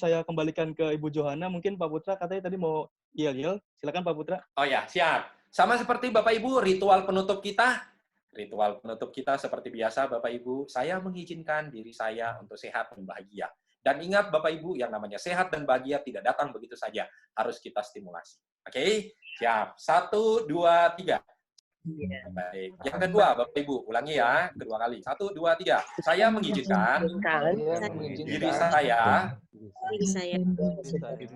A: saya kembalikan ke Ibu Johana, mungkin Pak Putra katanya tadi mau yel-yel. Silakan Pak Putra.
C: Oh ya, siap. Sama seperti Bapak Ibu, ritual penutup kita. Ritual penutup kita seperti biasa, Bapak Ibu, saya mengizinkan diri saya untuk sehat dan bahagia. Dan ingat Bapak Ibu, yang namanya sehat dan bahagia tidak datang begitu saja. Harus kita stimulasi. Oke? Siap. 1, 2, 3. Baik. Yang kedua, Bapak Ibu, ulangi ya. Kedua kali. 1, 2, 3. Saya mengizinkan diri saya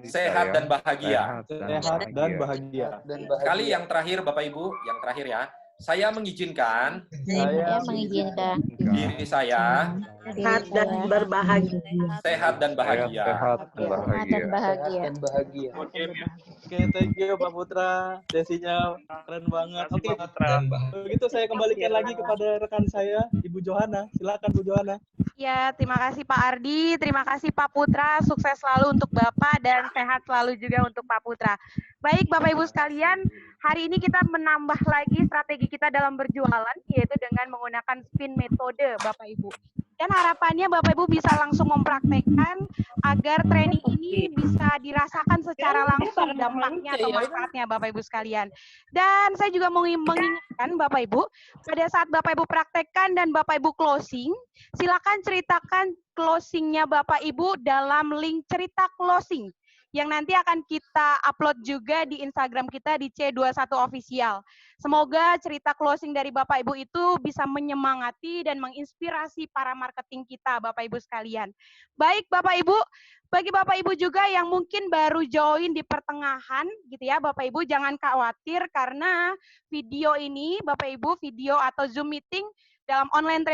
C: sehat dan bahagia.
A: Sehat dan bahagia.
C: Sekali yang terakhir, Bapak Ibu, yang terakhir ya. Saya mengizinkan diri saya
L: sehat dan berbahagia.
C: Sehat dan bahagia.
A: Oke, thank you Pak Putra. Sesinya keren banget. Oke, begitu saya kembalikan lagi kepada rekan saya, Ibu Johana. Silakan Bu Johana.
M: Ya, terima kasih Pak Ardi, terima kasih Pak Putra, sukses selalu untuk Bapak dan sehat selalu juga untuk Pak Putra. Baik Bapak Ibu sekalian, hari ini kita menambah lagi strategi kita dalam berjualan, yaitu dengan menggunakan spin metode Bapak Ibu. Dan harapannya Bapak Ibu bisa langsung mempraktekkan agar training ini bisa dirasakan secara langsung dampaknya atau manfaatnya Bapak Ibu sekalian. Dan saya juga mau mengingatkan Bapak Ibu, pada saat Bapak Ibu praktekkan dan Bapak Ibu closing, silakan ceritakan closingnya Bapak Ibu dalam link cerita closing yang nanti akan kita upload juga di Instagram kita di C21 Official. Semoga cerita closing dari Bapak Ibu itu bisa menyemangati dan menginspirasi para marketing kita, Bapak Ibu sekalian. Baik Bapak Ibu, bagi Bapak Ibu juga yang mungkin baru join di pertengahan, gitu ya, Bapak Ibu jangan khawatir karena video ini, Bapak Ibu, video atau Zoom meeting dalam online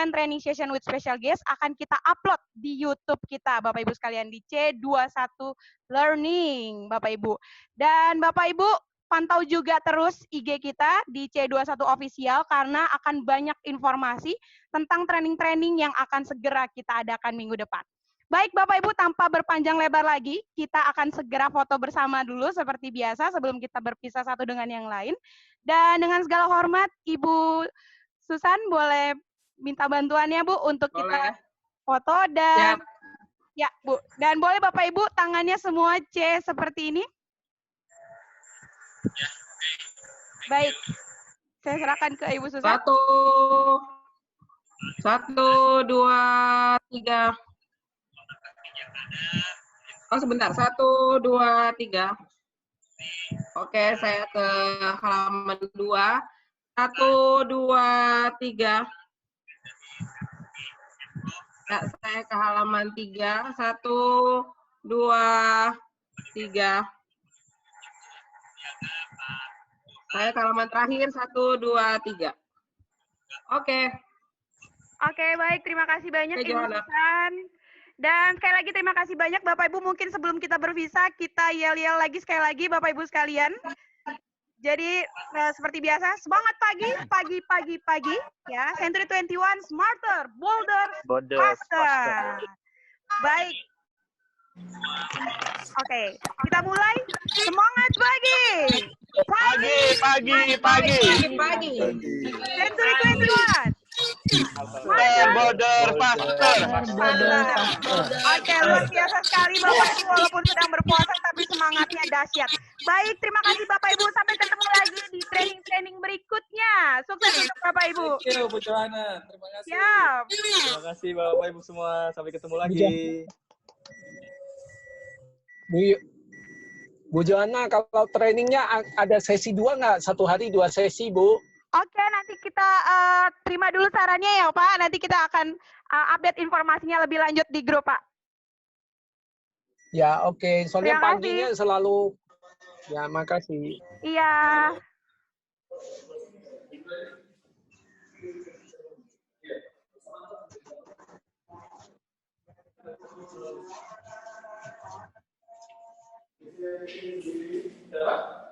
M: training session with special guest akan kita upload di YouTube kita, Bapak Ibu sekalian, di C21 Learning, Bapak Ibu. Dan Bapak Ibu, pantau juga terus IG kita di C21 Official karena akan banyak informasi tentang training-training yang akan segera kita adakan minggu depan. Baik Bapak Ibu, tanpa berpanjang lebar lagi, kita akan segera foto bersama dulu seperti biasa sebelum kita berpisah satu dengan yang lain. Dan dengan segala hormat, Ibu Susan boleh minta bantuannya Bu untuk kita foto dan ya Bu, dan boleh Bapak Ibu tangannya semua C seperti ini. Baik, saya serahkan ke Ibu Susan.
L: 1, 2, 3. Oh sebentar, 1, 2, 3. Oke, saya ke halaman 2. 1, 2, 3. Ya, saya ke halaman 3. 1, 2, 3. Saya ke halaman terakhir. 1, 2, 3. Oke.
M: Oke, baik. Terima kasih banyak Ibu Susan. Dan sekali lagi terima kasih banyak Bapak Ibu. Mungkin sebelum kita berpisah, kita yel-yel lagi sekali lagi Bapak Ibu sekalian. Jadi seperti biasa, semangat pagi ya. Century 21 smarter, bolder, faster. Baik. Oke, kita mulai. Semangat pagi. Pagi. Century 21.
N: Bolder, faster.
M: Oke, luar biasa sekali Bapak Ibu, walaupun sedang berpuasa tapi semangatnya dahsyat. Baik, terima kasih Bapak Ibu. Sampai ketemu lagi di training-training berikutnya. Sukses untuk Bapak Ibu.
N: Thank you, Bu Johana. Terima kasih.
M: Siap.
A: Terima kasih Bapak Ibu semua. Sampai ketemu lagi.
O: Bu Johana, kalau trainingnya ada sesi 2 nggak? Satu hari 2 sesi, Bu?
M: Oke, nanti kita terima dulu sarannya ya Pak. Nanti kita akan update informasinya lebih lanjut di grup Pak.
O: Ya, oke. Soalnya paginya selalu... Ya, makasih.
M: Iya.
C: Berapa?